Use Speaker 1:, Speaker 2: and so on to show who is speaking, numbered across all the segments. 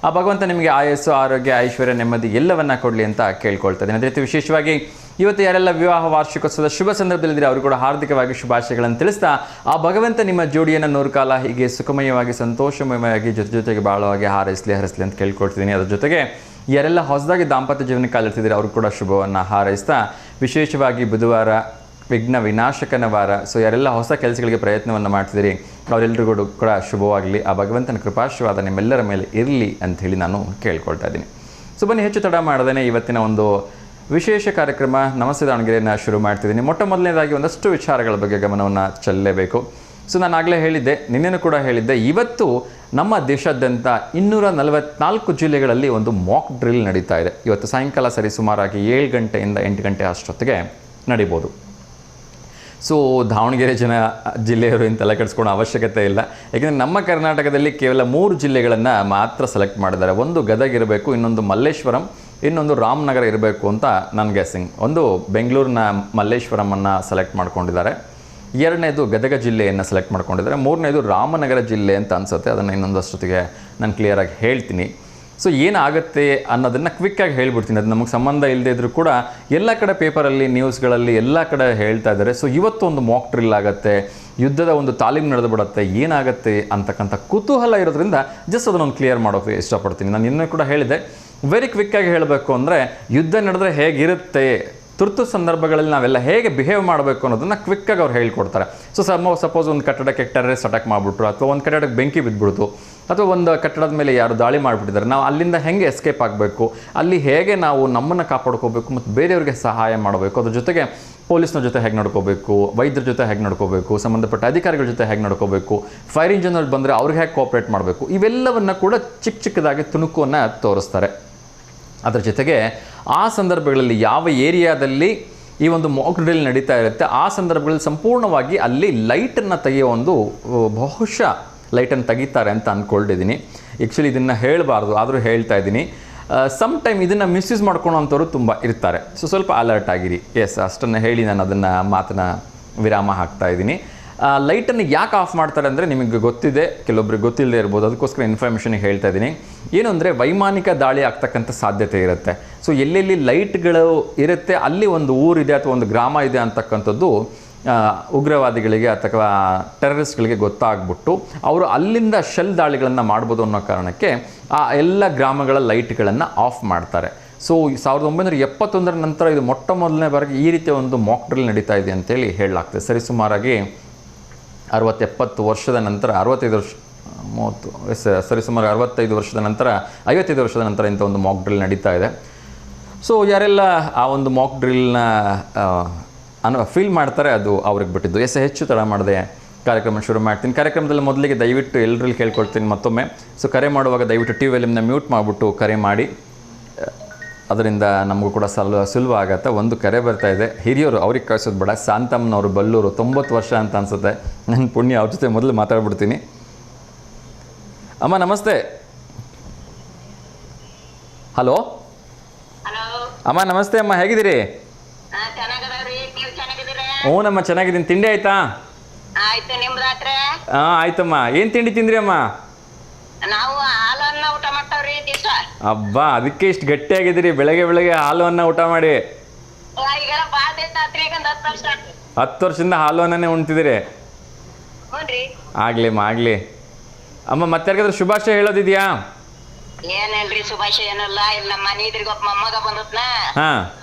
Speaker 1: ಆ ಭಗವಂತ ನಿಮಗೆ ಆಯಸ್ಸು, ಆರೋಗ್ಯ, ಐಶ್ವರ್ಯ, ನೆಮ್ಮದಿ ಎಲ್ಲವನ್ನ ಕೊಡಲಿ ಅಂತ ಕೇಳ್ಕೊಳ್ತಾ ಇದ್ದೀನಿ. ಅದೇ ರೀತಿ ವಿಶೇಷವಾಗಿ ಇವತ್ತು ಯಾರೆಲ್ಲ ವಿವಾಹ ವಾರ್ಷಿಕೋತ್ಸವದ ಶುಭ ಸಂದರ್ಭದಲ್ಲಿದ್ದರೆ ಅವರು ಕೂಡ ಹಾರ್ದಿಕವಾಗಿ ಶುಭಾಶಯಗಳನ್ನು ತಿಳಿಸ್ತಾ ಆ ಭಗವಂತ ನಿಮ್ಮ ಜೋಡಿಯನ್ನು 100 ಕಾಲ ಹೀಗೆ ಸುಖಮಯವಾಗಿ ಸಂತೋಷಮಯವಾಗಿ ಜೊತೆಗೆ ಬಾಳುವಾಗಿ ಹರಿಸಲಿ ಅಂತ ಕೇಳ್ಕೊಳ್ತಿದ್ದೀನಿ. ಅದ್ರ ಜೊತೆಗೆ ಯಾರೆಲ್ಲ ಹೊಸದಾಗಿ ದಾಂಪತ್ಯ ಜೀವನಕ್ಕೆ ಕಾಲಿಡ್ತಿದ್ದಾರೆ ಅವರು ಕೂಡ ಶುಭವನ್ನು ಹಾರೈಸ್ತಾ ವಿಶೇಷವಾಗಿ ಬುಧವಾರ ವಿಘ್ನ ವಿನಾಶಕನ ವಾರ. ಸೊ ಯಾರೆಲ್ಲ ಹೊಸ ಕೆಲಸಗಳಿಗೆ ಪ್ರಯತ್ನವನ್ನು ಮಾಡ್ತಿದ್ದೀರಿ ಅವರೆಲ್ಲರಿಗೂ ಕೂಡ ಶುಭವಾಗಲಿ, ಆ ಭಗವಂತನ ಕೃಪಾಶೀರ್ವಾದ ನಿಮ್ಮೆಲ್ಲರ ಮೇಲೆ ಇರಲಿ ಅಂಥೇಳಿ ನಾನು ಕೇಳ್ಕೊಳ್ತಾ ಇದ್ದೀನಿ. ಸೊ ಬನ್ನಿ ಹೆಚ್ಚು ತಡ ಮಾಡದೇನೆ ಇವತ್ತಿನ ಒಂದು ವಿಶೇಷ ಕಾರ್ಯಕ್ರಮ ನಮಸ್ತೆ ದಾವಣಗೆರೆಯನ್ನು ಶುರು ಮಾಡ್ತಿದ್ದೀನಿ. ಮೊದಲನೇದಾಗಿ ಒಂದಷ್ಟು ವಿಚಾರಗಳ ಬಗ್ಗೆ ಗಮನವನ್ನು ಚೆಲ್ಲಲೇಬೇಕು. ಸೊ ನಾನು ಆಗಲೇ ಹೇಳಿದ್ದೆ, ನಿನ್ನೆನೂ ಕೂಡ ಹೇಳಿದ್ದೆ, ಇವತ್ತು ನಮ್ಮ ದೇಶಾದ್ಯಂತ 244 ಜಿಲ್ಲೆಗಳಲ್ಲಿ ಒಂದು ಮಾಕ್ ಡ್ರಿಲ್ ನಡೀತಾ ಇದೆ. ಇವತ್ತು ಸಾಯಂಕಾಲ ಸರಿಸುಮಾರಾಗಿ 7 ಗಂಟೆಯಿಂದ 8 ಗಂಟೆ ಅಷ್ಟೊತ್ತಿಗೆ ನಡೀಬೋದು. ಸೊ ದಾವಣಗೆರೆ ಜಿಲ್ಲೆಯವರು ಇಂತೆಲ್ಲ ಕೆಡಿಸ್ಕೊಳ್ಳೋ ಅವಶ್ಯಕತೆ ಇಲ್ಲ. ಯಾಕೆಂದರೆ ನಮ್ಮ ಕರ್ನಾಟಕದಲ್ಲಿ ಕೇವಲ 3 ಜಿಲ್ಲೆಗಳನ್ನು ಮಾತ್ರ ಸೆಲೆಕ್ಟ್ ಮಾಡಿದ್ದಾರೆ. ಒಂದು ಗದಗ ಇರಬೇಕು, ಇನ್ನೊಂದು ಮಲ್ಲೇಶ್ವರಂ, ಇನ್ನೊಂದು ರಾಮನಗರ ಇರಬೇಕು ಅಂತ ನನ್ನ ಗೆಸ್ಸಿಂಗ್. ಒಂದು ಬೆಂಗಳೂರಿನ ಮಲ್ಲೇಶ್ವರಮನ್ನು ಸೆಲೆಕ್ಟ್ ಮಾಡ್ಕೊಂಡಿದ್ದಾರೆ, ಎರಡನೇದು ಗದಗ ಜಿಲ್ಲೆಯನ್ನು ಸೆಲೆಕ್ಟ್ ಮಾಡ್ಕೊಂಡಿದ್ದಾರೆ, ಮೂರನೇದು ರಾಮನಗರ ಜಿಲ್ಲೆ ಅಂತ ಅನಿಸುತ್ತೆ. ಅದನ್ನು ಇನ್ನೊಂದಷ್ಟೊತ್ತಿಗೆ ನಾನು ಕ್ಲಿಯರಾಗಿ ಹೇಳ್ತೀನಿ. ಸೊ ಏನಾಗುತ್ತೆ ಅನ್ನೋದನ್ನು ಕ್ವಿಕ್ಕಾಗಿ ಹೇಳ್ಬಿಡ್ತೀನಿ. ಅದು ನಮಗೆ ಸಂಬಂಧ ಇಲ್ಲದೇ ಇದ್ದರೂ ಕೂಡ ಎಲ್ಲ ಕಡೆ ಪೇಪರಲ್ಲಿ, ನ್ಯೂಸ್ಗಳಲ್ಲಿ ಎಲ್ಲ ಕಡೆ ಹೇಳ್ತಾ ಇದ್ದಾರೆ. ಸೊ ಇವತ್ತು ಒಂದು ಮಾಕ್ ಡ್ರಿಲ್ ಆಗುತ್ತೆ, ಯುದ್ಧದ ಒಂದು ತಾಲೀಮು ನಡೆದು ಬಿಡುತ್ತೆ, ಏನಾಗುತ್ತೆ ಅಂತಕ್ಕಂಥ ಕುತೂಹಲ ಇರೋದ್ರಿಂದ ಜಸ್ಟ್ ಅದನ್ನೊಂದು ಕ್ಲಿಯರ್ ಮಾಡೋಕ್ಕೆ ಇಷ್ಟಪಡ್ತೀನಿ. ನಾನು ಇನ್ನೂ ಕೂಡ ಹೇಳಿದೆ, ವೆರಿ ಕ್ವಿಕ್ಕಾಗಿ ಹೇಳಬೇಕು ಅಂದರೆ ಯುದ್ಧ ನಡೆದ್ರೆ ಹೇಗಿರುತ್ತೆ, ತುರ್ತು ಸಂದರ್ಭಗಳಲ್ಲಿ ನಾವೆಲ್ಲ ಹೇಗೆ ಬಿಹೇವ್ ಮಾಡಬೇಕು ಅನ್ನೋದನ್ನು ಕ್ವಿಕ್ಕಾಗಿ ಅವ್ರು ಹೇಳ್ಕೊಡ್ತಾರೆ. ಸೊ ಸಪೋಸ್ ಒಂದು ಕಟ್ಟಡಕ್ಕೆ ಟೆರರಿಸ್ಟ್ ಅಟ್ಯಾಕ್ ಮಾಡಿಬಿಟ್ರು, ಅಥವಾ ಒಂದು ಕಟ್ಟಡಕ್ಕೆ ಬೆಂಕಿ ಬಿದ್ದುಬಿಡ್ತು, ಅಥವಾ ಒಂದು ಕಟ್ಟಡದ ಮೇಲೆ ಯಾರು ದಾಳಿ ಮಾಡಿಬಿಟ್ಟಿದ್ದಾರೆ, ನಾವು ಅಲ್ಲಿಂದ ಹೇಗೆ ಎಸ್ಕೇಪ್ ಆಗಬೇಕು, ಅಲ್ಲಿ ಹೇಗೆ ನಾವು ನಮ್ಮನ್ನು ಕಾಪಾಡ್ಕೋಬೇಕು ಮತ್ತು ಬೇರೆಯವ್ರಿಗೆ ಸಹಾಯ ಮಾಡಬೇಕು, ಅದ್ರ ಜೊತೆಗೆ ಪೊಲೀಸ್ನ ಜೊತೆ ಹೇಗೆ ನಡ್ಕೋಬೇಕು, ವೈದ್ಯರ ಜೊತೆ ಹೇಗೆ ನಡ್ಕೋಬೇಕು, ಸಂಬಂಧಪಟ್ಟ ಅಧಿಕಾರಿಗಳ ಜೊತೆ ಹೇಗೆ ನಡ್ಕೋಬೇಕು, ಫೈರ್ ಇಂಜಿನಲ್ಲಿ ಬಂದರೆ ಅವ್ರಿಗೆ ಹೇಗೆ ಕೋಆಪ್ರೇಟ್ ಮಾಡಬೇಕು, ಇವೆಲ್ಲವನ್ನು ಕೂಡ ಚಿಕ್ಕದಾಗಿ ತುಣುಕನ್ನು ತೋರಿಸ್ತಾರೆ. ಅದರ ಜೊತೆಗೆ ಆ ಸಂದರ್ಭಗಳಲ್ಲಿ ಯಾವ ಏರಿಯಾದಲ್ಲಿ ಈ ಒಂದು ಮಾಕ್ ಡ್ರಿಲ್ ನಡೀತಾ ಇರುತ್ತೆ ಆ ಸಂದರ್ಭಗಳಲ್ಲಿ ಸಂಪೂರ್ಣವಾಗಿ ಅಲ್ಲಿ ಲೈಟನ್ನು ತೆಗೆಯೋ ಒಂದು ಬಹುಶಃ ಲೈಟನ್ನು ತೆಗಿತಾರೆ ಅಂತ ಅಂದ್ಕೊಂಡಿದ್ದೀನಿ. ಆ್ಯಕ್ಚುಲಿ ಇದನ್ನು ಹೇಳಬಾರ್ದು, ಆದರೂ ಹೇಳ್ತಾ ಇದ್ದೀನಿ. ಸಮ್ ಟೈಮ್ ಇದನ್ನು ಮಿಸ್ಯೂಸ್ ಮಾಡ್ಕೊಳ್ಳೋವಂಥವ್ರು ತುಂಬ ಇರ್ತಾರೆ. ಸೊ ಸ್ವಲ್ಪ ಅಲರ್ಟ್ ಆಗಿರಿ. ಎಸ್, ಅಷ್ಟನ್ನು ಹೇಳಿ ನಾನು ಅದನ್ನು ಮಾತನ್ನ ವಿರಾಮ ಹಾಕ್ತಾ ಇದ್ದೀನಿ. ಲೈಟನ್ನು ಯಾಕೆ ಆಫ್ ಮಾಡ್ತಾರೆ ಅಂದರೆ ನಿಮಗೆ ಗೊತ್ತಿದೆ, ಕೆಲವೊಬ್ರಿಗೆ ಗೊತ್ತಿಲ್ಲದೆ ಇರ್ಬೋದು, ಅದಕ್ಕೋಸ್ಕರ ಇನ್ಫಾರ್ಮೇಷನಿಗೆ ಹೇಳ್ತಾ ಇದ್ದೀನಿ. ಏನು ಅಂದರೆ ವೈಮಾನಿಕ ದಾಳಿ ಆಗ್ತಕ್ಕಂಥ ಸಾಧ್ಯತೆ ಇರುತ್ತೆ. ಸೊ ಎಲ್ಲೆಲ್ಲಿ ಲೈಟ್ಗಳು ಇರುತ್ತೆ ಅಲ್ಲಿ ಒಂದು ಊರಿದೆ ಅಥವಾ ಒಂದು ಗ್ರಾಮ ಇದೆ ಅಂತಕ್ಕಂಥದ್ದು ಉಗ್ರವಾದಿಗಳಿಗೆ ಅಥವಾ ಟೆರರಿಸ್ಟ್ಗಳಿಗೆ ಗೊತ್ತಾಗ್ಬಿಟ್ಟು ಅವರು ಅಲ್ಲಿಂದ ಶೆಲ್ ದಾಳಿಗಳನ್ನು ಮಾಡ್ಬೋದು ಅನ್ನೋ ಕಾರಣಕ್ಕೆ ಆ ಎಲ್ಲ ಗ್ರಾಮಗಳ ಲೈಟ್ಗಳನ್ನು ಆಫ್ ಮಾಡ್ತಾರೆ. ಸೊ 1971 ನಂತರ ಇದು ಮೊದಲನೇ ಬಾರಿಗೆ ಈ ರೀತಿಯ ಒಂದು ಮಾಕ್ ಡ್ರಿಲ್ ನಡೀತಾ ಇದೆ ಅಂತೇಳಿ ಹೇಳಲಾಗ್ತದೆ. ಸರಿಸುಮಾರಾಗಿ 60-70 ವರ್ಷದ ನಂತರ, 65 ವರ್ಷ 30 ಸರಿಸುಮಾರು 65 ವರ್ಷದ ನಂತರ 55 ವರ್ಷದ ನಂತರ ಇಂಥ ಒಂದು ಮಾಕ್ ಡ್ರಿಲ್ ನಡೀತಾ ಇದೆ. ಸೊ ಯಾರೆಲ್ಲ ಆ ಒಂದು ಮಾಕ್ ಡ್ರಿಲ್ನ ಫೀಲ್ ಮಾಡ್ತಾರೆ ಅದು ಅವ್ರಿಗೆ ಬಿಟ್ಟಿದ್ದು. ಹೆಚ್ಚು ತಡ ಮಾಡಿದೆ ಕಾರ್ಯಕ್ರಮ ಶುರು ಮಾಡ್ತೀನಿ. ಕಾರ್ಯಕ್ರಮದಲ್ಲಿ ಮೊದಲಿಗೆ ದಯವಿಟ್ಟು ಎಲ್ಲರಲ್ಲಿ ಕೇಳ್ಕೊಳ್ತೀನಿ ಮತ್ತೊಮ್ಮೆ. ಸೊ ಕರೆ ಮಾಡುವಾಗ ದಯವಿಟ್ಟು ಟಿ ವಿಯಲ್ಲಿಂದ ಮ್ಯೂಟ್ ಮಾಡಿಬಿಟ್ಟು ಕರೆ ಮಾಡಿ, ಅದರಿಂದ ನಮಗೂ ಕೂಡ ಸುಲಭ ಆಗುತ್ತೆ. ಒಂದು ಕರೆ ಬರ್ತಾ ಇದೆ, ಹಿರಿಯರು ಅವ್ರಿಗೆ ಕಳಿಸೋದು ಬೇಡ, ಶಾಂತಮ್ಮನವರು ಬಲ್ಲೂರು, 90 ವರ್ಷ ಅಂತ ಅನಿಸುತ್ತೆ. ನನ್ನ ಪುಣ್ಯ ಅವ್ರ ಜೊತೆ ಮೊದಲು ಮಾತಾಡ್ಬಿಡ್ತೀನಿ. ಅಮ್ಮ ನಮಸ್ತೆ. ಹಲೋ ಅಮ್ಮ ನಮಸ್ತೆ. ಅಮ್ಮ ಹೇಗಿದ್ದೀರಿ? ಹ್ಞೂ ನಮ್ಮ ಚೆನ್ನಾಗಿದ್ದೀನಿ. ತಿಂಡಿ ಆಯ್ತಾ? ಹಾಂ ಆಯ್ತಮ್ಮ. ಏನು ತಿಂಡಿ ತಿಂದ್ರಿ ಅಮ್ಮ? ಅಬ್ಬಾ, ಅದಕ್ಕೆ ಇಷ್ಟು ಗಟ್ಟಿಯಾಗಿದ್ದೀರಿ. ಬೆಳಗ್ಗೆ ಹಾಲು ಅನ್ನ ಊಟ ಮಾಡಿ 10 ವರ್ಷದಿಂದ ಹಾಲು ಅನ್ನನೇ ಉಣ್ತಿದ್ದೀರಿ. ಆಗ್ಲಿ ಆಗ್ಲಿ ಅಮ್ಮ. ಮತ್ತೆ ಯಾರಿಗಾದ್ರೂ ಶುಭಾಶಯ ಹೇಳೋದಿದ್ಯಾ?
Speaker 2: ಏನಿಲ್ರಿ, ಶುಭಾಶಯ ಏನಲ್ಲ. ಇಲ್ಲ ನಮ್ಮ ಮನೆ ಇದ್ರಿಗೆ ಒಬ್ಬ ಮೊಮ್ಮಗ ಬಂದತ್ನ,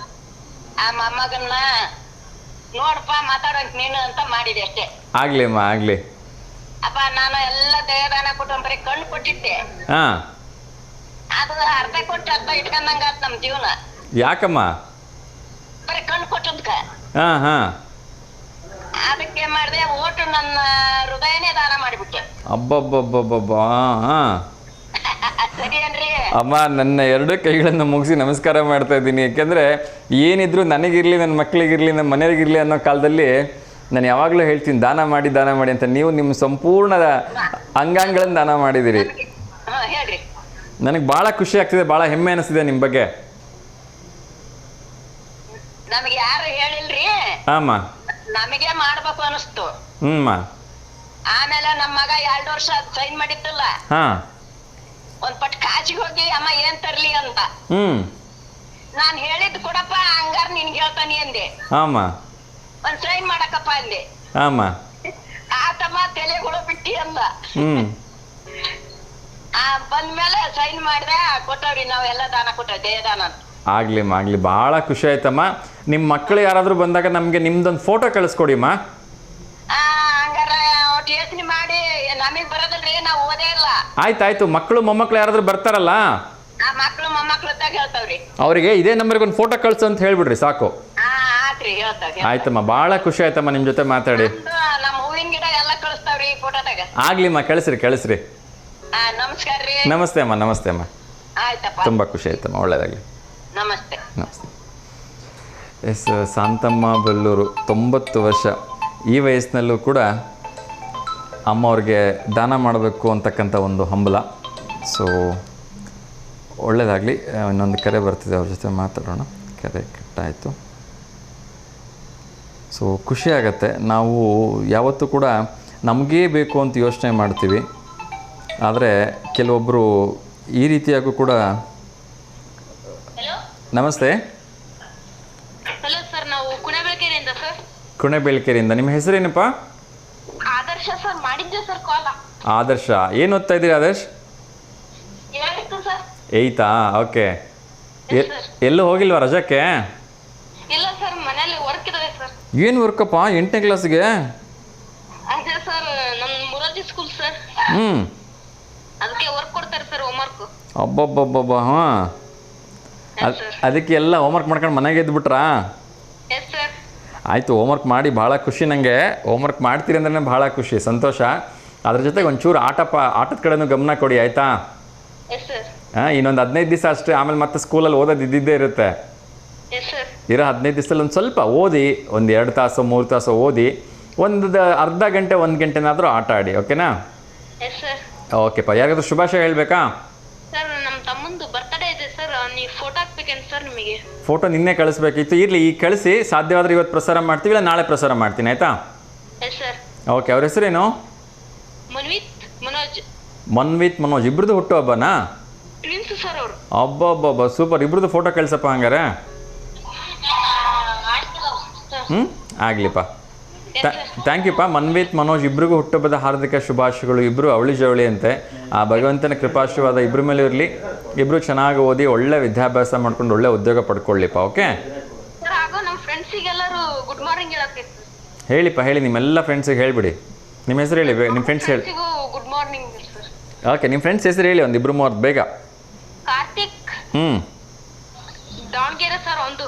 Speaker 2: ಆ ಮೊಮ್ಮಗನ್ನ ನೋಡಪ್ಪ ಮಾತಾಡೋಕ್ ನೀನು ಅಂತ ಮಾಡಿದೆ ಅಷ್ಟೇ.
Speaker 1: ಆಗ್ಲಿ ಅಮ್ಮ ಆಗ್ಲಿ.
Speaker 2: ಅಪ್ಪ ನಾನು ಎಲ್ಲ ದೇಹದಾನ ಕೊಟ್ಟು ಬರೀ ಕಣ್ಣು ಕೊಟ್ಟಿದ್ದೆ, ಅದು ಅರ್ಧ ಕೊಟ್ಟು ಅರ್ಧ ಇಟ್ಕೊಂಡಂಗ ಆತ್ ನಮ್ ಜೀವನ.
Speaker 1: ಯಾಕಮ್ಮ?
Speaker 2: ಬರೀ ಕಣ್ಣು ಕೊಟ್ಟದ್ಕ. ಅದಕ್ಕೆ ಮಾಡಿದೆ, ಓಟು ನನ್ನ ಹೃದಯನೇ ದಾನ ಮಾಡಿಬಿಟ್ಟೆ.
Speaker 1: ಅಬ್ಬಬ್ಬಬ್ಬಬ್ಬಾ.
Speaker 2: ಸರಿ ಏನ್ರಿ
Speaker 1: ಅಮ್ಮ, ನನ್ನ 2 ಕೈಗಳನ್ನು ಮುಗಿಸಿ ನಮಸ್ಕಾರ ಮಾಡ್ತಾ ಇದ್ದೀನಿ. ಯಾಕೆಂದರೆ ಏನಿದ್ರು ನನಗಿರಲಿ, ನನ್ನ ಮಕ್ಕಳಿಗಿರಲಿ, ನಮ್ಮ ಮನೆಯವರಿಗಿರಲಿ ಅನ್ನೋ ಕಾಲದಲ್ಲಿ ನಾನು ಯಾವಾಗಲೂ ಹೇಳ್ತೀನಿ ದಾನ ಮಾಡಿ ಅಂತ. ನೀವು ನಿಮ್ಮ ಸಂಪೂರ್ಣ ಅಂಗಾಂಗಗಳನ್ನು ದಾನ ಮಾಡಿದ್ದೀರಿ. ನನಗೆ ಭಾಳ ಖುಷಿ ಆಗ್ತಿದೆ, ಭಾಳ ಹೆಮ್ಮೆ ಅನಿಸ್ತಿದೆ ನಿಮ್ಮ ಬಗ್ಗೆ.
Speaker 2: ನಮಗೆ ಯಾರು ಹೇಳಿಲ್ರಿ, ನಮಗೆ ಮಾಡ್ಬೇಕು ಅನಿಸ್ತು.
Speaker 1: ಆಮೇಲೆ
Speaker 2: ನಮ್ಮ ಮಗ 2 ವರ್ಷ ಸೈನ್ ಮಾಡಿದ್ದಲ್ಲ, ಒಂದ್ ಪಟ್ ಕಾಚಿಗೆ ಹೋಗಿ ಅಮ್ಮ ಏನ್ ತರ್ಲಿ ಅಂತ
Speaker 1: ಹ್ಞೂ
Speaker 2: ನಾನ್ ಹೇಳಿದ್ ಕೊಡಪ್ಪ ಹಂಗಾರ ನಿನ್ಗೆ ಹೇಳ್ತಾನಿ ಅಂದೆ.
Speaker 1: ಹಾಂ
Speaker 2: ಒಂದ್ ಸೈನ್ ಮಾಡಕಪ್ಪ ಅಂದೆ.
Speaker 1: ಹಾಂ
Speaker 2: ಆತಮ್ಮ ತಲೆಗಳು ಬಿಟ್ಟಿ ಅಂದ.
Speaker 1: ಹ್ಞೂ
Speaker 2: ಬಂದ್ಮೇಲೆ ಸೈನ್ ಮಾಡಿದೆ ಕೊಟ್ಟವ್ರಿ ನಾವೆಲ್ಲ ದಾನ ಕೊಟ್ಟವ್ ದೇಹದಾನ ಅಂತ.
Speaker 1: ಆಗಲಿ ಭಾಳ ಖುಷಿ ಆಯ್ತಮ್ಮ. ನಿಮ್ಮ ಮಕ್ಕಳು ಯಾರಾದರೂ ಬಂದಾಗ ನಮಗೆ ನಿಮ್ದೊಂದು ಫೋಟೋ ಕಳಿಸ್ಕೊಡಿಮ್ಮ.
Speaker 2: ಹಂಗಾರ ಒಟ್ಟು ಯೋಚನೆ ಮಾಡಿ ನಮಗ್ ಬರೋದಲ್ರಿ ನಾವ್ ಓದೇ ಇಲ್ಲ.
Speaker 1: ಆಯ್ತು ಮಕ್ಕಳು ಮೊಮ್ಮಕ್ಕಳು ಯಾರಾದರೂ ಬರ್ತಾರಲ್ಲ
Speaker 2: ಆ ಮಕ್ಳು ಮೊಮ್ಮಕ್ಳು ಅಂತ ಹೇಳ್ತಾವ್ರಿ.
Speaker 1: ಅವರಿಗೆ ಇದೇ ನಂಬರ್ಗೆ ಒಂದು ಫೋಟೋ ಕಳಿಸು ಅಂತ ಹೇಳ್ಬಿಡ್ರಿ ಸಾಕು.
Speaker 2: ಆತ್ರಿ ಹೇಳ್ತಾವ್ರಿ.
Speaker 1: ಆಯ್ತಮ್ಮ, ಭಾಳ ಖುಷಿ ಆಯ್ತಮ್ಮ ನಿಮ್ಮ ಜೊತೆ ಮಾತಾಡಿ.
Speaker 2: ನಮ್ಮ ಹೂವಿನ ಗಿಡ ಎಲ್ಲ ಕಳಿಸ್ತಾವ್ರಿ ಫೋಟೋದಾಗ.
Speaker 1: ಆಗ್ಲಿಮ್ಮ, ಕಳಿಸ್ರಿ.
Speaker 2: ನಮಸ್ಕಾರ ರೀ.
Speaker 1: ನಮಸ್ತೆ ಅಮ್ಮ.
Speaker 2: ಆಯ್ತಪ್ಪ,
Speaker 1: ತುಂಬ ಖುಷಿ ಆಯ್ತಮ್ಮ, ಒಳ್ಳೆಯದಾಗಲಿ.
Speaker 2: ನಮಸ್ತೆ.
Speaker 1: ಎಸ್, ಶಾಂತಮ್ಮ ಬಲ್ಲೂರು 90 ವರ್ಷ. ಈ ವಯಸ್ಸಿನಲ್ಲೂ ಕೂಡ ಅಮ್ಮ ಅವ್ರಿಗೆ ದಾನ ಮಾಡಬೇಕು ಅಂತಕ್ಕಂಥ ಒಂದು ಹಂಬಲ. ಸೊ ಒಳ್ಳೆಯದಾಗಲಿ. ಇನ್ನೊಂದು ಕರೆ ಬರ್ತಿದೆ, ಅವ್ರ ಜೊತೆ ಮಾತಾಡೋಣ. ಕರೆ ಕಟ್ಟಾಯಿತು. ಸೊ ಖುಷಿ ಆಗತ್ತೆ. ನಾವು ಯಾವತ್ತೂ ಕೂಡ ನಮಗೇ ಬೇಕು ಅಂತ ಯೋಚನೆ ಮಾಡ್ತೀವಿ, ಆದರೆ ಕೆಲವೊಬ್ಬರು ಈ ರೀತಿಯಾಗೂ ಕೂಡ. ನಮಸ್ತೆ.
Speaker 2: ಹಲೋ ಸರ್, ನಾವು ಕುಣೆಬೆಳಕೆರೆಯಿಂದ ಸರ್.
Speaker 1: ಕುಣೆಬೆಳಕೆರೆಯಿಂದ. ನಿಮ್ಮ ಹೆಸರೇನಪ್ಪ?
Speaker 2: ಆದರ್ಶ ಸರ್. ಮಾಡಿದ್ದೆ ಸರ್ ಕಾಲ.
Speaker 1: ಆದರ್ಶ, ಏನು ಓದ್ತಾ ಇದ್ದೀರಿ ಆದರ್ಶ್?
Speaker 2: ಸರ್
Speaker 1: 8. ಓಕೆ. ಎಲ್ಲೂ ಹೋಗಿಲ್ವಾ ರಜಕ್ಕೆ?
Speaker 2: ಇಲ್ಲ ಸರ್, ಮನೇಲಿ ವರ್ಕ್ ಇದಾವೆ ಸರ್.
Speaker 1: ಏನು ವರ್ಕಪ್ಪ 8ನೇ ಕ್ಲಾಸ್ಗೆ?
Speaker 2: ಅದೇ ಸರ್, ನಮ್ಮ ಮುರಾರ್ಜಿ ಸ್ಕೂಲ್ ಸರ್. ಅದಕ್ಕೆ ವರ್ಕ್ ಕೊಡ್ತಾರೆ ಸರ್, ಹೋಮ್ವರ್ಕ್.
Speaker 1: ಅಬ್ಬಬ್ಬಬ್ಬಬ್ಬ. ಹಾಂ, ಅದಕ್ಕೆ ಎಲ್ಲ ಹೋಮ್ವರ್ಕ್ ಮಾಡ್ಕೊಂಡು ಮನೆಗೆ ಎದ್ಬಿಟ್ರಾ?
Speaker 2: Yes sir.
Speaker 1: ಆಯಿತು, ಹೋಮ್ವರ್ಕ್ ಮಾಡಿ. ಭಾಳ ಖುಷಿ ನನಗೆ. ಹೋಮ್ವರ್ಕ್ ಮಾಡ್ತೀರಿ ಅಂದ್ರೆ ಭಾಳ ಖುಷಿ, ಸಂತೋಷ. ಅದ್ರ ಜೊತೆಗೆ ಒಂಚೂರು ಆಟದ ಕಡೆನೂ ಗಮನ ಕೊಡಿ, ಆಯಿತಾ?
Speaker 2: Yes sir.
Speaker 1: ಹಾಂ, ಇನ್ನೊಂದು 15 ದಿವಸ ಅಷ್ಟೇ, ಆಮೇಲೆ ಮತ್ತೆ ಸ್ಕೂಲಲ್ಲಿ ಓದೋದು ಇದ್ದಿದ್ದೇ ಇರುತ್ತೆ.
Speaker 2: Yes sir.
Speaker 1: ಇರೋ 15 ದಿವಸದಲ್ಲಿ ಒಂದು ಸ್ವಲ್ಪ ಓದಿ, ಒಂದು 2 ತಾಸು 3 ತಾಸು ಓದಿ, ಒಂದು ಅರ್ಧ ಗಂಟೆ 1 ಗಂಟೆನಾದರೂ ಆಟ ಆಡಿ, ಓಕೆನಾ?
Speaker 2: Yes sir.
Speaker 1: ಓಕೆಪ್ಪ. ಯಾರಿಗಾದ್ರೂ ಶುಭಾಶಯ ಹೇಳಬೇಕಾ?
Speaker 2: ಸರ್, ನಮ್ಮ ತಮ್ಮಂದು ಬರ್ತ್ಡೇ ಇದೆ ಸರ್, ನೀವು ಫೋಟೋ ಹಾಕ್ಬೇಕೇನು ಸರ್ ನಿಮಗೆ?
Speaker 1: ಫೋಟೋ ನಿನ್ನೆ ಕಳಿಸ್ಬೇಕಿತ್ತು. ಇರಲಿ, ಈಗ ಕಳಿಸಿ. ಸಾಧ್ಯವಾದರೆ ಇವತ್ತು ಪ್ರಸಾರ ಮಾಡ್ತೀವಿ, ಇಲ್ಲ ನಾಳೆ ಪ್ರಸಾರ ಮಾಡ್ತೀನಿ, ಆಯಿತಾ?
Speaker 2: S sir.
Speaker 1: ಓಕೆ. ಅವ್ರ ಹೆಸರೇನು? ಮನ್ವಿತ್ ಮನೋಜ್. ಇಬ್ರದ್ದು ಹುಟ್ಟು ಹಬ್ಬನಾ?
Speaker 2: ಟ್ವಿನ್ಸ್ ಸರ್ ಅವರು.
Speaker 1: ಅಬ್ಬಬ್ಬಬ್ಬ, ಸೂಪರ್. ಇಬ್ರದ್ದು ಫೋಟೋ ಕಳಿಸಪ್ಪ ಹಂಗಾರೆ. ಆಗಲಿಪ್ಪ. ಥ್ಯಾಂಕ್ ಯುಪ್ಪ. ಮನ್ವಿತ್ ಮನೋಜ್ ಇಬ್ರಿಗೂ ಹುಟ್ಟುಹಬ್ಬದ ಹಾರ್ದಿಕ ಶುಭಾಶಯಗಳು. ಇಬ್ಬರು ಅವಳಿ ಜವಳಿ ಅಂತೆ. ಆ ಭಗವಂತನ ಕೃಪಾಶೀರ್ವಾದ ಇಬ್ಬರ ಮೇಲೆ ಇರಲಿ. ಇಬ್ಬರು ಚೆನ್ನಾಗಿ ಓದಿ ಒಳ್ಳೆ ವಿದ್ಯಾಭ್ಯಾಸ ಮಾಡ್ಕೊಂಡು ಒಳ್ಳೆ ಉದ್ಯೋಗ ಪಡ್ಕೊಳ್ಳಿಪ್ಪ, ಓಕೆ?
Speaker 2: ಸರ್, ಆಗೋ ನಮ್ಮ ಫ್ರೆಂಡ್ಸಿಗೆಲ್ಲರೂ ಗುಡ್ ಮಾರ್ನಿಂಗ್ ಹೇಳಕ್ಕೆ.
Speaker 1: ಹೇಳಿಪ್ಪ, ಹೇಳಿ. ನಿಮ್ಮೆಲ್ಲ ಫ್ರೆಂಡ್ಸಿಗೆ ಹೇಳಿಬಿಡಿ. ನಿಮ್ಮ ಹೆಸರು ಹೇಳಿ, ನಿಮ್ಮ ಫ್ರೆಂಡ್ಸ್ ಹೇಳಿ.
Speaker 2: Good morning sir.
Speaker 1: ಓಕೆ, ನಿಮ್ಮ ಫ್ರೆಂಡ್ಸ್ ಹೆಸರು ಹೇಳಿ, ಒಂದು 2-3 ಬೇಗ.
Speaker 2: ಕಾರ್ತಿಕ್. ದಾವಣಗೆರೆ ಸರ್ ಒಂದು.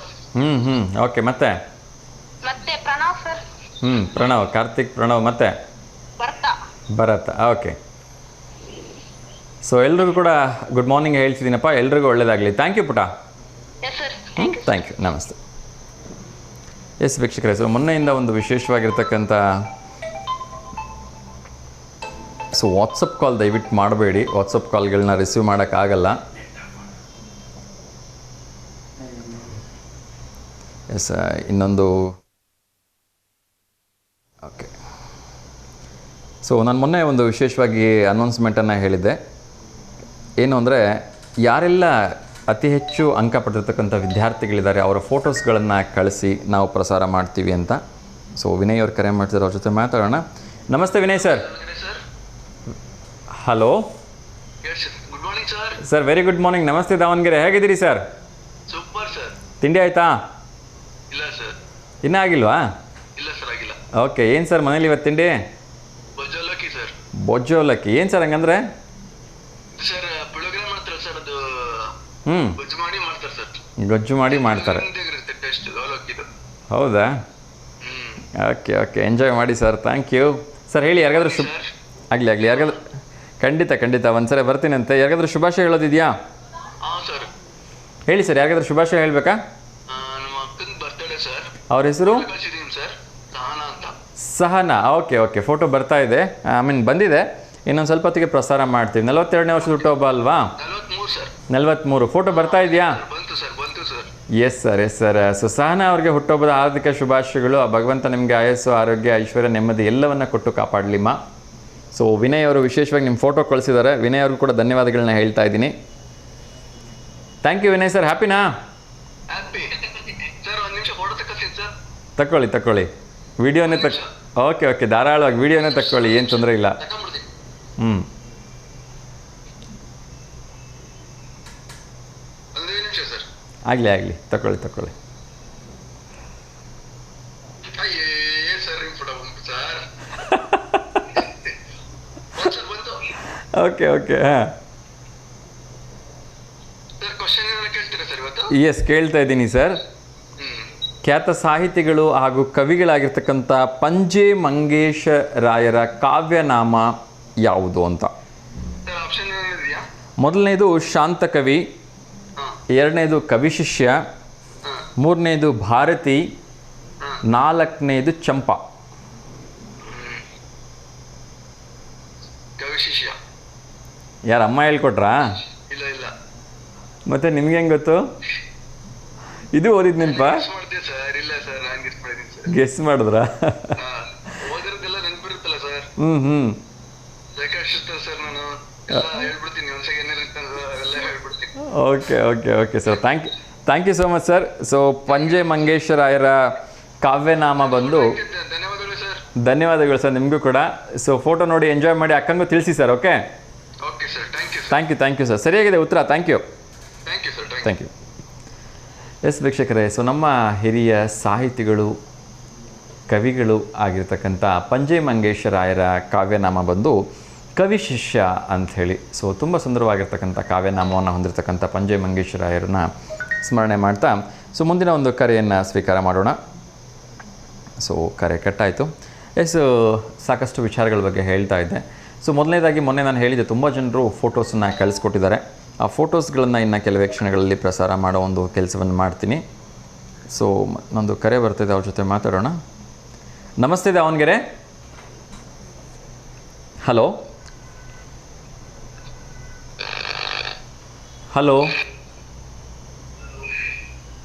Speaker 1: ಓಕೆ. ಮತ್ತೆ
Speaker 2: ಪ್ರಣವ್ ಸರ್.
Speaker 1: ಪ್ರಣವ್. ಕಾರ್ತಿಕ್, ಪ್ರಣವ್, ಮತ್ತೆ ಭರತ್. ಓಕೆ. ಸೊ ಎಲ್ರಿಗೂ ಕೂಡ ಗುಡ್ ಮಾರ್ನಿಂಗ್ ಹೇಳ್ತಿದ್ದೀನಪ್ಪ. ಎಲ್ರಿಗೂ ಒಳ್ಳೆಯದಾಗಲಿ. ಥ್ಯಾಂಕ್ ಯು ಪುಟ. Thank you. ನಮಸ್ತೆ. ಎಸ್ ವೀಕ್ಷಕರೇ, ಸೊ ಮೊನ್ನೆಯಿಂದ ಒಂದು ವಿಶೇಷವಾಗಿರ್ತಕ್ಕಂಥ ವಾಟ್ಸಪ್ ಕಾಲ್ ದಯವಿಟ್ಟು ಮಾಡಬೇಡಿ. ವಾಟ್ಸಪ್ ಕಾಲ್ಗಳನ್ನ ರಿಸೀವ್ ಮಾಡೋಕ್ಕಾಗಲ್ಲ. ಎಸ್, ಇನ್ನೊಂದು. ಓಕೆ. ಸೊ ನಾನು ಮೊನ್ನೆ ಒಂದು ವಿಶೇಷವಾಗಿ ಅನೌನ್ಸ್ಮೆಂಟನ್ನು ಹೇಳಿದ್ದೆ. ಏನು ಅಂದರೆ, ಯಾರೆಲ್ಲ ಅತಿ ಹೆಚ್ಚು ಅಂಕ ಪಡೆದಿರ್ತಕ್ಕಂಥ ವಿದ್ಯಾರ್ಥಿಗಳಿದ್ದಾರೆ ಅವರ ಫೋಟೋಸ್ಗಳನ್ನು ಕಳಿಸಿ ನಾವು ಪ್ರಸಾರ ಮಾಡ್ತೀವಿ ಅಂತ. ಸೊ ವಿನಯ್ ಅವ್ರು ಕರೆ ಮಾಡ್ತಿದ್ದಾರೆ, ಅವ್ರ ಜೊತೆ ಮಾತಾಡೋಣ. ನಮಸ್ತೆ Vinay sir. Hello sir. Very good morning. ನಮಸ್ತೆ ದಾವಣಗೆರೆ. ಹೇಗಿದ್ದೀರಿ ಸರ್?
Speaker 3: Super sir.
Speaker 1: ತಿಂಡಿ ಆಯಿತಾ?
Speaker 3: ಇಲ್ಲ ಸರ್.
Speaker 1: ಇನ್ನೂ ಆಗಿಲ್ವಾ?
Speaker 3: ಇಲ್ಲ ಸರ್, ಆಗಿಲ್ಲ.
Speaker 1: ಓಕೆ. ಏನು ಸರ್ ಮನೇಲಿ ಇವತ್ತು ತಿಂಡಿ?
Speaker 3: ಬೊಜ್ಜೋಲಕ್ಕಿ ಸರ್.
Speaker 1: ಬೊಜ್ಜೋಲಕ್ಕಿ ಏನು ಸರ್ ಹಂಗಂದ್ರೆ?
Speaker 3: ಸರ್ ಪುಳಿಯೋಗರೆ ಮಾಡ್ತಾರೆ ಸರ್, ಅದು ಗೊಜ್ಜು ಮಾಡಿ ಮಾಡ್ತಾರೆ ಸರ್.
Speaker 1: ಗೊಜ್ಜು ಮಾಡಿ ಮಾಡ್ತಾರೆ.
Speaker 3: ಟೇಸ್ಟ್ ಅವಲಕ್ಕಿದು.
Speaker 1: ಹೌದಾ? ಓಕೆ. ಎಂಜಾಯ್ ಮಾಡಿ ಸರ್. Thank you sir. ಹೇಳಿ, ಯಾರಿಗಾದ್ರೂ ಆಗಲಿ ಯಾರಿಗಾದ್ರೂ ಖಂಡಿತ ಒಂದ್ಸರಿ ಬರ್ತೀನಂತೆ. ಯಾರಿಗಾದ್ರೂ ಶುಭಾಶಯ ಹೇಳೋದಿದೆಯಾ?
Speaker 3: ಹಾಂ ಸರ್.
Speaker 1: ಹೇಳಿ ಸರ್, ಯಾರಿಗಾದ್ರೂ ಶುಭಾಶಯ ಹೇಳಬೇಕಾ?
Speaker 3: ನಮ್ಮ ಅಕ್ಕನ ಬರ್ತಡೇ ಸರ್.
Speaker 1: ಅವ್ರ ಹೆಸರು?
Speaker 3: ಸರ್ ಸಹನಾ ಅಂತ.
Speaker 1: ಸಹನಾ. ಓಕೆ. ಫೋಟೋ ಬರ್ತಾ ಇದೆ, ಬಂದಿದೆ. ಇನ್ನೊಂದು ಸ್ವಲ್ಪ ಹೊತ್ತಿಗೆ ಪ್ರಸಾರ ಮಾಡ್ತೀವಿ. 42ನೇ ವರ್ಷದ ಹುಟ್ಟುಹಬ್ಬ ಅಲ್ವಾ?
Speaker 3: 43 ಸರ್.
Speaker 1: 43. ಫೋಟೋ ಬರ್ತಾ ಇದೆಯಾ?
Speaker 3: ಬಂತು sir.
Speaker 1: Yes sir. So Sahana ಅವ್ರಿಗೆ ಹುಟ್ಟುಹಬ್ಬದ ಹಾರ್ದಿಕ ಶುಭಾಶಯಗಳು. ಆ ಭಗವಂತ ನಿಮಗೆ ಆಯಸ್ಸು, ಆರೋಗ್ಯ, ಐಶ್ವರ್ಯ, ನೆಮ್ಮದಿ ಎಲ್ಲವನ್ನ ಕೊಟ್ಟು ಕಾಪಾಡಲಿಮ್ಮ. ಸೊ ವಿನಯ್ ಅವರು ವಿಶೇಷವಾಗಿ ನಿಮ್ಮ ಫೋಟೋ ಕಳಿಸಿದ್ದಾರೆ. ವಿನಯ್ ಅವ್ರಿಗೂ ಕೂಡ ಧನ್ಯವಾದಗಳನ್ನ ಹೇಳ್ತಾ ಇದ್ದೀನಿ. Thank you Vinay sir. ಹ್ಯಾಪಿನಾ?
Speaker 3: Happy sir. ಒಂದು ನಿಮಿಷ ಫೋಟೋ ತಕ್ಕೊಳ್ತೀನಿ ಸರ್.
Speaker 1: ತಗೊಳ್ಳಿ ವಿಡಿಯೋನೇ ಓಕೆ ಧಾರಾಳವಾಗಿ ವಿಡಿಯೋನೇ ತಗೊಳ್ಳಿ, ಏನು ತೊಂದರೆ ಇಲ್ಲ.
Speaker 3: ತಗೊಂಡ್ಬಿಡ್ತೀನಿ. ಒಂದೇ ನಿಮಿಷ ಸರ್.
Speaker 1: ಆಗಲಿ ತಗೊಳ್ಳಿ.
Speaker 3: ಏನ್ ಸರ್ ನಿಮ್ಮ ಫೋಟೋ ಸರ್? ಬಂತು.
Speaker 1: ಓಕೆ ಹಾಂ
Speaker 3: ಸರ್ ಕ್ವಶನ್ ಏನಾದ್ರು ಕೇಳ್ತೀರಾ ಸರ್ ಇವತ್ತು?
Speaker 1: ಎಸ್, ಕೇಳ್ತಾ ಇದ್ದೀನಿ ಸರ್. ಖ್ಯಾತ ಸಾಹಿತಿಗಳು ಹಾಗೂ ಕವಿಗಳಾಗಿರ್ತಕ್ಕಂಥ ಪಂಜೆ ಮಂಗೇಶರಾಯರ ಕಾವ್ಯನಾಮ ಯಾವುದು ಅಂತ.
Speaker 3: ಸರ್ ಆಪ್ಷನ್ ಏನಿದೆಯಾ?
Speaker 1: ಮೊದಲನೇದು ಶಾಂತಕವಿ, ಎರಡನೇದು ಕವಿಶಿಷ್ಯ, ಮೂರನೇದು ಭಾರತಿ, ನಾಲ್ಕನೇದು ಚಂಪಾ.
Speaker 3: ಕವಿಶಿಷ್ಯ.
Speaker 1: ಯಾರ ಅಮ್ಮ ಹೇಳ್ಕೊಟ್ರಾ?
Speaker 3: ಇಲ್ಲ.
Speaker 1: ಮತ್ತೆ ನಿಮ್ಗೆ ಹೆಂಗೆ ಗೊತ್ತು? ಇದು ಓದಿದ್ ನೆನಪ?
Speaker 3: ಮಾಡ್ತೀವಿ ಸರ್. ಇಲ್ಲ ಸರ್, ನಾನು ಗೆಸ್ ಮಾಡಿದ್ದೀನಿ ಸರ್.
Speaker 1: ಗೆಸ್ ಮಾಡಿದ್ರಾ?
Speaker 3: ಓದಿರೋದೆಲ್ಲ ನೆನಪಿರುತ್ತಲ್ಲ ಸರ್. ಬೇಕಾಗಿರ್ತಾರೆ ಸರ್. ನಾನು ಎಲ್ಲ ಹೇಳ್ಬಿಡ್ತೀನಿ, ಒಂದು ಸೆಕೆಂಡ್ ಎಲ್ಲ ಹೇಳ್ಬಿಡ್ತೀನಿ.
Speaker 1: Okay sir. Thank you so much sir. So Panje ಮಂಗೇಶರಾಯರ ಕಾವ್ಯನಾಮ ಬಂದು. ಧನ್ಯವಾದಗಳು ಸರ್ ನಿಮಗೂ ಕೂಡ. ಸೊ ಫೋಟೋ ನೋಡಿ ಎಂಜಾಯ್ ಮಾಡಿ, ಅಕ್ಕಂಗೂ ತಿಳಿಸಿ sir. Okay
Speaker 3: sir.
Speaker 1: Thank you sir. ಸರಿಯಾಗಿದೆ ಉತ್ತರ. Thank you.
Speaker 3: Thank you.
Speaker 1: Yes ವೀಕ್ಷಕರೇ, ಸೊ ನಮ್ಮ ಹಿರಿಯ ಸಾಹಿತಿಗಳು ಕವಿಗಳು ಆಗಿರ್ತಕ್ಕಂಥ ಪಂಜೆ ಮಂಗೇಶರಾಯರ ಕಾವ್ಯನಾಮ ಬಂದು ಕವಿಶಿಷ್ಯ ಅಂಥೇಳಿ. ಸೊ ತುಂಬ ಸುಂದರವಾಗಿರ್ತಕ್ಕಂಥ ಕಾವ್ಯನಾಮವನ್ನು ಹೊಂದಿರತಕ್ಕಂಥ ಪಂಜೆ ಮಂಗೇಶರಾಯರನ್ನ ಸ್ಮರಣೆ ಮಾಡ್ತಾ ಸೊ ಮುಂದಿನ ಒಂದು ಕರೆಯನ್ನು ಸ್ವೀಕಾರ ಮಾಡೋಣ. ಸೊ ಕರೆ ಕಟ್ಟಾಯಿತು. ಎಸ್, ಸಾಕಷ್ಟು ವಿಚಾರಗಳ ಬಗ್ಗೆ ಹೇಳ್ತಾ ಇದ್ದೆ. ಸೊ ಮೊದಲನೇದಾಗಿ ಮೊನ್ನೆ ನಾನು ಹೇಳಿದ್ದೆ, ತುಂಬ ಜನರು ಫೋಟೋಸನ್ನು ಕಳಿಸ್ಕೊಟ್ಟಿದ್ದಾರೆ. ಆ ಫೋಟೋಸ್ಗಳನ್ನು ಇನ್ನು ಕೆಲವೇ ಕ್ಷಣಗಳಲ್ಲಿ ಪ್ರಸಾರ ಮಾಡೋ ಒಂದು ಕೆಲಸವನ್ನು ಮಾಡ್ತೀನಿ. ಸೊ ನಂದು ಕರೆ ಬರ್ತಿದೆ, ಅವ್ರ ಜೊತೆ ಮಾತಾಡೋಣ. ನಮಸ್ತೆ Davanagere. Hello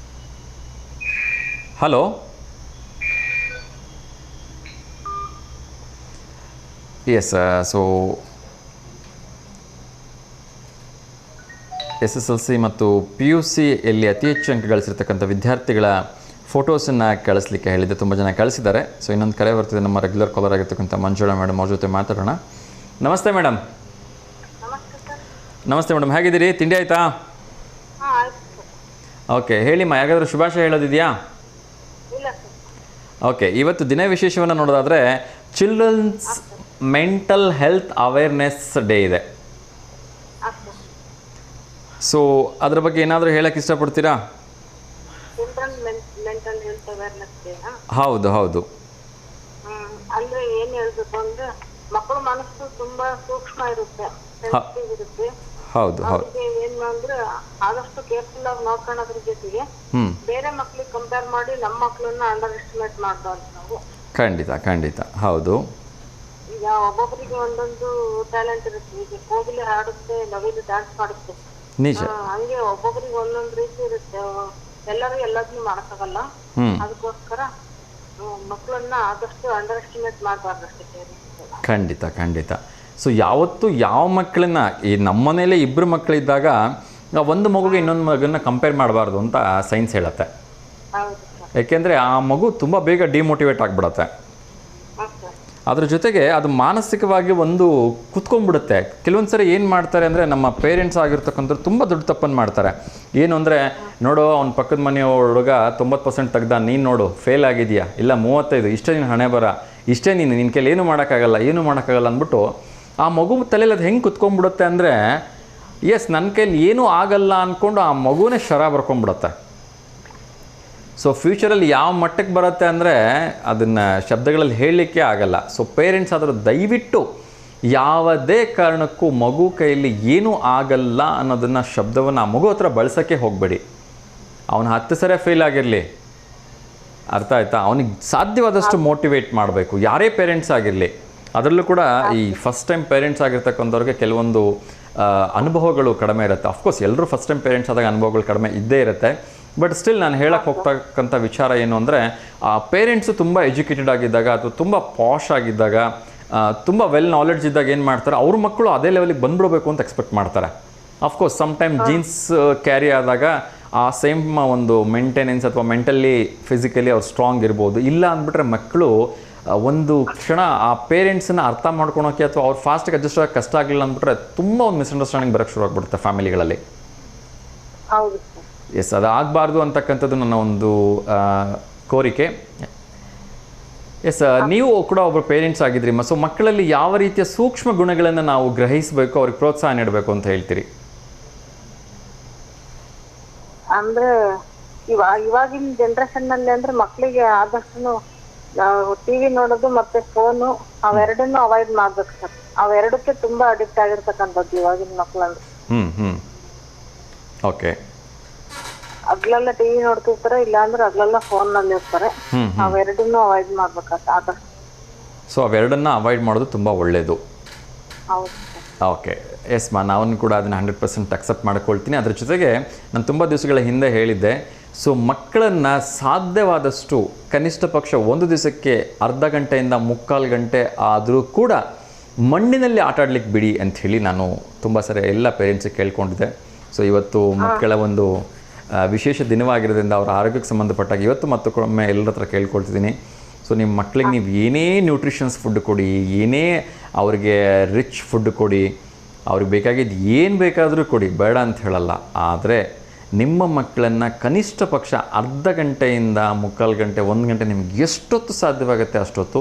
Speaker 1: yes. So SSLC ಮತ್ತು PUC ಯಲ್ಲಿ ಅತಿ ಹೆಚ್ಚು ಅಂಕ ಗಳಿಸಿರ್ತಕ್ಕಂಥ ವಿದ್ಯಾರ್ಥಿಗಳ ಫೋಟೋಸನ್ನು ಕಳಿಸ್ಲಿಕ್ಕೆ ಹೇಳಿದ್ದೆ. ತುಂಬ ಜನ ಕಳಿಸಿದ್ದಾರೆ. ಸೊ ಇನ್ನೊಂದು ಕರೆ ಬರ್ತಿದೆ, ನಮ್ಮ ರೆಗ್ಯುಲರ್ ಕಾಲರ್ ಆಗಿರ್ತಕ್ಕಂಥ ಮಂಜುಳಾ ಮೇಡಮ್, ಅವ್ರ ಜೊತೆ ಮಾತಾಡೋಣ. ನಮಸ್ತೆ ಮೇಡಮ್. ನಮಸ್ತೆ ಮೇಡಮ್, ಹೇಗಿದ್ದೀರಿ? ತಿಂಡಿ ಆಯಿತಾ? ಓಕೆ, ಹೇಳಿಮ್ಮ, ಯಾರಾದರೂ ಶುಭಾಶಯ ಹೇಳೋದಿದೆಯಾ? ಓಕೆ, ಇವತ್ತು ದಿನ ವಿಶೇಷವನ್ನು ನೋಡೋದಾದರೆ children's mental health awareness day ಇದೆ. ಸೊ ಅದ್ರ ಬಗ್ಗೆ ಏನಾದರೂ ಹೇಳಕ್ಕೆ ಇಷ್ಟಪಡ್ತೀರಾ? ಹೌದು.
Speaker 4: ಅಂದ್ರೆ ಏನ್ ಹೇಳ್ಬೇಕು ಅಂದ್ರೆ ಮಕ್ಕಳ ಮನಸ್ಸು ತುಂಬಾ ಸೂಕ್ಷ್ಮ ಇರುತ್ತೆ.
Speaker 1: ಹೌದು.
Speaker 4: ಏನು ಅಂದ್ರೆ ಆದಷ್ಟು ಕೇರ್ಫುಲ್ ಆಗಿ ನೋಡ್ಕೊಳ್ಳೋದ್ರ ಜೊತೆಗೆ ಬೇರೆ ಮಕ್ಳಿಗೆ ಕಂಪೇರ್ ಮಾಡಿ ನಮ್ಮ ಮಕ್ಳನ್ನ ಅಂಡರ್ ಎಸ್ಟಿಮೇಟ್ ಮಾಡ್ಬಾರ್ದು ನಾವು.
Speaker 1: ಖಂಡಿತ ಹೌದು.
Speaker 4: ಈಗ ಒಬ್ಬೊಬ್ಬರಿಗೆ ಒಂದೊಂದು ಟ್ಯಾಲೆಂಟ್ ಇರುತ್ತೆ. ಈಗ ಕೋಗಿಲೆ ಹಾಡುತ್ತೆ, ನವಿಲು ಡ್ಯಾನ್ಸ್ ಮಾಡುತ್ತೆ.
Speaker 1: ನಿಜ.
Speaker 4: ಹಂಗೆ ಒಬ್ಬೊಬ್ಬರಿಗೆ ಒಂದೊಂದು ರೀತಿ ಇರುತ್ತೆ. ಎಲ್ಲರೂ ಎಲ್ಲದನ್ನೂ ಮಾಡಕ್ಕಾಗಲ್ಲ. ಅದಕ್ಕೋಸ್ಕರ ಮಕ್ಕಳನ್ನ ಆದಷ್ಟು ಅಂಡರ್ ಎಸ್ಟಿಮೇಟ್ ಮಾಡಬಾರ್ದು ಅಷ್ಟೇ.
Speaker 1: ಖಂಡಿತ. ಸೊ ಯಾವತ್ತು ಯಾವ ಮಕ್ಕಳನ್ನ, ಈ ನಮ್ಮನೇಲೆ ಇಬ್ಬರು ಮಕ್ಕಳಿದ್ದಾಗ ಒಂದು ಮಗುಗೆ ಇನ್ನೊಂದು ಮಗನ್ನ ಕಂಪೇರ್ ಮಾಡಬಾರ್ದು ಅಂತ ಸೈನ್ಸ್ ಹೇಳುತ್ತೆ. ಯಾಕೆಂದರೆ ಆ ಮಗು ತುಂಬ ಬೇಗ ಡಿಮೋಟಿವೇಟ್ ಆಗಿಬಿಡತ್ತೆ. ಅದ್ರ ಜೊತೆಗೆ ಅದು ಮಾನಸಿಕವಾಗಿ ಒಂದು ಕುತ್ಕೊಂಡ್ಬಿಡುತ್ತೆ. ಕೆಲವೊಂದು ಸರಿ ಏನು ಮಾಡ್ತಾರೆ ಅಂದರೆ, ನಮ್ಮ ಪೇರೆಂಟ್ಸ್ ಆಗಿರ್ತಕ್ಕಂಥವ್ರು ತುಂಬ ದೊಡ್ಡ ತಪ್ಪನ್ನು ಮಾಡ್ತಾರೆ. ಏನು ಅಂದರೆ, ನೋಡು ಅವ್ನ ಪಕ್ಕದ ಮನೆಯ ಹುಡುಗ 90% ತೆಗ್ದ, ನೀನು ನೋಡು ಫೇಲ್ ಆಗಿದೆಯಾ, ಇಲ್ಲ 35, ಇಷ್ಟೇ ನೀನು ಹಣೆ ಬರ, ಇಷ್ಟೇ ನಿನ್ನ ಕೈಲಿ ಏನೂ ಮಾಡೋಕ್ಕಾಗಲ್ಲ ಅಂದ್ಬಿಟ್ಟು ಆ ಮಗು ತಲೆಯಲ್ಲಿ ಅದು ಹೆಂಗೆ ಕುತ್ಕೊಂಡ್ಬಿಡುತ್ತೆ ಅಂದರೆ, ಎಸ್ ನನ್ನ ಕೈಲಿ ಏನೂ ಆಗಲ್ಲ ಅಂದ್ಕೊಂಡು ಆ ಮಗುನೇ ಶರ ಬರ್ಕೊಂಡ್ಬಿಡುತ್ತೆ. ಸೊ ಫ್ಯೂಚರಲ್ಲಿ ಯಾವ ಮಟ್ಟಕ್ಕೆ ಬರುತ್ತೆ ಅಂದರೆ ಅದನ್ನು ಶಬ್ದಗಳಲ್ಲಿ ಹೇಳಲಿಕ್ಕೆ ಆಗಲ್ಲ. ಸೊ ಪೇರೆಂಟ್ಸ್ ಆದರೂ ದಯವಿಟ್ಟು ಯಾವುದೇ ಕಾರಣಕ್ಕೂ ಮಗು ಕೈಯಲ್ಲಿ ಏನೂ ಆಗಲ್ಲ ಅನ್ನೋದನ್ನು ಶಬ್ದವನ್ನು ಆ ಮಗು ಹತ್ರ ಬಳಸೋಕ್ಕೆ ಹೋಗಬೇಡಿ. ಅವನು 10 ಸರಿ ಫೇಲ್ ಆಗಿರಲಿ, ಅರ್ಥ ಆಯ್ತಾ? ಅವನಿಗೆ ಸಾಧ್ಯವಾದಷ್ಟು ಮೋಟಿವೇಟ್ ಮಾಡಬೇಕು, ಯಾರೇ ಪೇರೆಂಟ್ಸ್ ಆಗಿರಲಿ. ಅದರಲ್ಲೂ ಕೂಡ ಈ ಫಸ್ಟ್ ಟೈಮ್ ಪೇರೆಂಟ್ಸ್ ಆಗಿರ್ತಕ್ಕಂಥವ್ರಿಗೆ ಕೆಲವೊಂದು ಅನುಭವಗಳು ಕಡಿಮೆ ಇರುತ್ತೆ. ಅಫ್ಕೋರ್ಸ್ ಎಲ್ಲರೂ ಫಸ್ಟ್ ಟೈಮ್ ಪೇರೆಂಟ್ಸ್ ಆದಾಗ ಅನುಭವಗಳು ಕಡಿಮೆ ಇದ್ದೇ ಇರುತ್ತೆ. ಬಟ್ ಸ್ಟಿಲ್ ನಾನು ಹೇಳಕ್ಕೆ ಹೋಗ್ತಕ್ಕಂಥ ವಿಚಾರ ಏನು ಅಂದರೆ, ಆ ಪೇರೆಂಟ್ಸು ತುಂಬ ಎಜುಕೇಟೆಡ್ ಆಗಿದ್ದಾಗ ಅಥವಾ ತುಂಬ ಪಾಶ್ ಆಗಿದ್ದಾಗ ತುಂಬ ವೆಲ್ ನಾಲೆಡ್ಜ್ ಇದ್ದಾಗ ಏನು ಮಾಡ್ತಾರೆ ಅವ್ರ ಮಕ್ಕಳು ಅದೇ ಲೆವೆಲಿಗೆ ಬಂದ್ಬಿಡಬೇಕು ಅಂತ ಎಕ್ಸ್ಪೆಕ್ಟ್ ಮಾಡ್ತಾರೆ. Of course some time genes carry ಆದಾಗ ಆ ಸೇಮ್ ಒಂದು ಮೇಂಟೆನೆನ್ಸ್ ಅಥವಾ ಮೆಂಟಲಿ ಫಿಸಿಕಲಿ ಅವ್ರು ಸ್ಟ್ರಾಂಗ್ ಇರ್ಬೋದು. ಇಲ್ಲ ಅಂದ್ಬಿಟ್ರೆ ಮಕ್ಕಳು ಒಂದು ಕ್ಷಣ ಆ ಪೇರೆಂಟ್ಸನ್ನ ಅರ್ಥ ಮಾಡ್ಕೊಳೋಕ್ಕೆ ಅಥವಾ ಅವ್ರು ಫಾಸ್ಟಿಗೆ ಅಡ್ಜಸ್ಟ್ ಆಗೋಕ್ಕೆ ಕಷ್ಟ ಆಗಲಿಲ್ಲ ಅಂದ್ಬಿಟ್ರೆ ತುಂಬ ಒಂದು ಮಿಸ್ಅಂಡರ್ಸ್ಟ್ಯಾಂಡಿಂಗ್ ಬರೋಕ್ಕೆ ಶುರು ಆಗ್ಬಿಡುತ್ತೆ ಫ್ಯಾಮಿಲಿಗಳಲ್ಲಿ.
Speaker 4: ಹೌದು
Speaker 1: ಎಸ್, ಅದು ಆಗಬಾರ್ದು ಅಂತಕ್ಕಂಥದ್ದು ನನ್ನ ಒಂದು ಕೋರಿಕೆ. ಎಸ್, ನೀವು ಕೂಡ ಒಬ್ಬರು ಪೇರೆಂಟ್ಸ್ ಆಗಿದ್ರಿ. ಸೊ ಮಕ್ಕಳಲ್ಲಿ ಯಾವ ರೀತಿಯ ಸೂಕ್ಷ್ಮ ಗುಣಗಳನ್ನು ನಾವು ಗ್ರಹಿಸಬೇಕು, ಅವ್ರಿಗೆ ಪ್ರೋತ್ಸಾಹ ನೀಡಬೇಕು ಅಂತ ಹೇಳ್ತೀರಿ?
Speaker 4: ಅಂದ್ರೆ ಇವಾಗಿನ ಜನರೇಷನ್ ನಲ್ಲಿ ಅಂದ್ರೆ ಮಕ್ಳಿಗೆ ಆದಷ್ಟು ಟಿವಿ ನೋಡೋದು ಮತ್ತೆ ಫೋನು ಅವೆರಡನ್ನು ಅವಾಯ್ಡ್ ಮಾಡ್ಬೇಕು ಸರ್. ಅವೆರಡಕ್ಕೆ ತುಂಬಾ ಅಡಿಕ್ಟ್ ಆಗಿರ್ತಕ್ಕಂಥದ್ದು ಇವಾಗಿನ ಮಕ್ಳಂದ್ರೆ.
Speaker 1: ಓಕೆ.
Speaker 4: ಅಗ್ಲೆಲ್ಲ ಟಿವಿ ನೋಡ್ತಿರ್ತಾರೆ, ಇಲ್ಲ ಅಂದ್ರೆ ಅಗ್ಲೆಲ್ಲ ಫೋನ್ ನಲ್ಲಿ ಇರ್ತಾರೆ. ಅವೆರಡನ್ನು ಅವಾಯ್ಡ್ ಮಾಡ್ಬೇಕಾಗ್ತದೆ ಆದಷ್ಟು.
Speaker 1: ಸೊ ಅವೆರಡನ್ನ ಅವಾಯ್ಡ್ ಮಾಡೋದು ತುಂಬ ಒಳ್ಳೆಯದು.
Speaker 4: ಹೌದು.
Speaker 1: ಓಕೆ, ಎಸ್ ನಾನು ಕೂಡ ಅದನ್ನು 100% ಅಕ್ಸೆಪ್ಟ್ ಮಾಡ್ಕೊಳ್ತೀನಿ. ಅದ್ರ ಜೊತೆಗೆ ನಾನು ತುಂಬ ದಿವಸಗಳ ಹಿಂದೆ ಹೇಳಿದ್ದೆ, ಸೊ ಮಕ್ಕಳನ್ನು ಸಾಧ್ಯವಾದಷ್ಟು ಕನಿಷ್ಠ ಪಕ್ಷ ಒಂದು ದಿವಸಕ್ಕೆ ಅರ್ಧ ಗಂಟೆಯಿಂದ 3/4 ಗಂಟೆ ಆದರೂ ಕೂಡ ಮಣ್ಣಿನಲ್ಲಿ ಆಟ ಆಡ್ಲಿಕ್ಕೆ ಬಿಡಿ ಅಂಥೇಳಿ ನಾನು ತುಂಬ ಸರಿ ಎಲ್ಲ ಪೇರೆಂಟ್ಸಿಗೆ ಕೇಳ್ಕೊಂಡಿದ್ದೆ. ಸೊ ಇವತ್ತು ಮಕ್ಕಳ ಒಂದು ವಿಶೇಷ ದಿನವಾಗಿರೋದ್ರಿಂದ ಅವರ ಆರೋಗ್ಯಕ್ಕೆ ಸಂಬಂಧಪಟ್ಟಾಗ ಇವತ್ತು ಮತ್ತೊಮ್ಮೆ ಎಲ್ಲರ ಹತ್ರ ಕೇಳ್ಕೊಳ್ತಿದ್ದೀನಿ. ಸೊ ನಿಮ್ಮ ಮಕ್ಕಳಿಗೆ ನೀವು ಏನೇ ನ್ಯೂಟ್ರಿಷನ್ಸ್ ಫುಡ್ ಕೊಡಿ, ಏನೇ ಅವ್ರಿಗೆ ರಿಚ್ ಫುಡ್ ಕೊಡಿ, ಅವ್ರಿಗೆ ಬೇಕಾಗಿದ್ದು ಏನು ಬೇಕಾದರೂ ಕೊಡಿ, ಬೇಡ ಅಂತ ಹೇಳಲ್ಲ. ಆದರೆ ನಿಮ್ಮ ಮಕ್ಕಳನ್ನು ಕನಿಷ್ಠ ಪಕ್ಷ ಅರ್ಧ ಗಂಟೆಯಿಂದ 3/4 ಗಂಟೆ 1 ಗಂಟೆ ನಿಮ್ಗೆ ಎಷ್ಟೊತ್ತು ಸಾಧ್ಯವಾಗುತ್ತೆ ಅಷ್ಟೊತ್ತು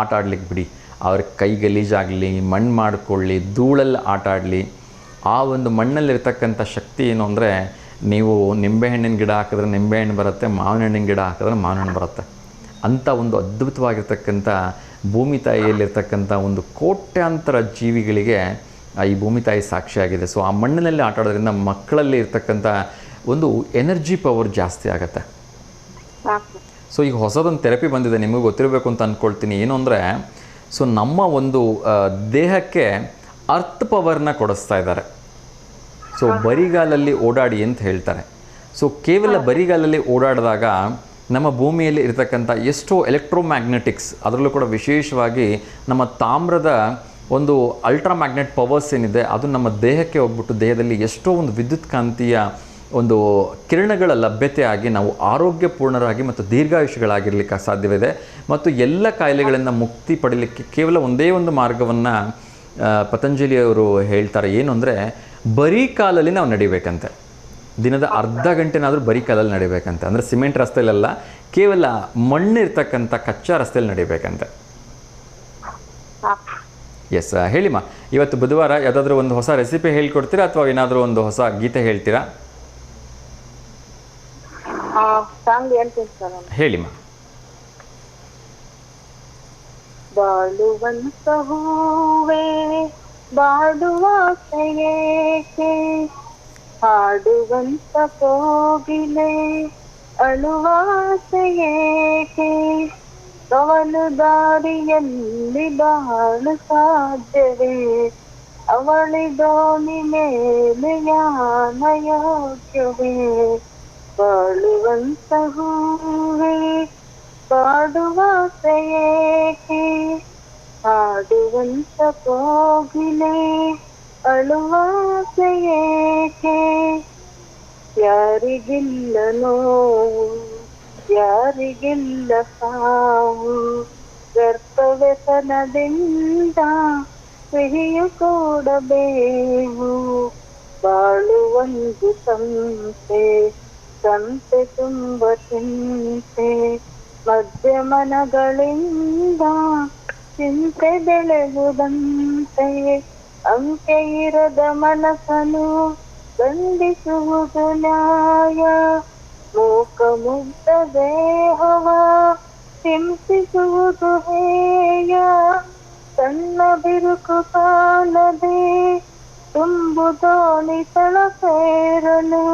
Speaker 1: ಆಟ ಆಡ್ಲಿಕ್ಕೆ ಬಿಡಿ. ಅವ್ರ ಕೈ ಗಲೀಜಾಗಲಿ, ಮಣ್ಣು ಮಾಡಿಕೊಳ್ಳಿ, ಧೂಳಲ್ಲಿ ಆಟ ಆಡಲಿ. ಆ ಒಂದು ಮಣ್ಣಲ್ಲಿರ್ತಕ್ಕಂಥ ಶಕ್ತಿ ಏನು ಅಂದರೆ, ನೀವು ನಿಂಬೆಹಣ್ಣಿನ ಗಿಡ ಹಾಕಿದ್ರೆ ನಿಂಬೆಹಣ್ಣು ಬರುತ್ತೆ, ಮಾವಿನ ಹಣ್ಣಿನ ಗಿಡ ಹಾಕಿದ್ರೆ ಮಾವಿನ ಹಣ್ಣು ಬರುತ್ತೆ. ಅಂಥ ಒಂದು ಅದ್ಭುತವಾಗಿರ್ತಕ್ಕಂಥ ಭೂಮಿ ತಾಯಿಯಲ್ಲಿರ್ತಕ್ಕಂಥ ಒಂದು ಕೋಟ್ಯಾಂತರ ಜೀವಿಗಳಿಗೆ ಈ ಭೂಮಿ ತಾಯಿ ಸಾಕ್ಷಿಯಾಗಿದೆ. ಸೊ ಆ ಮಣ್ಣಿನಲ್ಲಿ ಆಟ ಆಡೋದ್ರಿಂದ ಮಕ್ಕಳಲ್ಲಿ ಇರ್ತಕ್ಕಂಥ ಒಂದು ಎನರ್ಜಿ ಪವರ್ ಜಾಸ್ತಿ ಆಗುತ್ತೆ. ಸೊ ಈಗ ಹೊಸದೊಂದು ಥೆರಪಿ ಬಂದಿದೆ, ನಿಮಗೂ ಗೊತ್ತಿರಬೇಕು ಅಂತ ಅಂದ್ಕೊಳ್ತೀನಿ. ಏನು ಅಂದರೆ, ಸೊ ನಮ್ಮ ಒಂದು ದೇಹಕ್ಕೆ ಅರ್ತ್ ಪವರ್ನ ಕೊಡಿಸ್ತಾ ಇದ್ದಾರೆ. ಸೊ ಬರಿಗಾಲಲ್ಲಿ ಓಡಾಡಿ ಅಂತ ಹೇಳ್ತಾರೆ. ಸೊ ಕೇವಲ ಬರಿಗಾಲಲ್ಲಿ ಓಡಾಡಿದಾಗ ನಮ್ಮ ಭೂಮಿಯಲ್ಲಿ ಇರತಕ್ಕಂಥ ಎಷ್ಟೋ ಎಲೆಕ್ಟ್ರೋಮ್ಯಾಗ್ನೆಟಿಕ್ಸ್, ಅದರಲ್ಲೂ ಕೂಡ ವಿಶೇಷವಾಗಿ ನಮ್ಮ ತಾಮ್ರದ ಒಂದು ಅಲ್ಟ್ರಾಮ್ಯಾಗ್ನೆಟ್ ಪವರ್ಸ್ ಏನಿದೆ ಅದು ನಮ್ಮ ದೇಹಕ್ಕೆ ಹೋಗ್ಬಿಟ್ಟು ದೇಹದಲ್ಲಿ ಎಷ್ಟೋ ಒಂದು ವಿದ್ಯುತ್ ಕಾಂತೀಯ ಒಂದು ಕಿರಣಗಳ ಲಭ್ಯತೆ ಆಗಿ ನಾವು ಆರೋಗ್ಯಪೂರ್ಣರಾಗಿ ಮತ್ತು ದೀರ್ಘಾಯುಷಿಗಳಾಗಿರಲಿಕ್ಕೆ ಸಾಧ್ಯವಿದೆ. ಮತ್ತು ಎಲ್ಲ ಕಾಯಿಲೆಗಳಿಂದ ಮುಕ್ತಿ ಪಡೀಲಿಕ್ಕೆ ಕೇವಲ ಒಂದೇ ಒಂದು ಮಾರ್ಗವನ್ನು ಪತಂಜಲಿಯವರು ಹೇಳ್ತಾರೆ. ಏನು ಅಂದರೆ, ಬರೀ ಕಾಲಲ್ಲಿ ನಾವು ನಡಿಬೇಕಂತೆ. ದಿನದ ಅರ್ಧ ಗಂಟೆನಾದರೂ ಬರೀ ಕಾಲಲ್ಲಿ ನಡಿಬೇಕಂತೆ. ಅಂದರೆ ಸಿಮೆಂಟ್ ರಸ್ತೆಯಲ್ಲ, ಕೇವಲ ಮಣ್ಣಿರ್ತಕ್ಕಂಥ ಕಚ್ಚಾ ರಸ್ತೆಯಲ್ಲಿ ನಡಿಬೇಕಂತೆ. ಎಸ್, ಹೇಳಿಮ್ಮ, ಇವತ್ತು ಬುಧವಾರ ಯಾವುದಾದ್ರೂ ಒಂದು ಹೊಸ ರೆಸಿಪಿ ಹೇಳ್ಕೊಡ್ತೀರಾ ಅಥವಾ ಏನಾದರೂ ಒಂದು ಹೊಸ ಗೀತೆ ಹೇಳ್ತೀರಾ? ಹೇಳಿಮ್ಮ.
Speaker 4: ಬಾಳುವಂತ ಹೂವೇ ಬಾಡುವಾಸೆಯೇಕೆ, ಹಾಡುವಂತ ಕೋಗಿಲೆ ಅಳುವಾಸೆಯೇಕೆ, ಕವಲು ದಾರಿಯಲ್ಲಿ ಬಾಳು ಸಾಧ್ಯವೇ, ಅವಳಿದೋಣಿ ಮೇಲೆ ಯಾನ ಯೋಗ್ಯವೇ, ಬಾಳುವಂತ ಹೂವೇ ಬಾಡುವಾಸೆಯೇಕೆ, ಹಾಡುವಂತ ಕೋಗಿಲೆ ಅಳುವಾಸೆಯೇಕೆ, ಯಾರಿಗಿಲ್ಲ ನೋವು ಯಾರಿಗಿಲ್ಲ ಸಾವು, ವ್ಯರ್ಥ ವ್ಯಸನದಿಂದ ಸಿಹಿಯು ಕೂಡಬೇವು, ಬಾಳುವಂದು ಸಂತೆ ಸಂತೆ ತುಂಬ ಚಿಂತೆ, ಮಧ್ಯಮನಗಳಿಂದ ಚಿಂತೆ ಬೆಳೆಯುವುದಂತೆ, ಅಂಕೆ ಇರದ ಮನಸ್ಸನ್ನು ಖಂಡಿಸುವುದು ನ್ಯಾಯ, ಮೂಕ ಮುಗ್ಧ ದೇಹವ ಹಿಂಸಿಸುವುದು ಹೇಯ, ಸಣ್ಣ ಬಿರುಕು ಕಾಲದೆ ತುಂಬು ದೋಣಿ ತಳ ಸೇರಲು,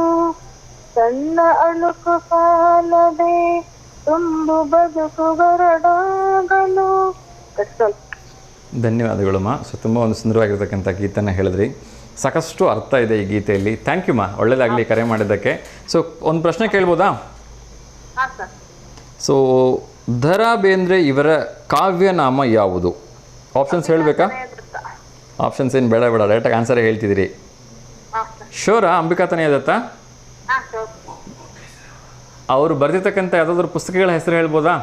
Speaker 4: ಸಣ್ಣ ಅಳುಕು ಕಾಲದೆ ತುಂಬು ಬದುಕು ಬರಡಾಗಲು.
Speaker 1: ಧನ್ಯವಾದಗಳು ಸೊ ತುಂಬ ಒಂದು ಸುಂದರವಾಗಿರ್ತಕ್ಕಂಥ ಗೀತನ ಹೇಳಿದ್ರಿ. ಸಾಕಷ್ಟು ಅರ್ಥ ಇದೆ ಈ ಗೀತೆಯಲ್ಲಿ. ಥ್ಯಾಂಕ್ ಯು ಒಳ್ಳೆಯದಾಗಲಿ ಕರೆ ಮಾಡಿದ್ದಕ್ಕೆ. ಸೊ ಒಂದು ಪ್ರಶ್ನೆ ಕೇಳ್ಬೋದಾ? ಸೊ ದ ರಾ ಬೇಂದ್ರೆ ಇವರ ಕಾವ್ಯನಾಮ ಯಾವುದು? ಆಪ್ಷನ್ಸ್ ಹೇಳಬೇಕಾ? ಆಪ್ಷನ್ಸ್ ಏನು ಬೇಡ ಬೇಡ, ಡೈರೆಕ್ಟಾಗಿ ಆನ್ಸರೇ ಹೇಳ್ತಿದ್ದೀರಿ.
Speaker 4: ಹಾಂ ಸರ್.
Speaker 1: ಶೋರಾ ಅಂಬಿಕಾ ತಾನೇ ದತ್ತ?
Speaker 4: ಹಾಂ ಸರ್.
Speaker 1: ಅವರು ಬರೆದಿರ್ತಕ್ಕಂಥ ಯಾವುದಾದ್ರೂ ಪುಸ್ತಕಗಳ ಹೆಸರು ಹೇಳ್ಬೋದಾ?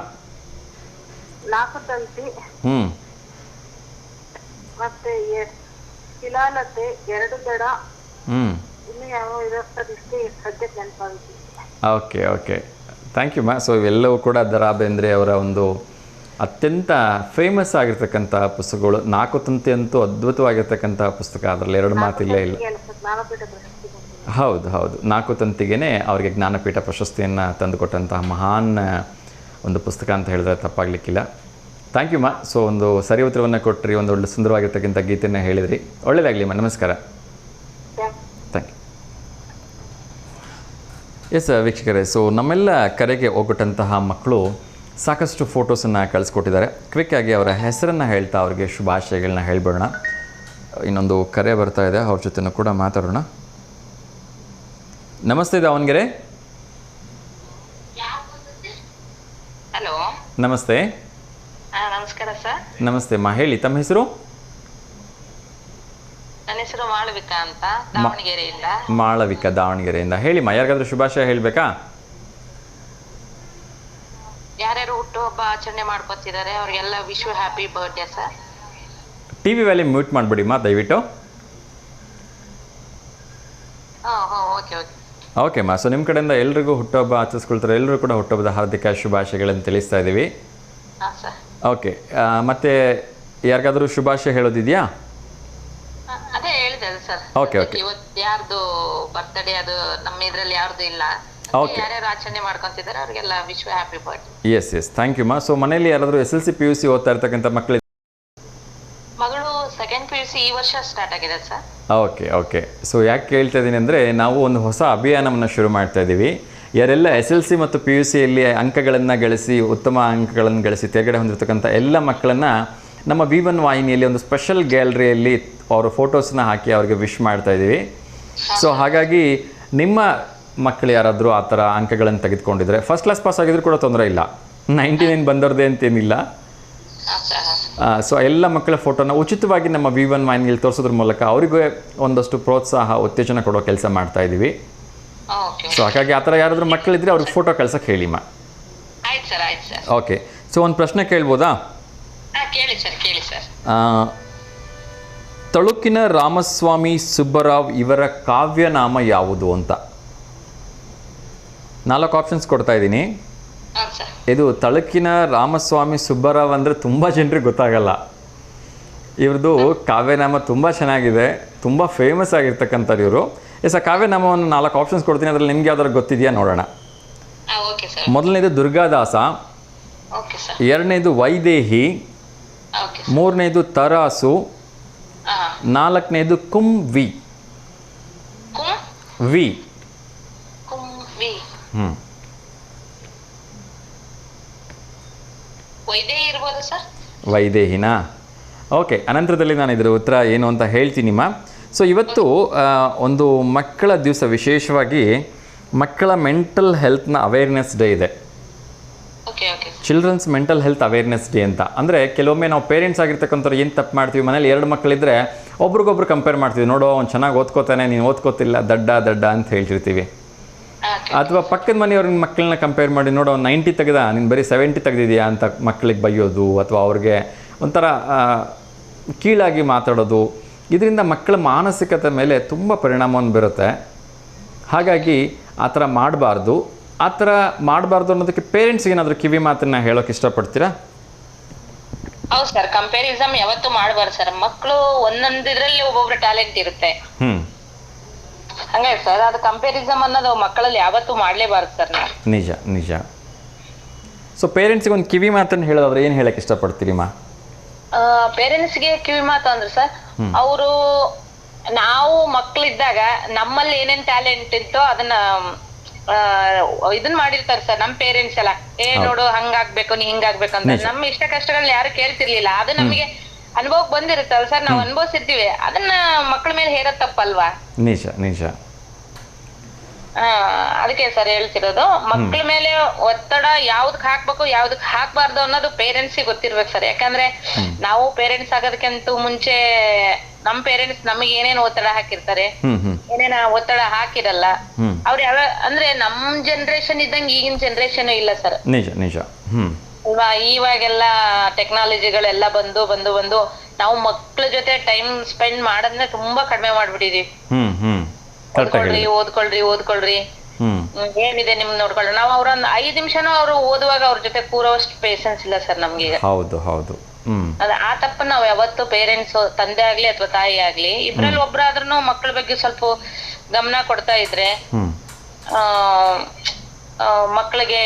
Speaker 4: ನಾಲ್ಕು ತಂತಿ
Speaker 1: ಹ್ಞೂ
Speaker 4: ಮತ್ತೆ ಶಿಲಾಲತೆ, ಎರಡು ದಡ,
Speaker 1: ಹ್ಞೂ
Speaker 4: ಇನ್ನು ಯಾವ ಇರೋದು ಇಷ್ಟೇ ಸದ್ಯಕ್ಕೆ ನೆನಪಾಗುತ್ತೆ.
Speaker 1: ಓಕೆ ಓಕೆ, ಥ್ಯಾಂಕ್ ಯು ಮಾ. ಸೊ ಇವೆಲ್ಲವೂ ಕೂಡ ದ ರಾ ಬೇಂದ್ರೆ ಅವರ ಒಂದು ಅತ್ಯಂತ ಫೇಮಸ್ ಆಗಿರ್ತಕ್ಕಂಥ ಪುಸ್ತಕಗಳು. ನಾಲ್ಕು ತಂತಿ ಅಂತೂ ಅದ್ಭುತವಾಗಿರ್ತಕ್ಕಂಥ ಪುಸ್ತಕ, ಅದರಲ್ಲಿ ಎರಡು ಮಾತಿಲ್ಲೇ ಇಲ್ಲ.
Speaker 4: ಜ್ಞಾನಪೀಠ ಪ್ರಶಸ್ತಿ ಬಂದಿದೆ.
Speaker 1: ಹೌದು ಹೌದು, ನಾಲ್ಕು ತಂತಿಗೇ ಅವರಿಗೆ ಜ್ಞಾನಪೀಠ ಪ್ರಶಸ್ತಿಯನ್ನು ತಂದುಕೊಟ್ಟಂತಹ ಮಹಾನ್ ಒಂದು ಪುಸ್ತಕ ಅಂತ ಹೇಳಿದ್ರೆ ತಪ್ಪಾಗಲಿಕ್ಕಿಲ್ಲ. ಥ್ಯಾಂಕ್ ಯು ಮಾ. ಸೊ ಒಂದು ಸರಿ ಉತ್ತರವನ್ನು ಕೊಟ್ಟರಿ, ಒಂದು ಒಳ್ಳೆ ಸುಂದರವಾಗಿರ್ತಕ್ಕಂಥ ಗೀತೆಯನ್ನು ಹೇಳಿದ್ರಿ. ಒಳ್ಳೆಯದಾಗಲಿ ಮಾ, ನಮಸ್ಕಾರ. Thank you. ಎಸ್ ವೀಕ್ಷಕರೇ, ಸೊ ನಮ್ಮೆಲ್ಲ ಕರೆಗೆ ಹೋಗ್ಬಿಟ್ಟಂತಹ ಮಕ್ಕಳು ಸಾಕಷ್ಟು ಫೋಟೋಸನ್ನು ಕಳಿಸ್ಕೊಟ್ಟಿದ್ದಾರೆ. ಕ್ವಿಕ್ಕಾಗಿ ಅವರ ಹೆಸರನ್ನು ಹೇಳ್ತಾ ಅವರಿಗೆ ಶುಭಾಶಯಗಳನ್ನ ಹೇಳ್ಬಿಡೋಣ. ಇನ್ನೊಂದು ಕರೆ ಬರ್ತಾ ಇದೆ, ಅವ್ರ ಜೊತೆನೂ ಕೂಡ ಮಾತಾಡೋಣ. ನಮಸ್ತೆ ದಾವಣಗೆರೆ.
Speaker 2: ಹಲೋ,
Speaker 1: ನಮಸ್ತೆ.
Speaker 2: ನಮಸ್ಕಾರ ಸರ್.
Speaker 1: ನಮಸ್ತೆ ಮಾ, ಹೇಳಿ ತಮ್ಮ ಹೆಸರು?
Speaker 2: ನನ್ನ ಹೆಸರು ಮಾಳವಿಕಾ ಅಂತ, ದಾವಣಗೆರೆಯಿಂದ.
Speaker 1: ಮಾಳವಿಕಾ, ದಾವಣಗೆರೆಯಿಂದ. ಹೇಳಿ ಮಾ, ಯಾರಿಗಾದ್ರೂ ಶುಭಾಶಯ ಹೇಳಬೇಕಾ?
Speaker 2: ಯಾರ್ಯಾರು ಹುಟ್ಟುಹಬ್ಬ ಆಚರಣೆ ಮಾಡ್ಕೊತಿದ್ದಾರೆ ಅವ್ರಿಗೆಲ್ಲ wish happy birthday sir.
Speaker 1: TV volume mute ಮಾಡಿಬಿಡಿ ಮಾ ದಯವಿಟ್ಟು.
Speaker 2: ಓಕೆ ಓಕೆ
Speaker 1: ಓಕೆ ಮಾ. ಸೊ ನಿಮ್ಮ ಕಡೆಯಿಂದ ಎಲ್ರಿಗೂ ಹುಟ್ಟುಹಬ್ಬ ಆಚರಿಸ್ಕೊಳ್ತಾರೆ, ಎಲ್ಲರೂ ಕೂಡ ಹುಟ್ಟುಹಬ್ಬದ ಹಾರ್ದಿಕ ಶುಭಾಶಯಗಳನ್ನು ತಿಳಿಸ್ತಾ ಇದ್ದೀವಿ.
Speaker 2: ಹಾಂ ಸರ್.
Speaker 1: ಓಕೆ, ಮತ್ತು ಯಾರಿಗಾದರೂ ಶುಭಾಶಯ ಹೇಳೋದಿದೆಯಾ?
Speaker 2: ಅದೇ ಹೇಳಿದೆ ಸರ್.
Speaker 1: Okay okay.
Speaker 2: ಇವತ್ತು ಯಾರ್ದು ಬರ್ತ್ಡೇ ಅದು ನಮ್ಮ ಇದ್ರಲ್ಲಿ ಯಾರ್ದು ಇಲ್ಲ.
Speaker 1: ಓಕೆ.
Speaker 2: ಯಾರ್ಯಾರು ಆಚರಣೆ ಮಾಡ್ಕೊಂತಿದ್ದಾರೆ ಅವ್ರಿಗೆಲ್ಲ wish happy birthday.
Speaker 1: Yes yes, thank you ಮಾ. ಸೊ ಮನೆಯಲ್ಲಿ ಯಾರಾದರೂ SLC PUC ಓದ್ತಾ ಇರ್ತಕ್ಕಂಥ ಮಕ್ಕಳು?
Speaker 2: ಮಗಳು ಸೆಕೆಂಡ್ PUC ಈ ವರ್ಷ ಸ್ಟಾರ್ಟ್ ಆಗಿದೆ ಸರ್.
Speaker 1: Okay okay. ಸೊ ಯಾಕೆ ಕೇಳ್ತಾ ಇದ್ದೀನಿ ಅಂದರೆ, ನಾವು ಒಂದು ಹೊಸ ಅಭಿಯಾನವನ್ನು ಶುರು ಮಾಡ್ತಾ ಇದ್ದೀವಿ. ಯಾರೆಲ್ಲ SLC ಮತ್ತು PUCಯಲ್ಲಿ ಅಂಕಗಳನ್ನು ಗಳಿಸಿ, ಉತ್ತಮ ಅಂಕಗಳನ್ನು ಗಳಿಸಿ ತೇರ್ಗಡೆ ಹೊಂದಿರತಕ್ಕಂಥ ಎಲ್ಲ ಮಕ್ಕಳನ್ನು ನಮ್ಮ V1 ವಾಹಿನಿಯಲ್ಲಿ ಒಂದು ಸ್ಪೆಷಲ್ ಗ್ಯಾಲರಿಯಲ್ಲಿ ಅವರ ಫೋಟೋಸ್ನ ಹಾಕಿ ಅವ್ರಿಗೆ ವಿಶ್ ಮಾಡ್ತಾ ಇದ್ದೀವಿ. ಸೊ ಹಾಗಾಗಿ ನಿಮ್ಮ ಮಕ್ಕಳು ಯಾರಾದರೂ ಆ ಥರ ಅಂಕಗಳನ್ನು ತೆಗೆದುಕೊಂಡಿದ್ರೆ, ಫಸ್ಟ್ ಕ್ಲಾಸ್ ಪಾಸ್ ಆಗಿದ್ರು ಕೂಡ ತೊಂದರೆ ಇಲ್ಲ, 99 ಬಂದವ್ರದ್ದೇ ಅಂತೇನಿಲ್ಲ. ಸೊ ಎಲ್ಲ ಮಕ್ಕಳ ಫೋಟೋನ ಉಚಿತವಾಗಿ ನಮ್ಮ V1 ವಾಹಿನಿಯಲ್ಲಿ ತೋರಿಸೋದ್ರ ಮೂಲಕ ಅವರಿಗೆ ಒಂದಷ್ಟು ಪ್ರೋತ್ಸಾಹ, ಉತ್ತೇಜನ ಕೊಡೋ ಕೆಲಸ ಮಾಡ್ತಾ ಇದ್ದೀವಿ. ಸೊ ಹಾಗಾಗಿ ಆ ಥರ ಯಾರಾದರೂ ಮಕ್ಕಳಿದ್ರೆ ಅವ್ರಿಗೆ ಫೋಟೋ ಕಳ್ಸಕ್ಕೆ ಹೇಳಿ ಮಾ.
Speaker 2: ಆಯ್ತು ಸರ್, ಆಯ್ತು ಸರ್.
Speaker 1: ಓಕೆ. ಸೊ ಒಂದು ಪ್ರಶ್ನೆ ಕೇಳ್ಬೋದಾ?
Speaker 2: ಕೇಳಿ ಸರ್, ಕೇಳಿ ಸರ್.
Speaker 1: ತಳುಕಿನ ರಾಮಸ್ವಾಮಿ ಸುಬ್ಬರಾವ್ ಇವರ ಕಾವ್ಯನಾಮ ಯಾವುದು ಅಂತ 4 ಆಪ್ಷನ್ಸ್ ಕೊಡ್ತಾ ಇದ್ದೀನಿ.
Speaker 2: ಹಾಂ ಸರ್.
Speaker 1: ಇದು ತಳುಕಿನ ರಾಮಸ್ವಾಮಿ ಸುಬ್ಬರಾವ್ ಅಂದರೆ ತುಂಬ ಜನರಿಗೆ ಗೊತ್ತಾಗಲ್ಲ. ಇವ್ರದ್ದು ಕಾವ್ಯನಾಮ ತುಂಬ ಚೆನ್ನಾಗಿದೆ, ತುಂಬ ಫೇಮಸ್ ಆಗಿರ್ತಕ್ಕಂಥವ್ರು ಇವರು. ಎಸ್, ಆ ಕಾವ್ಯನಾಮವನ್ನು 4 ಆಪ್ಷನ್ಸ್ ಕೊಡ್ತೀನಿ, ಅದರಲ್ಲಿ ನಿಮ್ಗೆ ಯಾವ್ದಾದ್ರು ಗೊತ್ತಿದೆಯಾ ನೋಡೋಣ.
Speaker 2: Okay sir.
Speaker 1: ಮೊದಲನೇದು ದುರ್ಗಾದಾಸ,
Speaker 2: ಓಕೆ ಸರ್.
Speaker 1: ಎರಡನೇದು ವೈದೇಹಿ,
Speaker 2: ಓಕೆ.
Speaker 1: ಮೂರನೇದು ತರಾಸು,
Speaker 2: ಹಾಂ.
Speaker 1: 4ನೇದು ಕುಂವಿ. ವಿ.
Speaker 2: ಕುಂವಿ. ವೈದೇಹಿ ಇರ್ಬೋದು ಸರ್.
Speaker 1: ವೈದೇಹಿನಾ? ಓಕೆ, ಅನಂತರದಲ್ಲಿ ನಾನು ಇದರ ಉತ್ತರ ಏನು ಅಂತ ಹೇಳ್ತೀನಿ ಮಾ. ಸೊ ಇವತ್ತು ಒಂದು ಮಕ್ಕಳ ದಿವಸ, ವಿಶೇಷವಾಗಿ ಮಕ್ಕಳ ಮೆಂಟಲ್ ಹೆಲ್ತ್ನ ಅವೇರ್ನೆಸ್ ಡೇ ಇದೆ.
Speaker 2: Okay okay.
Speaker 1: Children's mental health awareness day ಅಂತ. ಅಂದರೆ ಕೆಲವೊಮ್ಮೆ ನಾವು ಪೇರೆಂಟ್ಸ್ ಆಗಿರ್ತಕ್ಕಂಥವ್ರು ಏನು ತಪ್ಪು ಮಾಡ್ತೀವಿ, ಮನೇಲಿ 2 ಮಕ್ಕಳಿದ್ರೆ ಒಬ್ರಿಗೊಬ್ರು ಕಂಪೇರ್ ಮಾಡ್ತೀವಿ. ನೋಡೋ ಅವ್ನು ಚೆನ್ನಾಗಿ ಓದ್ಕೋತಾನೆ, ನೀನು ಓದ್ಕೋತಿಲ್ಲ, ದಡ್ಡ ಅಂತ ಹೇಳ್ತಿರ್ತೀವಿ. ಅಥವಾ ಪಕ್ಕದ ಮನೆಯವ್ರ ಮಕ್ಕಳನ್ನ ಕಂಪೇರ್ ಮಾಡಿ, ನೋಡೋ 90 ತೆಗೆದ, ನೀನು ಬರೀ 70 ತೆಗೆದಿದೆಯಾ ಅಂತ ಮಕ್ಕಳಿಗೆ ಬೈಯೋದು, ಅಥವಾ ಅವ್ರಿಗೆ ಒಂಥರ ಕೀಳಾಗಿ ಮಾತಾಡೋದು. ಇದರಿಂದ ಮಕ್ಕಳ ಮಾನಸಿಕತೆ ಮೇಲೆ ತುಂಬ ಪರಿಣಾಮವನ್ನು ಬೀರುತ್ತೆ. ಹಾಗಾಗಿ ಆ ಥರ ಮಾಡಬಾರ್ದು. ಆ ಥರ ಮಾಡಬಾರ್ದು ಅನ್ನೋದಕ್ಕೆ ಪೇರೆಂಟ್ಸ್ಗೆ ಏನಾದರೂ ಕಿವಿ ಮಾತನ್ನ ಹೇಳೋಕೆ ಇಷ್ಟಪಡ್ತೀರಾ?
Speaker 2: ಹೌದು ಸರ್, ಕಂಪ್ಯಾರಿಸಮ್ ಯಾವತ್ತೂ ಮಾಡಬಾರ್ದು ಸರ್. ಮಕ್ಕಳು ಒಂದೊಂದಿದ್ರಲ್ಲಿ ಒಬ್ಬೊಬ್ರು ಟ್ಯಾಲೆಂಟ್ ಇರುತ್ತೆ. ಹಂಗಾಗಿ ಸರ್, ಅದು ಕಂಪ್ಯಾರಿಸಮ್ ಅನ್ನೋದು ಮಕ್ಕಳಲ್ಲಿ ಯಾವತ್ತೂ ಮಾಡಲೇಬಾರ್ದು ಸರ್.
Speaker 1: ನಿಜ ನಿಜ. ಸೊ ಪೇರೆಂಟ್ಸ್ಗೆ ಒಂದು ಕಿವಿ ಮಾತನ್ನು ಹೇಳೋದಾದ್ರೆ ಏನು ಹೇಳಕ್ಕೆ ಇಷ್ಟಪಡ್ತೀರಿ ಮಾ?
Speaker 2: ಪೇರೆಂಟ್ಸ್ಗೆ ಕಿವಿ ಮಾತು ಅಂದ್ರೆ ಸರ್, ಅವರು ನಾವು ಮಕ್ಕಳಿದ್ದಾಗ ನಮ್ಮಲ್ಲಿ ಏನೇನ್ ಟ್ಯಾಲೆಂಟ್ ಇತ್ತೋ ಅದನ್ನ ಇದನ್ ಮಾಡಿರ್ತಾರೆ ಸರ್ ನಮ್ ಪೇರೆಂಟ್ಸ್ ಎಲ್ಲ. ನೋಡು ಹಂಗಾಗ್ಬೇಕು, ನೀ ಹಿಂಗಾಗ್ಬೇಕು ಅಂತ. ನಮ್ಮ ಇಷ್ಟ ಕಷ್ಟಗಳನ್ನ ಯಾರು ಕೇಳ್ತಿರ್ಲಿಲ್ಲ. ಅದು ನಮಗೆ ಅನುಭವಕ್ಕೆ ಬಂದಿರುತ್ತಲ್ಲ ಸರ್, ನಾವು ಅನುಭವಿಸಿರ್ತೀವಿ. ಅದನ್ನ ಮಕ್ಕಳ ಮೇಲೆ ಹೇರೋದ್ ತಪ್ಪಲ್ವಾ?
Speaker 1: ನಿಜ ನಿಜ.
Speaker 5: ಅದಕ್ಕೆ ಸರ್ ಹೇಳ್ತಿರೋದು, ಮಕ್ಳ ಮೇಲೆ ಒತ್ತಡ ಯಾವ್ದಕ್ ಹಾಕ್ಬೇಕು ಯಾವ್ದಕ್ ಹಾಕ್ಬಾರ್ದು ಅನ್ನೋದು ಪೇರೆಂಟ್ಸ್ ಗೊತ್ತಿರ್ಬೇಕು ಸರ್. ಯಾಕಂದ್ರೆ ನಾವು ಪೇರೆಂಟ್ಸ್ ಆಗೋದಕ್ಕಿಂತ ಮುಂಚೆ ನಮ್ ಪೇರೆಂಟ್ಸ್ ನಮಗೆ ಏನೇನ್ ಒತ್ತಡ ಹಾಕಿರ್ತಾರೆ, ಏನೇನ ಒತ್ತಡ ಹಾಕಿರಲ್ಲ. ಅವ್ರ ಯಾವ ಅಂದ್ರೆ ನಮ್ ಜನರೇಷನ್ ಇದ್ದಂಗೆ ಈಗಿನ ಜನರೇಷನ್ ಇಲ್ಲ ಸರ್.
Speaker 1: ನಿಜ ನಿಜ.
Speaker 5: ಅಲ್ವಾ, ಇವಾಗೆಲ್ಲ ಟೆಕ್ನಾಲಜಿಗಳೆಲ್ಲ ಬಂದು ಬಂದು ಬಂದು ನಾವು ಮಕ್ಳ ಜೊತೆ ಟೈಮ್ ಸ್ಪೆಂಡ್ ಮಾಡೋದನ್ನ ತುಂಬಾ ಕಡಿಮೆ ಮಾಡ್ಬಿಟ್ಟಿದೀವಿ. ಓದ್ಕೊಳ್ರಿ ಏನಿದೆ ನಿಮ್ ನೋಡ್ಕೊಳ್ಳಿ. ನಾವು ಅವ್ರೊಂದ್ 5 ನಿಮಿಷನೂ ಅವ್ರು ಓದುವಾಗ ಅವ್ರ ಜೊತೆ ಕೂರೋಷ್ಟು ಪೇಷನ್ಸ್ ಇಲ್ಲ ಸರ್ ನಮ್ಗೆ.
Speaker 1: ಹೌದು ಹೌದು.
Speaker 5: ಆ ತಪ್ಪನ್ನ ನಾವ್ ಯಾವತ್ತು ಪೇರೆಂಟ್ಸ್, ತಂದೆ ಆಗ್ಲಿ ಅಥವಾ ತಾಯಿ ಆಗ್ಲಿ, ಇಬ್ರಲ್ಲಿ ಒಬ್ರಾದ್ರೂ ಮಕ್ಳ ಬಗ್ಗೆ ಸ್ವಲ್ಪ ಗಮನ ಕೊಡ್ತಾ ಇದ್ರೆ ಮಕ್ಳಿಗೆ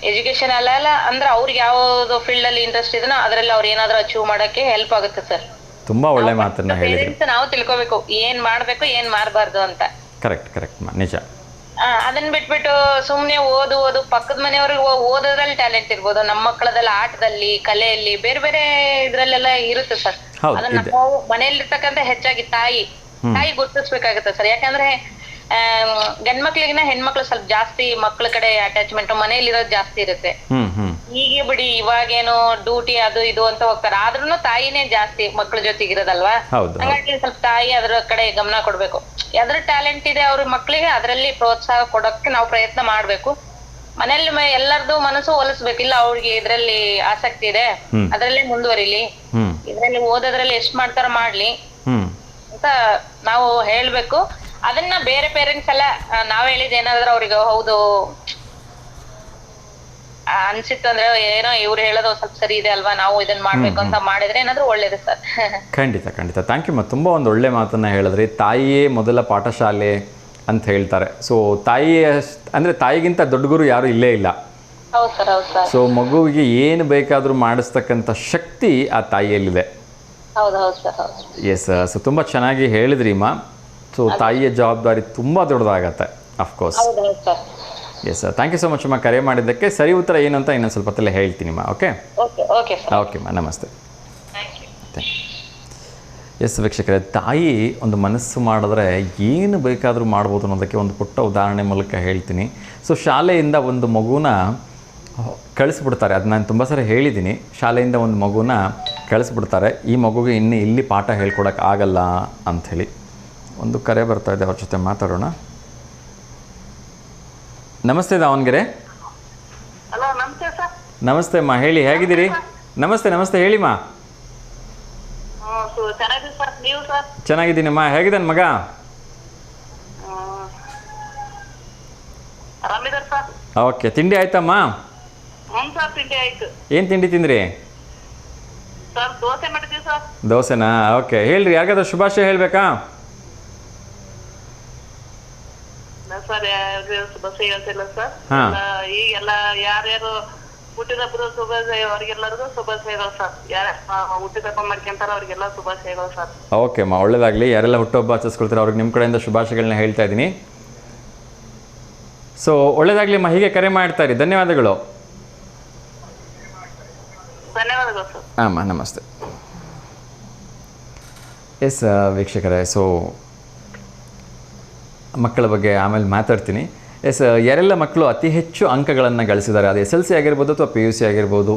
Speaker 5: ಎಜುಕೇಶನ್ ಅಲ್ಲ ಅಂದ್ರೆ ಅವ್ರಿಗೆ ಯಾವ್ದು ಫೀಲ್ಡ್ ಅಲ್ಲಿ ಇಂಟ್ರೆಸ್ಟ್ ಇದನ್ನ ಅದ್ರಲ್ಲಿ ಅವ್ರು ಏನಾದ್ರೂ ಅಚೀವ್ ಮಾಡಕ್ಕೆ ಹೆಲ್ಪ್ ಆಗುತ್ತೆ ಸರ್.
Speaker 1: ತುಂಬಾ ಒಳ್ಳೆ ಮಾತನ್ನ ಹೇಳಿದ್ರಿ.
Speaker 5: ನಾವು ತಿಳ್ಕೊಬೇಕು ಏನ್ ಮಾಡ್ಬೇಕು ಏನ್ ಮಾಡ್ಬಾರ್ದು ಅಂತ.
Speaker 1: ಕರೆಕ್ಟ್ ಕರೆಕ್ಟ್ ನಿಜ.
Speaker 5: ಅದನ್ನ ಬಿಟ್ಬಿಟ್ಟು ಸುಮ್ನೆ ಓದು ಪಕ್ಕದ ಮನೆಯವ್ರಿಗೆ ಓದೋದ್ರಲ್ಲಿ ಟ್ಯಾಲೆಂಟ್ ಇರ್ಬೋದು, ನಮ್ಮ ಮಕ್ಕಳದೆಲ್ಲ ಆಟದಲ್ಲಿ, ಕಲೆಯಲ್ಲಿ, ಬೇರೆ ಬೇರೆ ಇದ್ರಲ್ಲೆಲ್ಲ ಇರುತ್ತೆ ಸರ್. ಅದನ್ನ ನಾವು ಮನೆಯಲ್ಲಿರ್ತಕ್ಕಂಥ ಹೆಚ್ಚಾಗಿ ತಾಯಿ ಗುರ್ತಿಸ್ಬೇಕಾಗತ್ತೆ ಸರ್. ಯಾಕಂದ್ರೆ ಗಂಡ್ಮಕ್ಳಿಗಿನ ಹೆಣ್ಮಕ್ಳು ಸ್ವಲ್ಪ ಜಾಸ್ತಿ ಮಕ್ಳ ಕಡೆ ಅಟ್ಯಾಚ್ಮೆಂಟ್ ಮನೇಲಿರೋದು ಜಾಸ್ತಿ ಇರುತ್ತೆ. ಈಗ ಬಿಡಿ ಇವಾಗೇನು ಡ್ಯೂಟಿ ಅದು ಇದು ಅಂತ ಹೋಗ್ತಾರೆ, ಆದ್ರೂ ತಾಯಿನೇ ಜಾಸ್ತಿ ಮಕ್ಳ ಜೊತೆಗಿರೋದಲ್ವಾ. ಹಾಗಾಗಿ ಸ್ವಲ್ಪ ತಾಯಿ ಅದ್ರ ಕಡೆ ಗಮನ ಕೊಡ್ಬೇಕು. ಯಾವ್ದ್ರ ಟ್ಯಾಲೆಂಟ್ ಇದೆ ಅವ್ರ ಮಕ್ಳಿಗೆ ಅದ್ರಲ್ಲಿ ಪ್ರೋತ್ಸಾಹ ಕೊಡೋಕೆ ನಾವು ಪ್ರಯತ್ನ ಮಾಡ್ಬೇಕು. ಮನೇಲಿ ಎಲ್ಲರದು ಮನಸ್ಸು ಒಲಿಸ್ಬೇಕು. ಇಲ್ಲ ಅವ್ರಿಗೆ ಇದ್ರಲ್ಲಿ ಆಸಕ್ತಿ ಇದೆ, ಅದ್ರಲ್ಲೇ ಮುಂದುವರಿಲಿ, ಇದ್ರಲ್ಲಿ ಓದೋದ್ರಲ್ಲಿ ಎಷ್ಟ್ ಮಾಡ್ತಾರ ಮಾಡ್ಲಿ ಅಂತ ನಾವು ಹೇಳ್ಬೇಕು. ಅದನ್ನ ಬೇರೆ ಪೇರೆಂಟ್ಸ್ ಎಲ್ಲ ನಾವ್ ಹೇಳಿದ್ ಏನಾದ್ರು ಅವ್ರಿಗೆ ಹೌದು ಅನ್ಸಿತ್ತು ಅಂದ್ರೆ ಏನೋ ಇವ್ರು ಹೇಳೋದು ಸ್ವಲ್ಪ ಸರಿ ಇದೆ ಅಲ್ವಾ, ನಾವು ಇದನ್ನ ಮಾಡ್ಬೇಕು ಅಂತ ಮಾಡಿದ್ರೆ ಏನಾದ್ರು ಒಳ್ಳೇದು ಸರ್.
Speaker 1: ಖಂಡಿತ ಖಂಡಿತ. Thank you. ತುಂಬ ಒಂದು ಒಳ್ಳೆ ಮಾತನ್ನ ಹೇಳಿದ್ರಿ. ತಾಯಿಯೇ ಮೊದಲ ಪಾಠಶಾಲೆ ಅಂತ ಹೇಳ್ತಾರೆ. ಸೊ ತಾಯಿ ಅಂದ್ರೆ ತಾಯಿಗಿಂತ ದೊಡ್ಡ ಗುರು ಯಾರು ಇಲ್ಲೇ ಇಲ್ಲ.
Speaker 5: ಹೌದು ಸರ್, ಹೌದು ಸರ್.
Speaker 1: ಸೊ ಮಗುವಿಗೆ ಏನು ಬೇಕಾದ್ರೂ ಮಾಡಿಸ್ತಕ್ಕಂಥ ಶಕ್ತಿ ಆ ತಾಯಿಯಲ್ಲಿದೆ.
Speaker 5: ಹೌದು ಹೌದು ಸರ್, ಹೌದು.
Speaker 1: ಎಸ್. ಸೊ ತುಂಬ ಚೆನ್ನಾಗಿ ಹೇಳಿದ್ರಿ ಮಾ. ಸೊ ತಾಯಿಯ ಜವಾಬ್ದಾರಿ ತುಂಬ ದೊಡ್ಡದಾಗತ್ತೆ of course. Yes sir. Thank you so much ಅಮ್ಮ ಕರೆ ಮಾಡಿದ್ದಕ್ಕೆ. ಸರಿ ಉತ್ತರ ಏನು ಅಂತ ಇನ್ನೊಂದು ಸ್ವಲ್ಪ ಹೊತ್ತಲ್ಲೇ ಹೇಳ್ತೀನಿ ಮಾ. ಓಕೆ ಓಕೆ ಮಾ, ನಮಸ್ತೆ. ಎಸ್ ವೀಕ್ಷಕರೇ, ತಾಯಿ ಒಂದು ಮನಸ್ಸು ಮಾಡಿದ್ರೆ ಏನು ಬೇಕಾದರೂ ಮಾಡ್ಬೋದು ಅನ್ನೋದಕ್ಕೆ ಒಂದು ಪುಟ್ಟ ಉದಾಹರಣೆ ಮೂಲಕ ಹೇಳ್ತೀನಿ. ಸೊ ಶಾಲೆಯಿಂದ ಒಂದು ಮಗುನ ಕಳಿಸ್ಬಿಡ್ತಾರೆ. ಅದು ನಾನು ತುಂಬ ಸರಿ ಹೇಳಿದ್ದೀನಿ. ಶಾಲೆಯಿಂದ ಒಂದು ಮಗುನ ಕಳಿಸ್ಬಿಡ್ತಾರೆ, ಈ ಮಗುಗೆ ಇನ್ನು ಇಲ್ಲಿ ಪಾಠ ಹೇಳ್ಕೊಡೋಕೆ ಆಗಲ್ಲ ಅಂಥೇಳಿ. ಒಂದು ಕರೆ ಬರ್ತಾ ಇದೆ, ಅವ್ರ ಜೊತೆ ಮಾತಾಡೋಣ. ನಮಸ್ತೆ ದಾವಣಗೆರೆ. ನಮಸ್ತೆ ಅಮ್ಮ, ಹೇಳಿ ಹೇಗಿದ್ದೀರಿ? ನಮಸ್ತೆ ನಮಸ್ತೆ, ಹೇಳಿ ಮಾ. ಚೆನ್ನಾಗಿದ್ದೀನಮ್ಮ. ಹೇಗಿದ್ದಾನೆ ಮಗ? ಓಕೆ. ತಿಂಡಿ ಆಯ್ತಮ್ಮ? ಏನು ತಿಂಡಿ ತಿಂದ್ರಿ? ದೋಸೆನಾ? ಓಕೆ. ಹೇಳ್ರಿ, ಯಾರಿಗಾದ್ರೂ ಶುಭಾಶಯ ಹೇಳ್ಬೇಕಾ?
Speaker 6: ಸರ್ ಶುಭಾಶಯ ಹೇಳ್ತಿಲ್ಲ ಸರ್. ಈಗೆಲ್ಲ ಯಾರ್ಯಾರು ಹುಟ್ಟಿದಬ್ಬರು ಶುಭಾಶಯ ಅವ್ರಿಗೆಲ್ಲರಿಗೂ ಶುಭಾಶಯಗಳು ಸರ್. ಯಾರ ಹುಟ್ಟಿದಬ್ಬ ಮಾಡ್ಕೊಂತಾರ ಅವ್ರಿಗೆಲ್ಲ ಶುಭಾಶಯಗಳು ಸರ್.
Speaker 1: ಓಕೆ ಅಮ್ಮ, ಒಳ್ಳೇದಾಗಲಿ. ಯಾರೆಲ್ಲ ಹುಟ್ಟುಹಬ್ಬ ಆಚರಿಸ್ಕೊಳ್ತಾರೆ ಅವ್ರಿಗೆ ನಿಮ್ಮ ಕಡೆಯಿಂದ ಶುಭಾಶಯಗಳನ್ನ ಹೇಳ್ತಾ ಇದ್ದೀನಿ. ಸೊ ಒಳ್ಳೇದಾಗಲಿ ಅಮ್ಮ, ಹೀಗೆ ಕರೆ ಮಾಡ್ತಾ ಇರಿ. ಧನ್ಯವಾದಗಳು.
Speaker 6: ಧನ್ಯವಾದಗಳು ಸರ್.
Speaker 1: ಹಾಂ ನಮಸ್ತೆ. ಎಸ್ ವೀಕ್ಷಕರೇ, ಸೊ ಮಕ್ಕಳ ಬಗ್ಗೆ ಆಮೇಲೆ ಮಾತಾಡ್ತೀನಿ. ಎಸ್, ಯಾರೆಲ್ಲ ಮಕ್ಕಳು ಅತಿ ಹೆಚ್ಚು ಅಂಕಗಳನ್ನು ಗಳಿಸಿದ್ದಾರೆ, ಅದು SLC ಆಗಿರ್ಬೋದು ಅಥವಾ PUC ಆಗಿರ್ಬೋದು,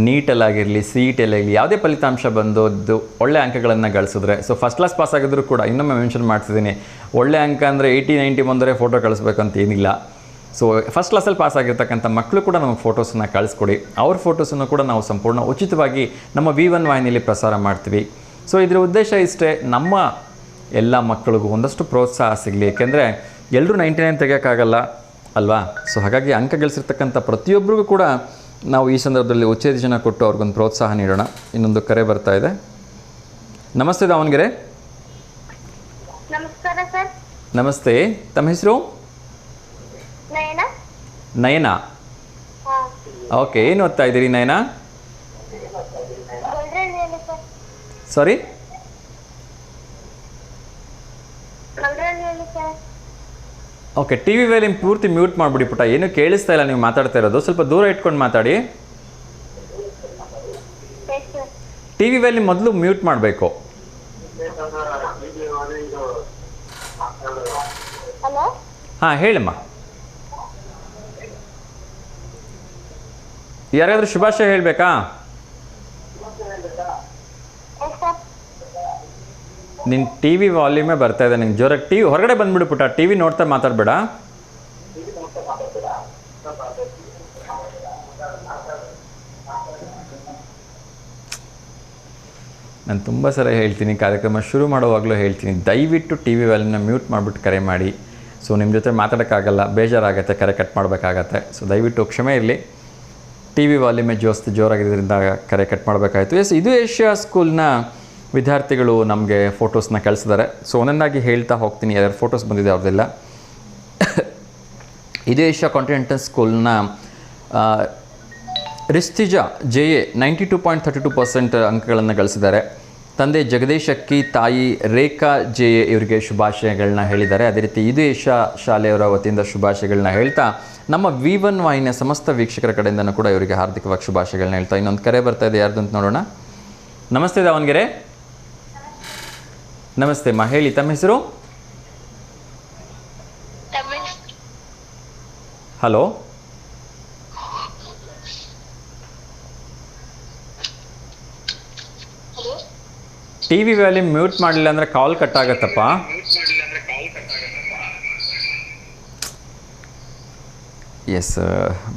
Speaker 1: ನೀಟಲ್ಲಾಗಿರಲಿ, CET-ಅಲ್ಲಾಗಲಿ, ಯಾವುದೇ ಫಲಿತಾಂಶ ಬಂದದ್ದು ಒಳ್ಳೆ ಅಂಕಗಳನ್ನು ಗಳಿಸಿದ್ರೆ, ಸೊ ಫಸ್ಟ್ ಕ್ಲಾಸ್ ಪಾಸ್ ಆಗಿದ್ರು ಕೂಡ ಇನ್ನೊಮ್ಮೆ ಮೆನ್ಷನ್ ಮಾಡ್ತಿದ್ದೀನಿ, ಒಳ್ಳೆ ಅಂಕ ಅಂದರೆ 80-90 ಬಂದರೆ ಫೋಟೋ ಕಳಿಸ್ಬೇಕಂತ ಏನಿಲ್ಲ. ಸೊ ಫಸ್ಟ್ ಕ್ಲಾಸಲ್ಲಿ ಪಾಸ್ ಆಗಿರ್ತಕ್ಕಂಥ ಮಕ್ಕಳು ಕೂಡ ನಮಗೆ ಫೋಟೋಸನ್ನು ಕಳಿಸ್ಕೊಡಿ. ಅವ್ರ ಫೋಟೋಸನ್ನು ಕೂಡ ನಾವು ಸಂಪೂರ್ಣ ಉಚಿತವಾಗಿ ನಮ್ಮ V1 ವಾಹಿನಿಯಲ್ಲಿ ಪ್ರಸಾರ ಮಾಡ್ತೀವಿ. ಸೊ ಇದರ ಉದ್ದೇಶ ಇಷ್ಟೇ, ನಮ್ಮ ಎಲ್ಲ ಮಕ್ಕಳಿಗೂ ಒಂದಷ್ಟು ಪ್ರೋತ್ಸಾಹ ಸಿಗಲಿ. ಏಕೆಂದರೆ ಎಲ್ಲರೂ 99 ತೆಗೆಯೋಕ್ಕಾಗಲ್ಲ ಅಲ್ವಾ. ಸೊ ಹಾಗಾಗಿ ಅಂಕ ಗಳಿಸಿರ್ತಕ್ಕಂಥ ಪ್ರತಿಯೊಬ್ಬರಿಗೂ ಕೂಡ ನಾವು ಈ ಸಂದರ್ಭದಲ್ಲಿ ಉತ್ತೇಜನ ಕೊಟ್ಟು ಅವ್ರಿಗೊಂದು ಪ್ರೋತ್ಸಾಹ ನೀಡೋಣ. ಇನ್ನೊಂದು ಕರೆ ಬರ್ತಾ ಇದೆ. ನಮಸ್ತೆ ದಾವಣಗೆರೆ.
Speaker 7: ನಮಸ್ಕಾರ ಸರ್.
Speaker 1: ನಮಸ್ತೆ, ತಮ್ಮ ಹೆಸರು? ನಯನಾ. ಓಕೆ. ಏನು ಓದ್ತಾ ಇದ್ದೀರಿ ನಯನಾ? ಸಾರಿ? ಓಕೆ. ಟಿ ವಿ ವೇಲಿ ಪೂರ್ತಿ ಮ್ಯೂಟ್ ಮಾಡಿಬಿಡಿ ಪುಟ, ಏನೂ ಕೇಳಿಸ್ತಾ ಇಲ್ಲ ನೀವು ಮಾತಾಡ್ತಾ ಇರೋದು. ಸ್ವಲ್ಪ ದೂರ ಇಟ್ಕೊಂಡು ಮಾತಾಡಿ. ಟಿ ವಿ ವೇಲಿ ಮೊದಲು ಮ್ಯೂಟ್ ಮಾಡಬೇಕು. ಹಾಂ ಹೇಳಮ್ಮ. ಯಾರಿಗಾದ್ರೂ ಶುಭಾಶಯ ಹೇಳಬೇಕಾ? ನಿನ್ನ ಟಿ ವಿ ವಾಲ್ಯೂಮೇ ಬರ್ತಾ ಇದೆ ನಿಂಗೆ ಜೋರಾಗಿ. ಟಿ ವಿ ಹೊರಗಡೆ ಬಂದ್ಬಿಡು ಪುಟ್ಟ, ಟಿ ವಿ ನೋಡ್ತಾ ಮಾತಾಡಬೇಡ. ನಾನು ತುಂಬ ಸಲ ಹೇಳ್ತೀನಿ, ಕಾರ್ಯಕ್ರಮ ಶುರು ಮಾಡುವಾಗಲೂ ಹೇಳ್ತೀನಿ, ದಯವಿಟ್ಟು ಟಿ ವಿ ವಾಲ್ಯೂಮ್ನ ಮ್ಯೂಟ್ ಮಾಡಿಬಿಟ್ಟು ಕರೆ ಮಾಡಿ. ಸೊ ನಿಮ್ಮ ಜೊತೆ ಮಾತಾಡೋಕ್ಕಾಗಲ್ಲ, ಬೇಜಾರಾಗುತ್ತೆ, ಕರೆ ಕಟ್ ಮಾಡಬೇಕಾಗತ್ತೆ. ಸೊ ದಯವಿಟ್ಟು ಕ್ಷಮೆ ಇರಲಿ. ಟಿ ವಿ ವಾಲ್ಯೂಮೇ ಜೋರಾಗಿದ್ದರಿಂದ ಕರೆ ಕಟ್ ಮಾಡಬೇಕಾಯಿತು. ಎಸ್, ಇದು ಏಷ್ಯಾ ಸ್ಕೂಲ್ನ ವಿದ್ಯಾರ್ಥಿಗಳು ನಮಗೆ ಫೋಟೋಸ್ನ ಕಳಿಸಿದ್ದಾರೆ. ಸೊ ಒಂದೊಂದಾಗಿ ಹೇಳ್ತಾ ಹೋಗ್ತೀನಿ, ಯಾರ್ಯಾರು ಫೋಟೋಸ್ ಬಂದಿದೆ ಅವ್ರದ್ದೆಲ್ಲ. ಇದು ಏಷ್ಯಾ ಕಾಂಟಿನೆಂಟಲ್ ಸ್ಕೂಲ್ನ ರಿಸ್ತಿಜಾ JA 92.32% ಅಂಕಗಳನ್ನು ಗಳಿಸಿದ್ದಾರೆ. ತಂದೆ ಜಗದೀಶ್ ಅಕ್ಕಿ, ತಾಯಿ ರೇಖಾ JA ಇವರಿಗೆ ಶುಭಾಶಯಗಳನ್ನ ಹೇಳಿದ್ದಾರೆ. ಅದೇ ರೀತಿ ಇದು ಏಷ್ಯಾ ಶಾಲೆಯವರ ವತಿಯಿಂದ ಶುಭಾಶಯಗಳನ್ನ ಹೇಳ್ತಾ ನಮ್ಮ V1 ವಾಹಿನಿಯ ಸಮಸ್ತ ವೀಕ್ಷಕರ ಕಡೆಯಿಂದನೂ ಕೂಡ ಇವರಿಗೆ ಹಾರ್ದಿಕವಾಗಿ ಶುಭಾಶಯಗಳನ್ನ ಹೇಳ್ತಾ ಇನ್ನೊಂದು ಕರೆ ಬರ್ತಾ ಇದೆ, ಯಾರ್ದು ಅಂತ ನೋಡೋಣ. ನಮಸ್ತೆ ದಾವಣಗೆರೆ. ನಮಸ್ತೆ ಅಮ್ಮ, ಹೇಳಿ ತಮ್ಮ ಹೆಸರು? Hello, T V volume mute ಮಾಡಲಿಲ್ಲ ಅಂದರೆ ಕಾಲ್ ಕಟ್ ಆಗುತ್ತಪ್ಪ. ಎಸ್,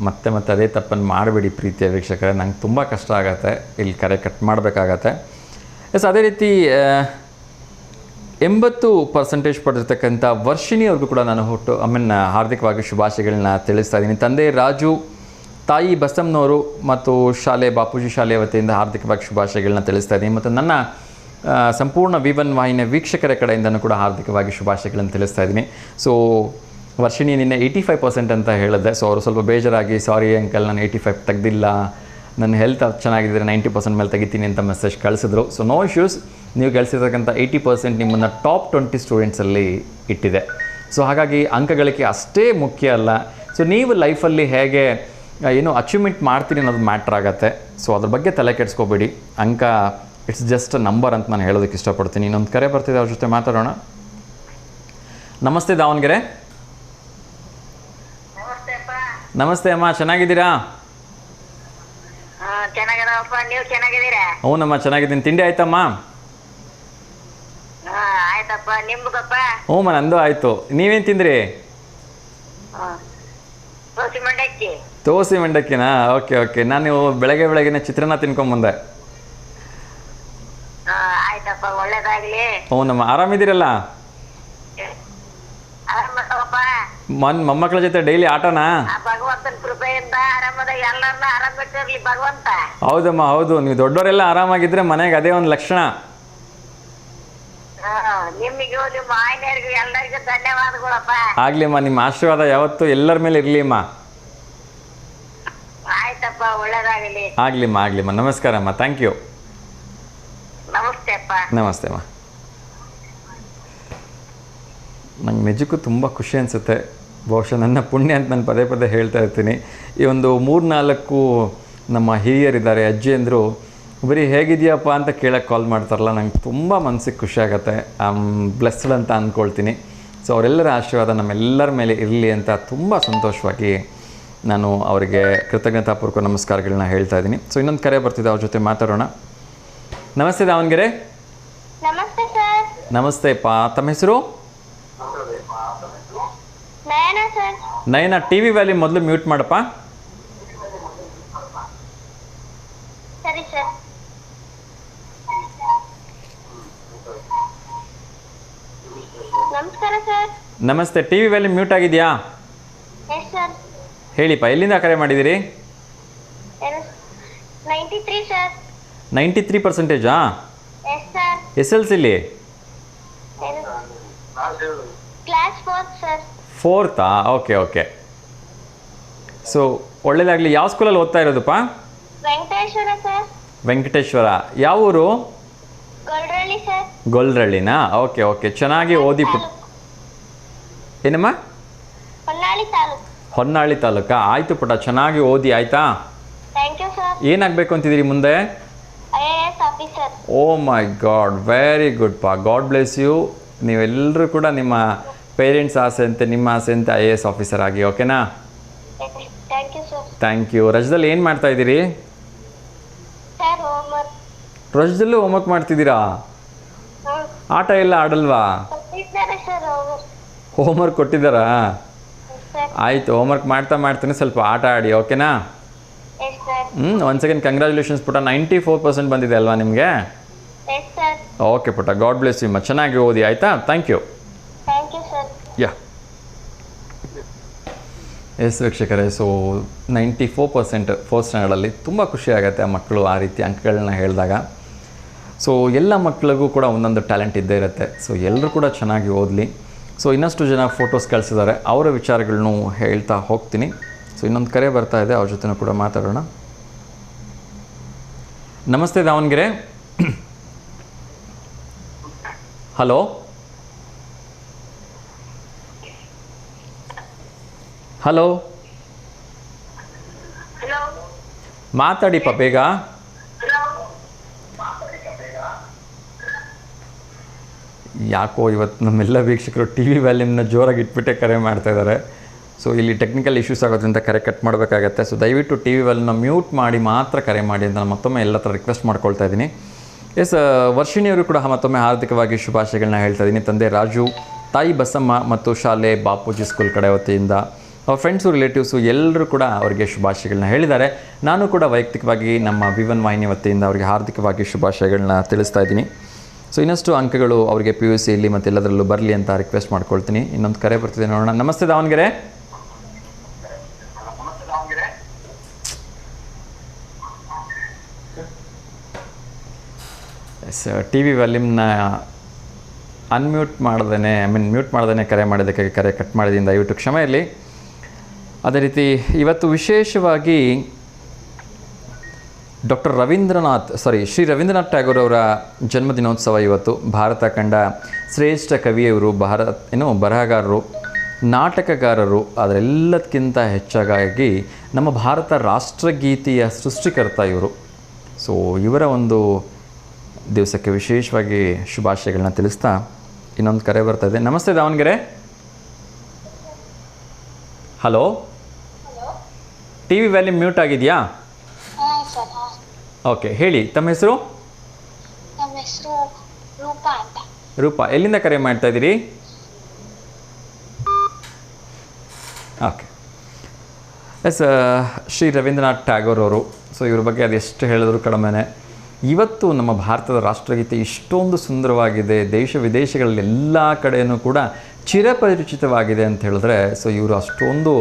Speaker 1: ಮತ್ತೆ ಅದೇ ತಪ್ಪನ್ನು ಮಾಡಬೇಡಿ ಪ್ರೀತಿಯ ವೀಕ್ಷಕರೇ, ನಂಗೆ ತುಂಬ ಕಷ್ಟ ಆಗುತ್ತೆ ಇಲ್ಲಿ ಕರೆ ಕಟ್ ಮಾಡಬೇಕಾಗತ್ತೆ. ಎಸ್, ಅದೇ ರೀತಿ 80% ಪಡೆದಿರ್ತಕ್ಕಂಥ ವರ್ಷಿಣಿ ಅವ್ರಿಗೂ ಕೂಡ ನಾನು ಹಾರ್ದಿಕವಾಗಿ ಶುಭಾಶಯಗಳನ್ನ ತಿಳಿಸ್ತಾ ಇದ್ದೀನಿ. ತಂದೆ ರಾಜು, ತಾಯಿ ಬಸಮ್ಮನವರು ಮತ್ತು ಶಾಲೆ ಬಾಪೂಜಿ ಶಾಲೆಯ ವತಿಯಿಂದ ಹಾರ್ದಿಕವಾಗಿ ಶುಭಾಶಯಗಳನ್ನ ತಿಳಿಸ್ತಾ ಇದ್ದೀನಿ. ಮತ್ತು ನನ್ನ ಸಂಪೂರ್ಣ V1 ವಾಹಿನಿಯ ವೀಕ್ಷಕರ ಕಡೆಯಿಂದನೂ ಕೂಡ ಹಾರ್ದಿಕವಾಗಿ ಶುಭಾಶಯಗಳನ್ನು ತಿಳಿಸ್ತಾ ಇದ್ದೀನಿ. ಸೊ ವರ್ಷಿಣಿ ನಿನ್ನೆ 85% ಅಂತ ಹೇಳಿದೆ. ಸೊ ಅವರು ಸ್ವಲ್ಪ ಬೇಜಾರಾಗಿ, ಸಾರಿ ಅಂಕಲ್ ನಾನು 85 ತೆಗೆದಿಲ್ಲ, ನನ್ನ ಹೆಲ್ತ್ ಚೆನ್ನಾಗಿದ್ದರೆ 90% ಮೇಲೆ ತೆಗಿತೀನಿ ಅಂತ ಮೆಸೇಜ್ ಕಳಿಸಿದ್ರು. ಸೊ ನೋ ಇಶ್ಯೂಸ್, ನೀವು ಗಳಿಸಿರ್ತಕ್ಕಂಥ 80% ನಿಮ್ಮನ್ನು ಟಾಪ್ 20 ಸ್ಟೂಡೆಂಟ್ಸಲ್ಲಿ ಇಟ್ಟಿದೆ. ಸೊ ಹಾಗಾಗಿ ಅಂಕಗಳಿಕೆ ಅಷ್ಟೇ ಮುಖ್ಯ ಅಲ್ಲ. ಸೊ ನೀವು ಲೈಫಲ್ಲಿ ಹೇಗೆ ಏನು ಅಚೀವ್ಮೆಂಟ್ ಮಾಡ್ತೀನಿ ಅನ್ನೋದು ಮ್ಯಾಟ್ರ್ ಆಗುತ್ತೆ. ಸೊ ಅದ್ರ ಬಗ್ಗೆ ತಲೆ ಕೆಡಿಸ್ಕೋಬೇಡಿ, ಅಂಕ ಇಟ್ಸ್ ಜಸ್ಟ್ ಅ ನಂಬರ್ ಅಂತ ನಾನು ಹೇಳೋದಕ್ಕೆ ಇಷ್ಟಪಡ್ತೀನಿ. ಇನ್ನೊಂದು ಕರೆ ಬರ್ತಿದೆ, ಅವ್ರ ಜೊತೆ ಮಾತಾಡೋಣ. ನಮಸ್ತೆ ದಾವಣಗೆರೆ. ನಮಸ್ತೆ ಅಮ್ಮ, ಚೆನ್ನಾಗಿದ್ದೀರಾ?
Speaker 2: ಚೆನ್ನಾಗಿದಪ್ಪ, ನೀವು ಚೆನ್ನಾಗಿದ್ದೀರಾ?
Speaker 1: ಹ್ಞೂನಮ್ಮ, ಚೆನ್ನಾಗಿದ್ದೀನಿ. ತಿಂಡಿ ಆಯ್ತಮ್ಮ?
Speaker 2: ಆಯ್ತಪ್ಪ, ನಿಮ್ಗಪ್ಪ?
Speaker 1: ಹ್ಞೂ ನಂದು ಆಯಿತು. ನೀವೇನು ತಿಂದ್ರಿ? ದೋಸೆ ಮಂಡಕ್ಕಿನಾ? ಓಕೆ. ನಾನು ಬೆಳಗ್ಗೆನೇ ಚಿತ್ರಾನ್ನ ತಿನ್ಕೊಂಬಂದೆ.
Speaker 2: ಆಯ್ತಪ್ಪ, ಒಳ್ಳೇದಾಗ್ಲಿ.
Speaker 1: ಹ್ಞೂನಮ್ಮ, ಆರಾಮಿದ್ದೀರಲ್ಲ? ಮೊಮ್ಮಕ್ಕಳ ಜೊತೆ ಡೈಲಿ ಆಟನಾ?
Speaker 2: ಭಗವಂತನ ಕೃಪೆಯಿಂದ ಆರಾಮದ, ಎಲ್ಲರನ್ನ ಆರಾಮಿಟ್ಟಿರ್ಲಿ ಭಗವಂತ.
Speaker 1: ಹೌದಮ್ಮ, ಹೌದು. ನೀವು ದೊಡ್ಡವರೆಲ್ಲ ಆರಾಮಾಗಿದ್ರೆ ಮನೆಗೆ ಅದೇ ಒಂದು ಲಕ್ಷಣ.
Speaker 2: ನಿಮಗೂ ನಿಮ್ಮ ಆಯ್ನೆಯರಿಗೂ ಎಲ್ಲರಿಗೂ ಧನ್ಯವಾದಗಳಪ್ಪ.
Speaker 1: ಆಗ್ಲಿಮ್ಮ, ನಿಮ್ಮ ಆಶೀರ್ವಾದ ಯಾವತ್ತೂ ಎಲ್ಲರ ಮೇಲೆ ಇರಲಿ ಅಮ್ಮ.
Speaker 2: ಆಯ್ತಪ್ಪ, ಒಳ್ಳೇದಾಗಲಿ.
Speaker 1: ಆಗ್ಲಿಮ್ಮ. ನಮಸ್ಕಾರ ಅಮ್ಮ, ಥ್ಯಾಂಕ್ ಯು.
Speaker 2: ನಮಸ್ತೆ ಅಪ್ಪ.
Speaker 1: ನಮಸ್ತೆ ಅಮ್ಮ. ನಂಗೆ ನಿಜಕ್ಕೂ ತುಂಬ ಖುಷಿ ಅನಿಸುತ್ತೆ. ಬಹುಶಃ ನನ್ನ ಪುಣ್ಯ ಅಂತ ನಾನು ಪದೇ ಹೇಳ್ತಾ ಇರ್ತೀನಿ. ಈ ಒಂದು 3-4 ನಮ್ಮ ಹಿರಿಯರಿದ್ದಾರೆ, ಅಜ್ಜಿಯಂದರು, ಬರೀ ಹೇಗಿದೆಯಪ್ಪ ಅಂತ ಕೇಳೋಕ್ಕೆ ಕಾಲ್ ಮಾಡ್ತಾರಲ್ಲ, ನಂಗೆ ತುಂಬ ಮನಸ್ಸಿಗೆ ಖುಷಿ ಆಗುತ್ತೆ. ಐ ಆಮ್ ಬ್ಲೆಸ್ಡ್ ಅಂತ ಅಂದ್ಕೊಳ್ತೀನಿ. ಸೊ ಅವರೆಲ್ಲರ ಆಶೀರ್ವಾದ ನಮ್ಮೆಲ್ಲರ ಮೇಲೆ ಇರಲಿ ಅಂತ ತುಂಬ ಸಂತೋಷವಾಗಿ ನಾನು ಅವರಿಗೆ ಕೃತಜ್ಞತಾಪೂರ್ವಕ ನಮಸ್ಕಾರಗಳನ್ನ ಹೇಳ್ತಾ ಇದ್ದೀನಿ. ಸೊ ಇನ್ನೊಂದು ಕರೆ ಬರ್ತಿದೆ, ಅವ್ರ ಜೊತೆ ಮಾತಾಡೋಣ. ನಮಸ್ತೆ ದಾವಣಗೆರೆ.
Speaker 7: ನಮಸ್ತೆ ಸರ್.
Speaker 1: ನಮಸ್ತೆಪ್ಪ, ತಮ್ಮ ಹೆಸರು?
Speaker 7: Nayana sir.
Speaker 1: Nayana, T V volume ಮೊದಲು ಮ್ಯೂಟ್ ಮಾಡಪ್ಪ.
Speaker 7: ಸರಿ ಸರ್. ನಮಸ್ಕಾರ ಸರ್.
Speaker 1: ನಮಸ್ತೆ, ಟಿ ವಿ ವ್ಯಾಲ್ಯೂಮ್ ಮ್ಯೂಟ್ ಆಗಿದೆಯಾ?
Speaker 7: Yes sir.
Speaker 1: ಹೇಳಿಪ್ಪ, ಎಲ್ಲಿಂದ ಕರೆ ಮಾಡಿದ್ದೀರಿ?
Speaker 7: 93 ಸರ್.
Speaker 1: 93%?
Speaker 7: Yes sir.
Speaker 1: SLCಲಿ?
Speaker 7: Class 4 sir.
Speaker 1: 4th? Okay. So ಒಳ್ಳೇದಾಗಲಿ. ಯಾವ ಸ್ಕೂಲಲ್ಲಿ ಓದ್ತಾ ಇರೋದಪ್ಪ?
Speaker 7: ವೆಂಕಟೇಶ್ವರ ಸರ್.
Speaker 1: ವೆಂಕಟೇಶ್ವರ. ಯಾವ ಊರು?
Speaker 7: ಗೊಲ್ರಳ್ಳಿ ಸರ್.
Speaker 1: ಗೊಲ್ರಳ್ಳಿನಾ? ಓಕೆ. ಚೆನ್ನಾಗಿ ಓದಿ. ಏನಮ್ಮ?
Speaker 7: ಹೊನ್ನಾಳಿ ತಾಲೂಕು.
Speaker 1: ಹೊನ್ನಾಳಿ ತಾಲೂಕಾ? ಆಯಿತು ಪುಟ್ಟ, ಚೆನ್ನಾಗಿ ಓದಿ, ಆಯಿತಾ?
Speaker 7: Thank you sir.
Speaker 1: ಏನಾಗಬೇಕು ಅಂತಿದ್ದೀರಿ ಮುಂದೆ?
Speaker 7: IAS officer.
Speaker 1: Oh my god, very good ಪಾ. God bless you. ನೀವೆಲ್ಲರೂ ಕೂಡ ನಿಮ್ಮ ಪೇರೆಂಟ್ಸ್ ಆಸೆ ಅಂತೆ, ನಿಮ್ಮ ಆಸೆ ಅಂತೆ IAS ಆಫೀಸರ್ ಆಗಿ. ಓಕೆನಾ?
Speaker 7: Thank you sir.
Speaker 1: Thank you. ರಜದಲ್ಲಿ ಏನು ಮಾಡ್ತಾ ಇದ್ದೀರಿ?
Speaker 7: Sir homework.
Speaker 1: ರಜದಲ್ಲೂ ಹೋಮ್ವರ್ಕ್ ಮಾಡ್ತಿದ್ದೀರಾ? ಆಟ ಎಲ್ಲ ಆಡಲ್ವಾ?
Speaker 7: ಕೊಟ್ಟಿದ್ದಾರೆ ಸರ್ ಹೋಮ್ವರ್ಕ್.
Speaker 1: ಹೋಮ್ವರ್ಕ್ ಕೊಟ್ಟಿದ್ದಾರಾ?
Speaker 7: ಸರ್.
Speaker 1: ಆಯಿತು, ಹೋಮ್ವರ್ಕ್ ಮಾಡ್ತಾ ಮಾಡ್ತಾನೆ ಸ್ವಲ್ಪ ಆಟ ಆಡಿ. ಓಕೆನಾ?
Speaker 7: Yes sir.
Speaker 1: One second, congratulations ಪುಟ. 94% ಬಂದಿದೆ ಅಲ್ವಾ ನಿಮಗೆ?
Speaker 7: Yes sir.
Speaker 1: ಓಕೆ ಪುಟ, ಗಾಡ್ ಬ್ಲೆಸ್ ಯು. ಚೆನ್ನಾಗಿ ಓದಿ, ಆಯಿತಾ? Thank you.
Speaker 7: Thank you sir.
Speaker 1: Yeah yes ವೀಕ್ಷಕರೇ, ಸೊ 94% ಫೋರ್ತ್ ಸ್ಟ್ಯಾಂಡರ್ಡಲ್ಲಿ ತುಂಬ ಖುಷಿ ಆಗುತ್ತೆ ಆ ಮಕ್ಕಳು ಆ ರೀತಿ ಅಂಕಗಳನ್ನ ಹೇಳಿದಾಗ. ಸೊ ಎಲ್ಲ ಮಕ್ಕಳಿಗೂ ಕೂಡ ಒಂದೊಂದು ಟ್ಯಾಲೆಂಟ್ ಇದ್ದೇ ಇರುತ್ತೆ. ಸೊ ಎಲ್ಲರೂ ಕೂಡ ಚೆನ್ನಾಗಿ ಓದಲಿ. ಸೊ ಇನ್ನಷ್ಟು ಜನ ಫೋಟೋಸ್ ಕಳಿಸಿದ್ದಾರೆ, ಅವರ ವಿಚಾರಗಳನ್ನು ಹೇಳ್ತಾ ಹೋಗ್ತೀನಿ. ಸೊ ಇನ್ನೊಂದು ಕರೆ ಬರ್ತಾ ಇದೆ, ಅವ್ರ ಜೊತೆನೂ ಕೂಡ ಮಾತಾಡೋಣ. ನಮಸ್ತೆ ದಾವಣಗೆರೆ. ಹಲೋ ಹಲೋ, ಮಾತಾಡಿಪ್ಪ ಬೇಗ. ಯಾಕೋ ಇವತ್ತು ನಮ್ಮೆಲ್ಲ ವೀಕ್ಷಕರು ಟಿ ವಿ ವ್ಯಾಲ್ಯೂಮ್ನ ಜೋರಾಗಿ ಇಟ್ಬಿಟ್ಟೆ ಕರೆ ಮಾಡ್ತಾ ಇದ್ದಾರೆ. ಸೊ ಇಲ್ಲಿ ಟೆಕ್ನಿಕಲ್ ಇಶ್ಯೂಸ್ ಆಗೋದ್ರಿಂದ ಕರೆ ಕಟ್ ಮಾಡಬೇಕಾಗತ್ತೆ. ಸೊ ದಯವಿಟ್ಟು ಟಿ ವಿ ವ್ಯಾಲ್ಯೂಮ್ನ ಮ್ಯೂಟ್ ಮಾಡಿ ಮಾತ್ರ ಕರೆ ಮಾಡಿ ಅಂತ ನಾನು ಮತ್ತೊಮ್ಮೆ ಎಲ್ಲ ಥರ ರಿಕ್ವೆಸ್ಟ್ ಮಾಡ್ಕೊಳ್ತಾ ಇದ್ದೀನಿ. ಎಸ್, ವರ್ಷಿಣಿಯವರು ಕೂಡ ಮತ್ತೊಮ್ಮೆ ಹಾರ್ದಿಕವಾಗಿ ಶುಭಾಶಯಗಳನ್ನ ಹೇಳ್ತಾ ಇದ್ದೀನಿ. ತಂದೆ ರಾಜು, ತಾಯಿ ಬಸಮ್ಮ ಮತ್ತು ಶಾಲೆ ಬಾಪೂಜಿ ಸ್ಕೂಲ್ ಕಡೆ ವತಿಯಿಂದ ಅವ್ರ ಫ್ರೆಂಡ್ಸು ರಿಲೇಟಿವ್ಸು ಎಲ್ಲರೂ ಕೂಡ ಅವರಿಗೆ ಶುಭಾಶಯಗಳನ್ನ ಹೇಳಿದ್ದಾರೆ. ನಾನು ಕೂಡ ವೈಯಕ್ತಿಕವಾಗಿ ನಮ್ಮ ವಿವನ್ ವಾಹಿನಿ ವತಿಯಿಂದ ಅವರಿಗೆ ಹಾರ್ದಿಕವಾಗಿ ಶುಭಾಶಯಗಳನ್ನ ತಿಳಿಸ್ತಾ ಇದ್ದೀನಿ. ಸೊ ಇನ್ನಷ್ಟು ಅಂಕಗಳು ಅವರಿಗೆ PUC ಇಲ್ಲಿ ಮತ್ತು ಎಲ್ಲದರಲ್ಲೂ ಬರಲಿ ಅಂತ ರಿಕ್ವೆಸ್ಟ್ ಮಾಡ್ಕೊಳ್ತೀನಿ. ಇನ್ನೊಂದು ಕರೆ ಬರ್ತಿದೆ, ನೋಡೋಣ. ನಮಸ್ತೆ ದಾವಣಗೆರೆ. ಎಸ್, ಟಿ ವಿ ವ್ಯಾಲ್ಯೂಮ್ನ ಅನ್ಮ್ಯೂಟ್ ಮಾಡ್ದೇ ಮ್ಯೂಟ್ ಮಾಡ್ದೇ ಕರೆ ಮಾಡಿದ್ದಕ್ಕೆ ಕರೆ ಕಟ್ ಮಾಡಿದ್ದೀನಿ, ದಯವಿಟ್ಟು ಕ್ಷಮೆ ಇರಲಿ. ಅದೇ ರೀತಿ ಇವತ್ತು ವಿಶೇಷವಾಗಿ ಶ್ರೀ ರವೀಂದ್ರನಾಥ್ ಟ್ಯಾಗೋರ್ ಅವರ ಜನ್ಮದಿನೋತ್ಸವ ಇವತ್ತು. ಭಾರತ ಕಂಡ ಶ್ರೇಷ್ಠ ಕವಿಯವರು, ಬರಹಗಾರರು, ನಾಟಕಗಾರರು, ಅದರೆಲ್ಲದಕ್ಕಿಂತ ಹೆಚ್ಚಾಗಿ ನಮ್ಮ ಭಾರತ ರಾಷ್ಟ್ರಗೀತೆಯ ಸೃಷ್ಟಿಕರ್ತ ಇವರು. ಸೊ ಇವರ ಒಂದು ದಿವಸಕ್ಕೆ ವಿಶೇಷವಾಗಿ ಶುಭಾಶಯಗಳನ್ನ ತಿಳಿಸ್ತಾ ಇನ್ನೊಂದು ಕರೆ ಬರ್ತಾ ಇದೆ. ನಮಸ್ತೆ Davanagere. Hello, T V volume mute ಆಗಿದೆಯಾ? ಓಕೆ, ಹೇಳಿ, ತಮ್ಮ ಹೆಸರು?
Speaker 7: ನಮ್ಮ ಹೆಸರು ರೂಪಾ ಅಂತ.
Speaker 1: ರೂಪಾ, ಎಲ್ಲಿಂದ ಕರೆ ಮಾಡ್ತಾ ಇದ್ದೀರಿ? ಓಕೆ. ಎಸ್, ಶ್ರೀ ರವೀಂದ್ರನಾಥ್ ಟ್ಯಾಗೋರ್ ಅವರು. ಸೊ ಇವ್ರ ಬಗ್ಗೆ ಅದೆಷ್ಟು ಹೇಳಿದ್ರು ಕಡಿಮೆನೆ. ಇವತ್ತು ನಮ್ಮ ಭಾರತದ ರಾಷ್ಟ್ರಗೀತೆ ಇಷ್ಟೊಂದು ಸುಂದರವಾಗಿದೆ, ದೇಶ ವಿದೇಶಗಳಲ್ಲಿ ಎಲ್ಲ ಕಡೆಯೂ ಕೂಡ ಚಿರಪರಿಚಿತವಾಗಿದೆ ಅಂತ ಹೇಳಿದ್ರೆ, ಸೊ ಇವರು ಅಷ್ಟೊಂದು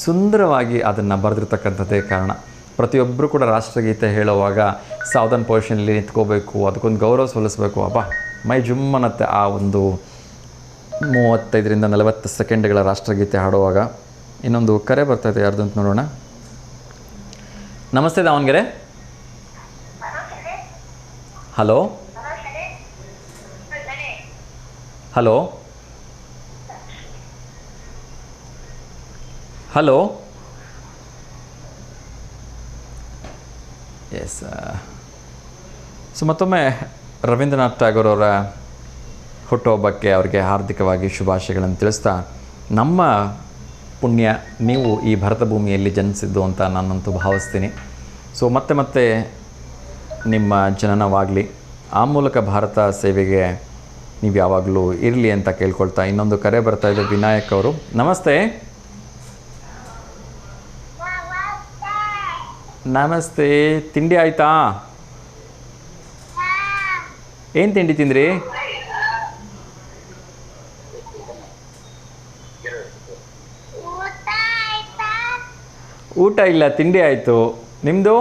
Speaker 1: ಸುಂದರವಾಗಿ ಅದನ್ನು ಬರೆದಿರ್ತಕ್ಕಂಥದ್ದೇ ಕಾರಣ. ಪ್ರತಿಯೊಬ್ಬರು ಕೂಡ ರಾಷ್ಟ್ರಗೀತೆ ಹೇಳುವಾಗ ಸಾವಧಾನ ಪೊಸಿಷನಲ್ಲಿ ನಿಂತ್ಕೋಬೇಕು, ಅದಕ್ಕೊಂದು ಗೌರವ ಸಲ್ಲಿಸಬೇಕು. ಮೈ ಜುಮ್ಮನತ್ತೆ ಆ ಒಂದು 35-40 ಸೆಕೆಂಡ್ಗಳ ರಾಷ್ಟ್ರಗೀತೆ ಹಾಡುವಾಗ. ಇನ್ನೊಂದು ಕರೆ ಬರ್ತಾಯಿದೆ, ಯಾರ್ದು ಅಂತ ನೋಡೋಣ. ನಮಸ್ತೆ Davanagere. Hello hello hello. Yes, so ಮತ್ತೊಮ್ಮೆ ರವೀಂದ್ರನಾಥ್ ಟ್ಯಾಗೋರ್ ಅವರ ಹುಟ್ಟುಹಬ್ಬಕ್ಕೆ ಅವರಿಗೆ ಹಾರ್ದಿಕವಾಗಿ ಶುಭಾಶಯಗಳನ್ನು ತಿಳಿಸ್ತಾ, ನಮ್ಮ ಪುಣ್ಯ ನೀವು ಈ ಭರತ ಭೂಮಿಯಲ್ಲಿ ಜನಿಸಿದ್ದು ಅಂತ ನಾನಂತೂ ಭಾವಿಸ್ತೀನಿ. ಸೊ ಮತ್ತೆ ನಿಮ್ಮ ಜನನವಾಗಲಿ, ಆ ಮೂಲಕ ಭಾರತ ಸೇವೆಗೆ ನೀವು ಯಾವಾಗಲೂ ಇರಲಿ ಅಂತ ಕೇಳ್ಕೊಳ್ತಾ ಇನ್ನೊಂದು ಕರೆ ಬರ್ತಾಯಿದೆ, ವಿನಾಯಕ್ ಅವರು. ನಮಸ್ತೆ. ನಮಸ್ತೆ, ತಿಂಡಿ ಆಯಿತಾ? ಏನು ತಿಂಡಿ ತಿಂದ್ರಿ? ಊಟ ಇಲ್ಲ, ತಿಂಡಿ ಆಯಿತು. ನಿಮ್ಮದು?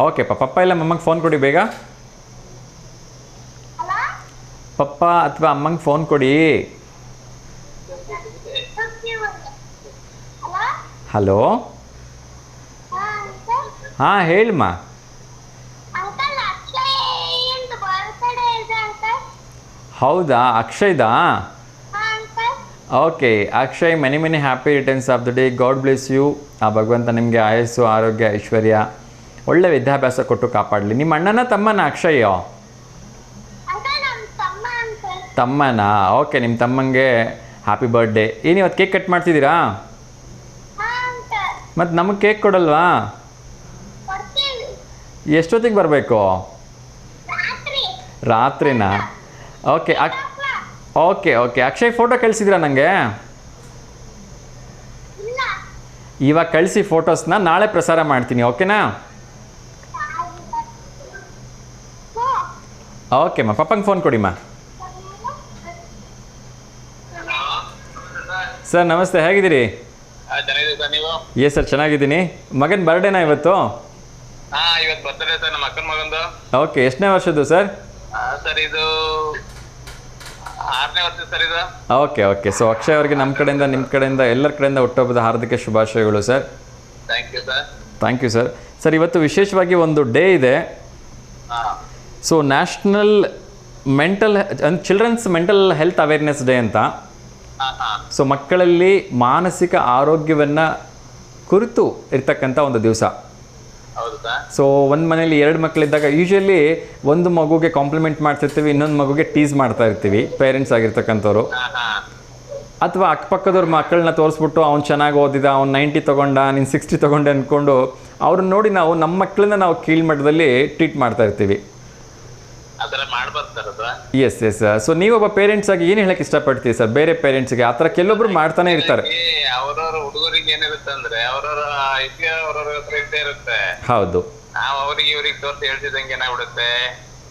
Speaker 1: ಓಕೆ, ಪಪ್ಪ ಇಲ್ಲ ಅಮ್ಮಂಗೆ ಫೋನ್ ಕೊಡಿ ಬೇಗ. ಪಪ್ಪ ಅಥವಾ ಅಮ್ಮಂಗೆ ಫೋನ್ ಕೊಡಿ. ಹಲೋ, ಹಾಂ ಹೇಳಿಮ್ಮ. ಹೌದಾ, ಅಕ್ಷಯ್ದಾ? Okay Akshay, many happy returns of the day. God bless you. ಆ ಭಗವಂತ ನಿಮಗೆ ಆಯಸ್ಸು, ಆರೋಗ್ಯ, ಐಶ್ವರ್ಯ, ಒಳ್ಳೆ ವಿದ್ಯಾಭ್ಯಾಸ ಕೊಟ್ಟು ಕಾಪಾಡಲಿ. ನಿಮ್ಮ ಅಣ್ಣನ ತಮ್ಮನ ಅಕ್ಷಯ್? ತಮ್ಮನಾ? ಓಕೆ, ನಿಮ್ಮ ತಮ್ಮಂಗೆ ಹ್ಯಾಪಿ ಬರ್ಡೇ. ಏನು ಇವತ್ತು ಕೇಕ್ ಕಟ್ ಮಾಡ್ತಿದ್ದೀರಾ? ಮತ್ತು ನಮಗೆ ಕೇಕ್ ಕೊಡಲ್ವಾ? ಎಷ್ಟೊತ್ತಿಗೆ ಬರಬೇಕು? ರಾತ್ರಿನಾ? Okay okay okay. Akshay photo ಕಳಿಸಿದ್ರಾ ನನಗೆ? ಇವಾಗ ಕಳಿಸಿ ಫೋಟೋಸ್ನ, ನಾಳೆ ಪ್ರಸಾರ ಮಾಡ್ತೀನಿ. ಓಕೆನಾ? ಓಕೆಮ್ಮ, ಪಪ್ಪಂಗೆ ಫೋನ್ ಕೊಡಿಮ್ಮ. ಸರ್ ನಮಸ್ತೆ, ಹೇಗಿದ್ದೀರಿ? ಎಸ್ ಸರ್, ಚೆನ್ನಾಗಿದ್ದೀನಿ. ಮಗನ ಬರ್ಡೇನಾ ಇವತ್ತು?
Speaker 3: ಇವತ್ತು ಬರ್ತಡೇ ಸರ್, ನಮ್ಮ ಅಕ್ಕನ ಮಗಂದು.
Speaker 1: ಓಕೆ, ಎಷ್ಟನೇ ವರ್ಷದ್ದು ಸರ್?
Speaker 3: ಸರ್ ಇದು 6ನೇ ವರ್ಷ ಸರ್ ಇದು.
Speaker 1: Okay okay. ಸೊ ಅಕ್ಷಯ್ ಅವರಿಗೆ ನಮ್ಮ ಕಡೆಯಿಂದ, ನಿಮ್ಮ ಕಡೆಯಿಂದ, ಎಲ್ಲರ ಕಡೆಯಿಂದ ಹುಟ್ಟುಹಬ್ಬದ ಹಾರ್ದಿಕ ಶುಭಾಶಯಗಳು sir.
Speaker 3: Thank you sir.
Speaker 1: Thank you sir. Sir ಇವತ್ತು ವಿಶೇಷವಾಗಿ ಒಂದು ಡೇ ಇದೆ. So national children's mental health awareness day ಅಂತ. ಸೊ ಮಕ್ಕಳಲ್ಲಿ ಮಾನಸಿಕ ಆರೋಗ್ಯವನ್ನು ಕುರಿತು ಇರ್ತಕ್ಕಂಥ ಒಂದು ದಿವಸ. ಸೊ ಒಂದು ಮನೇಲಿ 2 ಮಕ್ಕಳಿದ್ದಾಗ ಯೂಶಲಿ ಒಂದು ಮಗುಗೆ ಕಾಂಪ್ಲಿಮೆಂಟ್ ಮಾಡ್ತಿರ್ತೀವಿ, ಇನ್ನೊಂದು ಮಗುಗೆ ಟೀಸ್ ಮಾಡ್ತಾ ಇರ್ತೀವಿ ಪೇರೆಂಟ್ಸ್ ಆಗಿರ್ತಕ್ಕಂಥವ್ರು. ಅಥವಾ ಅಕ್ಕಪಕ್ಕದವ್ರ ಮಕ್ಕಳನ್ನ ತೋರಿಸ್ಬಿಟ್ಟು ಅವ್ನು ಚೆನ್ನಾಗಿ ಓದಿದ, ಅವ್ನು 90 ತೊಗೊಂಡ, ನೀನು 60 ತೊಗೊಂಡೆ ಅಂದ್ಕೊಂಡು ಅವ್ರನ್ನ ನೋಡಿ ನಾವು ನಮ್ಮ ಮಕ್ಕಳನ್ನ ನಾವು ಕೀಳ್ಮಟ್ಟದಲ್ಲಿ ಟ್ರೀಟ್ ಮಾಡ್ತಾ ಇರ್ತೀವಿ. Yes yes. ಸೊ ನೀವೊಬ್ಬ ಪೇರೆಂಟ್ಸ್ ಆಗಿ ಏನು ಹೇಳಕ್ಕೆ ಇಷ್ಟಪಡ್ತೀವಿ ಸರ್ ಬೇರೆ ಪೇರೆಂಟ್ಸ್ಗೆ? ಆ ಥರ ಕೆಲವೊಬ್ರು ಮಾಡ್ತಾನೆ ಇರ್ತಾರೆ.
Speaker 3: ಅವ್ರವ್ರ ಹುಡುಗರಿಗೆ ಏನಿರುತ್ತೆ ಅಂದ್ರೆ ಅವ್ರವ್ರ ಇದ್ದೇ ಇರುತ್ತೆ.
Speaker 1: ಹೌದು.
Speaker 3: ನಾವು ಅವ್ರಿಗೆ ಇವ್ರಿಗೆ ತೋರಿಸಿ ಹೇಳ್ತಿದ್ದಂಗೆ ಏನಾಗ್ಬಿಡುತ್ತೆ,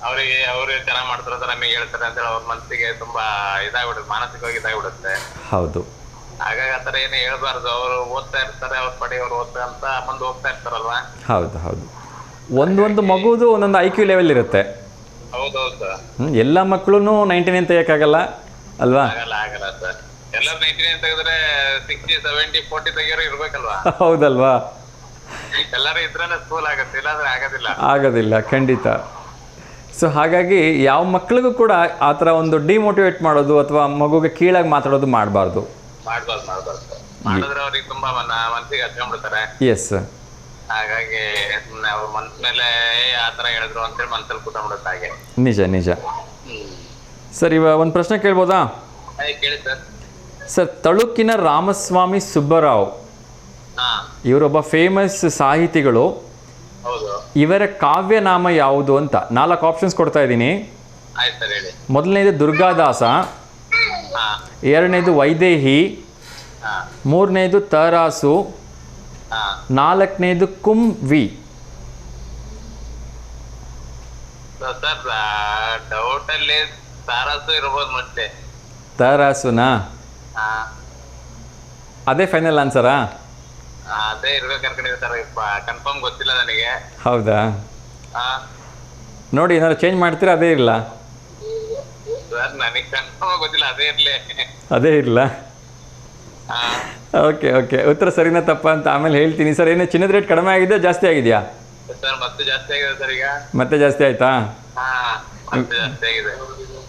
Speaker 3: ಅವ್ರು ಚೆನ್ನಾಗ್ ಮಾಡ್ತಾರ ನಮಗೆ ಹೇಳ್ತಾರೆ ಅಂತ ಹೇಳಿ ಅವ್ರ ಮನಸ್ಸಿಗೆ ತುಂಬಾ ಇದಾಗ್ಬಿಡುತ್ತೆ, ಮಾನಸಿಕವಾಗಿ ಇದಾಗ್ಬಿಡುತ್ತೆ.
Speaker 1: ಹೌದು.
Speaker 3: ಹಾಗಾಗಿ ಆತರ ಏನು ಹೇಳ್ಬಾರ್ದು. ಅವರು ಓದ್ತಾ ಇರ್ತಾರೆ, ಅವ್ರ ಪಡಿ ಅವ್ರು ಓದ್ತಾ ಅಂತ ಮುಂದೆ ಹೋಗ್ತಾ ಇರ್ತಾರಲ್ವಾ.
Speaker 1: ಹೌದು ಹೌದು. ಒಂದೊಂದು ಮಗುದು ಒಂದೊಂದು IQ ಲೆವೆಲ್ ಇರುತ್ತೆ.
Speaker 3: ಹೌದೌದು.
Speaker 1: ಎಲ್ಲ ಮಕ್ಕಳು 99 ತೆಗಿಯಕ್ಕಾಗಲ್ಲ ಅಲ್ವಾ?
Speaker 3: ಆಗಲ್ಲ ಸರ್. ಎಲ್ಲರೂ 99 ತೆಗೆದ್ರೆ 60, 70, 40 ತೆಗಿಯೋರು ಇರ್ಬೇಕಲ್ವಾ?
Speaker 1: ಹೌದಲ್ವಾ?
Speaker 3: ಎಲ್ಲರೂ ಇದ್ರಲ್ಲೇ ಸ್ಕೂಲ್ ಆಗುತ್ತೆ, ಇಲ್ಲಾಂದ್ರೆ
Speaker 1: ಆಗೋದಿಲ್ಲ ಖಂಡಿತ. ಸೊ ಹಾಗಾಗಿ ಯಾವ ಮಕ್ಕಳಿಗೂ ಕೂಡ ಆ ಥರ ಒಂದು ಡಿಮೋಟಿವೇಟ್ ಮಾಡೋದು ಅಥವಾ ಮಗುಗೆ ಕೀಳಾಗಿ ಮಾತಾಡೋದು ಮಾಡಬಾರ್ದು.
Speaker 3: ಮಾಡಿದ್ರೆ ಅವ್ರಿಗೆ ತುಂಬಾ ಮನಸ್ಸಿಗೆ ಹಚ್ಕೊಂಡ್ಬಿಡ್ತಾರೆ.
Speaker 1: ಎಸ್.
Speaker 3: ಹಾಗಾಗಿ ಸುಮ್ಮನೆ ಅವ್ರ ಮನ್ಸ್ ಮೇಲೆ ಆತರ ಹೇಳಿದ್ರು ಅಂತೇಳಿ ಮನ್ಸಲ್ಲಿ ಕೂತ್ಕೊಂಡ್ಬಿಡುತ್ತೆ. ಹಾಗೆ
Speaker 1: ನಿಜ ನಿಜ. ಸರ್ ಇವಾಗ ಒಂದು ಪ್ರಶ್ನೆ ಕೇಳ್ಬೋದಾ?
Speaker 3: ಕೇಳಿ ಸರ್.
Speaker 1: ಸರ್ ತಳುಕಿನ ರಾಮಸ್ವಾಮಿ ಸುಬ್ಬರಾವ್ ಇವರೊಬ್ಬ ಫೇಮಸ್ ಸಾಹಿತಿಗಳು. ಇವರ ಕಾವ್ಯನಾಮ ಯಾವುದು ಅಂತ 4 ಆಪ್ಷನ್ಸ್ ಕೊಡ್ತಾ ಇದ್ದೀನಿ. ಮೊದಲನೇದು ದುರ್ಗಾದಾಸ, ಎರಡನೇದು ವೈದೇಹಿ, ಮೂರನೇದು ತರಾಸು, 4ನೇದು ಕುಂವಿ. ತರಾಸುನಾ? ಅದೇ ಫೈನಲ್ ಆನ್ಸರಾ?
Speaker 3: ಅದೇ ಇರ್ಬೇಕು ಅನ್ಕೊಂಡಿದ್ದೆ ಸರ್, ಕನ್ಫರ್ಮ್ ಗೊತ್ತಿಲ್ಲ ನನಗೆ.
Speaker 1: ಹೌದಾ? ನೋಡಿ ಏನಾದ್ರು ಚೇಂಜ್ ಮಾಡ್ತೀರಾ? ಅದೇ ಇರಲ್ಲ
Speaker 3: ಸರ್, ನನಗೆ ಕನ್ಫರ್ಮ್ ಗೊತ್ತಿಲ್ಲ,
Speaker 1: ಅದೇ ಇರಲ್ಲ. Okay okay. ಉತ್ತರ ಸರಿನಾ ತಪ್ಪಾ ಅಂತ ಆಮೇಲೆ ಹೇಳ್ತೀನಿ. ಸರ್ ಏನು ಚಿನ್ನದ ರೇಟ್ ಕಡಿಮೆ ಆಗಿದೆಯಾ ಜಾಸ್ತಿ ಆಗಿದೆಯಾ?
Speaker 3: ಸರ್ ಮತ್ತೆ ಜಾಸ್ತಿ ಆಗಿದೆ ಸರ್ ಈಗ.
Speaker 1: ಮತ್ತೆ ಜಾಸ್ತಿ ಆಯ್ತಾ?
Speaker 3: ಜಾಸ್ತಿ ಆಗಿದೆ.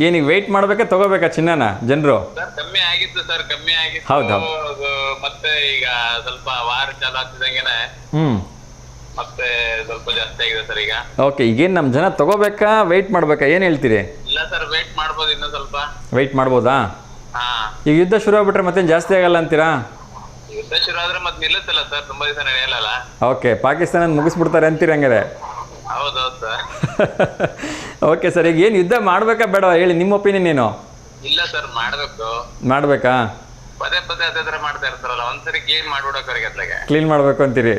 Speaker 1: ಏನೀಗ ವೆಯ್ಟ್ ಮಾಡ್ಬೇಕಾ ತಗೋಬೇಕಾ ಚಿನ್ನನ ಜನರು?
Speaker 3: ಸರ್ ಕಮ್ಮಿ ಆಗಿತ್ತು ಸರ್, ಕಮ್ಮಿ ಆಗಿತ್ತು.
Speaker 1: ಹೌದು.
Speaker 3: ಮತ್ತೆ ಈಗ ಸ್ವಲ್ಪ ವಾರ ಚಾಲು ಆಗ್ತಿದಂಗೆನೆ ಮತ್ತೆ ಸ್ವಲ್ಪ ಜಾಸ್ತಿ ಆಗಿದೆ ಸರ್ ಈಗ.
Speaker 1: ಓಕೆ. ಈಗೇನು ನಮ್ಮ ಜನ ತಗೋಬೇಕಾ ವೆಯ್ಟ್ ಮಾಡ್ಬೇಕಾ, ಏನು ಹೇಳ್ತೀರಿ?
Speaker 3: ಇಲ್ಲ ಸರ್, ವೆಯ್ಟ್ ಮಾಡ್ಬೋದು, ಇನ್ನೂ ಸ್ವಲ್ಪ
Speaker 1: ವೆಯ್ಟ್ ಮಾಡ್ಬೋದಾ? ಈಗ ಯುದ್ಧ ಶುರು ಆಗ್ಬಿಟ್ರೆ ಮತ್ತೇನು ಜಾಸ್ತಿ ಆಗಲ್ಲ ಅಂತೀರಾ?
Speaker 3: ಯುದ್ಧ ಶುರು ಆದ್ರೆ ಮತ್ತೆ ನಿಲ್ಲುತ್ತಲ್ಲ ಸರ್, ತುಂಬಾ ದಿವಸ ನಡೆಯಲ್ಲ.
Speaker 1: ಓಕೆ, ಪಾಕಿಸ್ತಾನ ಮುಗಿಸ್ಬಿಡ್ತಾರೆ ಅಂತೀರಿ ಹಂಗಾರೆ?
Speaker 3: ಹೌದೌದು ಸರ್.
Speaker 1: ಓಕೆ ಸರ್, ಈಗ ಏನು ಯುದ್ಧ ಮಾಡ್ಬೇಕಾ ಬೇಡವಾ ಹೇಳಿ, ನಿಮ್ಮ ಒಪಿನಿಯನ್ ಏನು?
Speaker 3: ಇಲ್ಲ ಸರ್,
Speaker 1: ಮಾಡ್ಬೇಕಾ?
Speaker 3: ಪದೇ ಪದೇ ಅದೇ ತರ ಮಾಡ್ತಾ ಇರ್ತಾರಲ್ಲ, ಒಂದ್ಸರಿ ಕ್ಲೀನ್ ಮಾಡ್ಬಿಡೋಕೆ ಅವ್ರಿಗೆ ಅದ್ಲಾಗೆ.
Speaker 1: ಕ್ಲೀನ್ ಮಾಡಬೇಕು ಅಂತೀರಿ?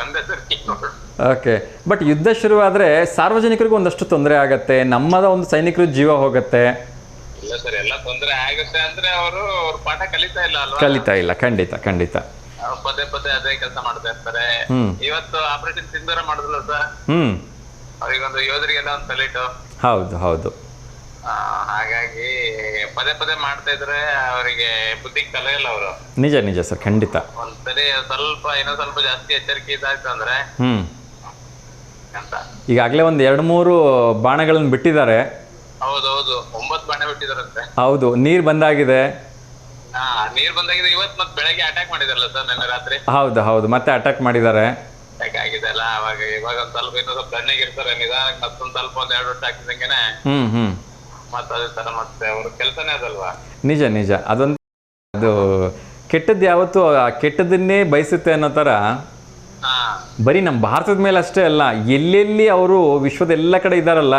Speaker 3: ಒಂದೇ ಸರಿ ಕ್ಲೀನ್ ಮಾಡ್ಬಿಡು.
Speaker 1: ಓಕೆ. ಬಟ್ ಯುದ್ಧ ಶುರುವಾದರೆ ಸಾರ್ವಜನಿಕರಿಗೂ ಒಂದಷ್ಟು ತೊಂದರೆ ಆಗತ್ತೆ, ನಮ್ಮದ ಒಂದು ಸೈನಿಕರು ಜೀವ ಹೋಗುತ್ತೆ.
Speaker 3: ಇಲ್ಲ ಸರ್, ಎಲ್ಲ ತೊಂದರೆ ಆಗುತ್ತೆ ಅಂದ್ರೆ ಅವ್ರ ಪಾಠ ಕಲಿತಾ ಇಲ್ಲ ಅಲ್ವಾ?
Speaker 1: ಕಲಿತಾ ಇಲ್ಲ, ಖಂಡಿತ ಖಂಡಿತ.
Speaker 3: ಪದೇ ಪದೇ ಅದೇ ಕೆಲಸ ಮಾಡ್ತಾ ಇರ್ತಾರೆ. ಇವತ್ತು ಆಪರೇಷನ್ ಸಿಂಧೂರ ಮಾಡಿದ್ರಲ್ಲ ಸರ್, ಅವ್ರಿಗೊಂದು ಯೋಧರಿಗೆಲ್ಲ ಒಂದು ಸಲೀಟು.
Speaker 1: ಹೌದು ಹೌದು.
Speaker 3: ಹಾಗಾಗಿ ಪದೇ ಪದೇ ಮಾಡ್ತಾ ಇದ್ರೆ ಅವರಿಗೆ ಬುದ್ಧಿ ಕಲಿಯಲ್ಲ ಅವರು.
Speaker 1: ನಿಜ ನಿಜ ಸರ್, ಖಂಡಿತ.
Speaker 3: ಒಂದ್ಸರಿ ಇನ್ನೂ ಸ್ವಲ್ಪ ಜಾಸ್ತಿ ಎಚ್ಚರಿಕೆ ಇದಾಯ್ತು ಅಂದ್ರೆ ಅಂತ.
Speaker 1: ಈಗಾಗಲೇ ಒಂದು 2-3 ಬಾಣಗಳನ್ನು ಬಿಟ್ಟಿದ್ದಾರೆ.
Speaker 3: ಹೌದೌದು, 9 ಬಾಣ ಬಿಟ್ಟಿದಾರಂತೆ.
Speaker 1: ಹೌದು. ನೀರ್ ಬಂದಾಗಿದೆ.
Speaker 3: ನೀರ್ ಬಂದಾಗಿದೆ. ಇವತ್ತು ಮತ್ತೆ ಬೆಳಗ್ಗೆ ಅಟ್ಯಾಕ್ ಮಾಡಿದಾರಲ್ಲ ಸರ್, ನಿನ್ನೆ ರಾತ್ರಿ.
Speaker 1: ಹೌದು ಹೌದು, ಮತ್ತೆ ಅಟ್ಯಾಕ್ ಮಾಡಿದ್ದಾರೆ.
Speaker 3: ಅಟ್ಯಾಕ್ ಆಗಿದೆ ಅಲ್ಲ, ಇವಾಗ ಒಂದ್ ಸ್ವಲ್ಪ ಇನ್ನೂ ಸ್ವಲ್ಪ ತಣ್ಣಗಿರ್ತಾರೆ, ನಿಧಾನಕ್ಕೆ ಮತ್ತೊಂದ್ ಸ್ವಲ್ಪ 1-2 ವರ್ಷ ಆಗ್ತಿದಂಗೆನೆ ಮತ್ತೆ ಅದೇ ತರ ಮತ್ತೆ ಅವ್ರ ಕೆಲ್ಸನೇ ಅದಲ್ವಾ.
Speaker 1: ನಿಜ ನಿಜ, ಅದೊಂದು ಅದು ಕೆಟ್ಟದ್ದು ಯಾವತ್ತೂ ಆ ಕೆಟ್ಟದನ್ನೇ ಬಯಸುತ್ತೆ ಅನ್ನೋ ಥರ
Speaker 3: ಹಾ
Speaker 1: ಬರೀ ನಮ್ಮ ಭಾರತದ ಮೇಲೆ ಅಷ್ಟೇ ಅಲ್ಲ, ಎಲ್ಲೆಲ್ಲಿ ಅವರು ವಿಶ್ವದ ಎಲ್ಲ ಕಡೆ ಇದ್ದಾರಲ್ಲ